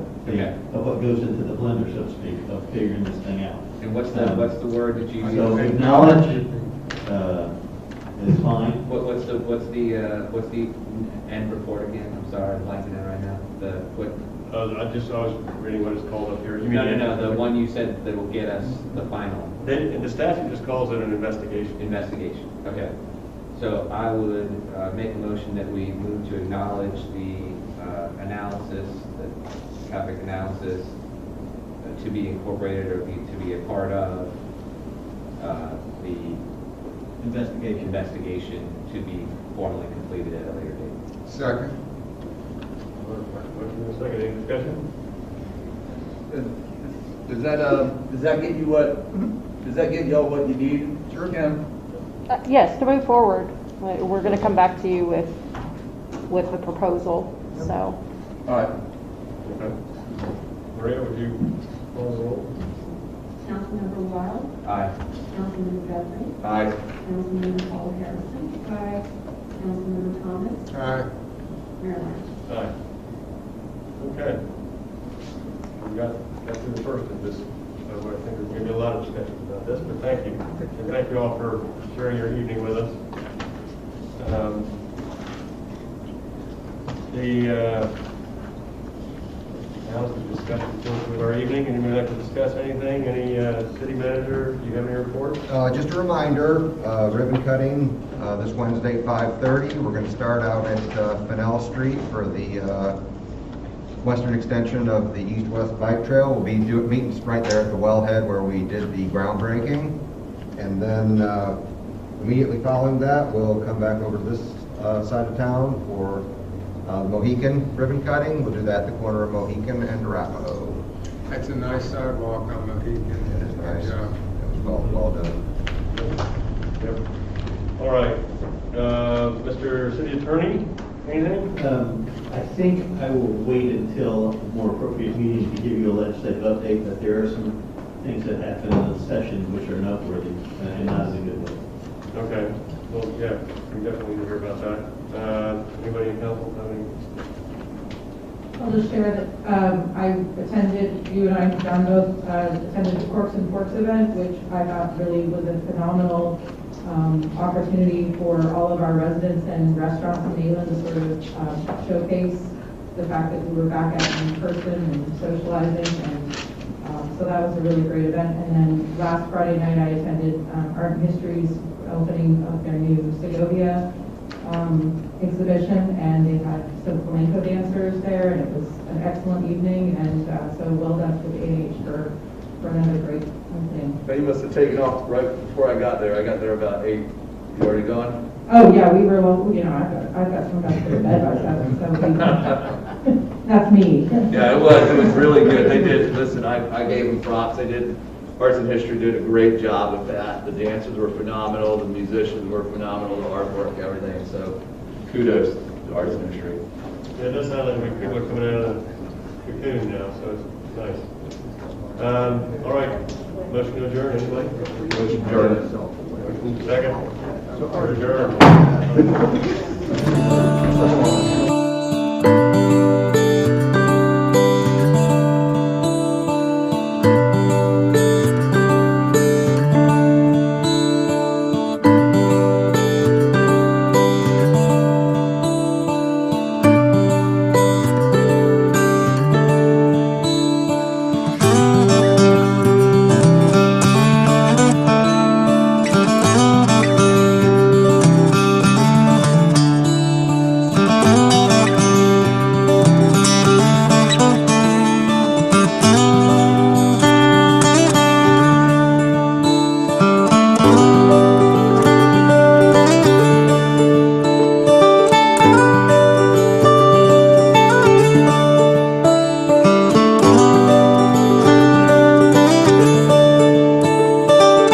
what goes into the blender, so to speak, of figuring this thing out. And what's the word that you use? So acknowledge is fine. What's the end report again? I'm sorry, I'm blanking out right now. I was reading what it's called up here. You mean no, the one you said that will get us the final. And the statute just calls it an investigation. Investigation. Okay. So I would make a motion that we move to acknowledge the analysis, the traffic analysis, to be incorporated or to be a part of the investigation to be formally completed at a later date. Second. Motion and a second. Any discussion? Does that get you all what you need? Sure can. Yes, to move forward. We're going to come back to you with the proposal, so. All right. Okay. Maria, would you call the roll? Councilmember Wild? Aye. Councilmember Guthrie? Aye. Councilmember Paul Harrison? Aye. Councilmember Thomas? Aye. Mayor Lambert? Aye. Okay. We got through the first of this. I think there's going to be a lot of discussion about this, but thank you. And thank you all for sharing your evening with us. Now's the discussion with our evening. Anybody like to discuss anything? Any city manager? Do you have any reports? Just a reminder, ribbon cutting this Wednesday, 5:30. We're going to start out at Fennell Street for the western extension of the east-west bike trail. We'll be meeting right there at the wellhead where we did the groundbreaking. And then immediately following that, we'll come back over to this side of town for the Mohican ribbon cutting. We'll do that at the corner of Mohican and Arapahoe. That's a nice sidewalk on Mohican. It is nice. Good job. It was well done. Yep. All right, Mr. City Attorney, anything? I think I will wait until a more appropriate meeting to give you a legislative update, but there are some things that happen in the session which are noteworthy and not in a good way. Okay, well, yeah, we definitely need to hear about that. Anybody in council have any? I'll just share that I attended, you and I, John, both attended the Corks and Forks event, which I thought really was a phenomenal opportunity for all of our residents and restaurants in Maitland to sort of showcase the fact that we were back out in person and socializing, and so that was a really great event. And then last Friday night I attended Art and History's opening of their new Segovia exhibition, and they had some flamenco dancers there, and it was an excellent evening, and so well done to the AH for another great thing. They must have taken off right before I got there. I got there about 8. You already gone? Oh, yeah, we were, well, you know, I've got some guys to go to bed by 7, so that's me. Yeah, it was really good. They did, listen, I gave them props. They did, Arts and History did a great job with that. The dancers were phenomenal, the musicians were phenomenal, the artwork, everything. So kudos to Arts and History. Yeah, it does sound like people are coming out of the cocoon now, so it's nice. All right, motion to adjourn, anybody? Motion adjourned. Second? Adjourn.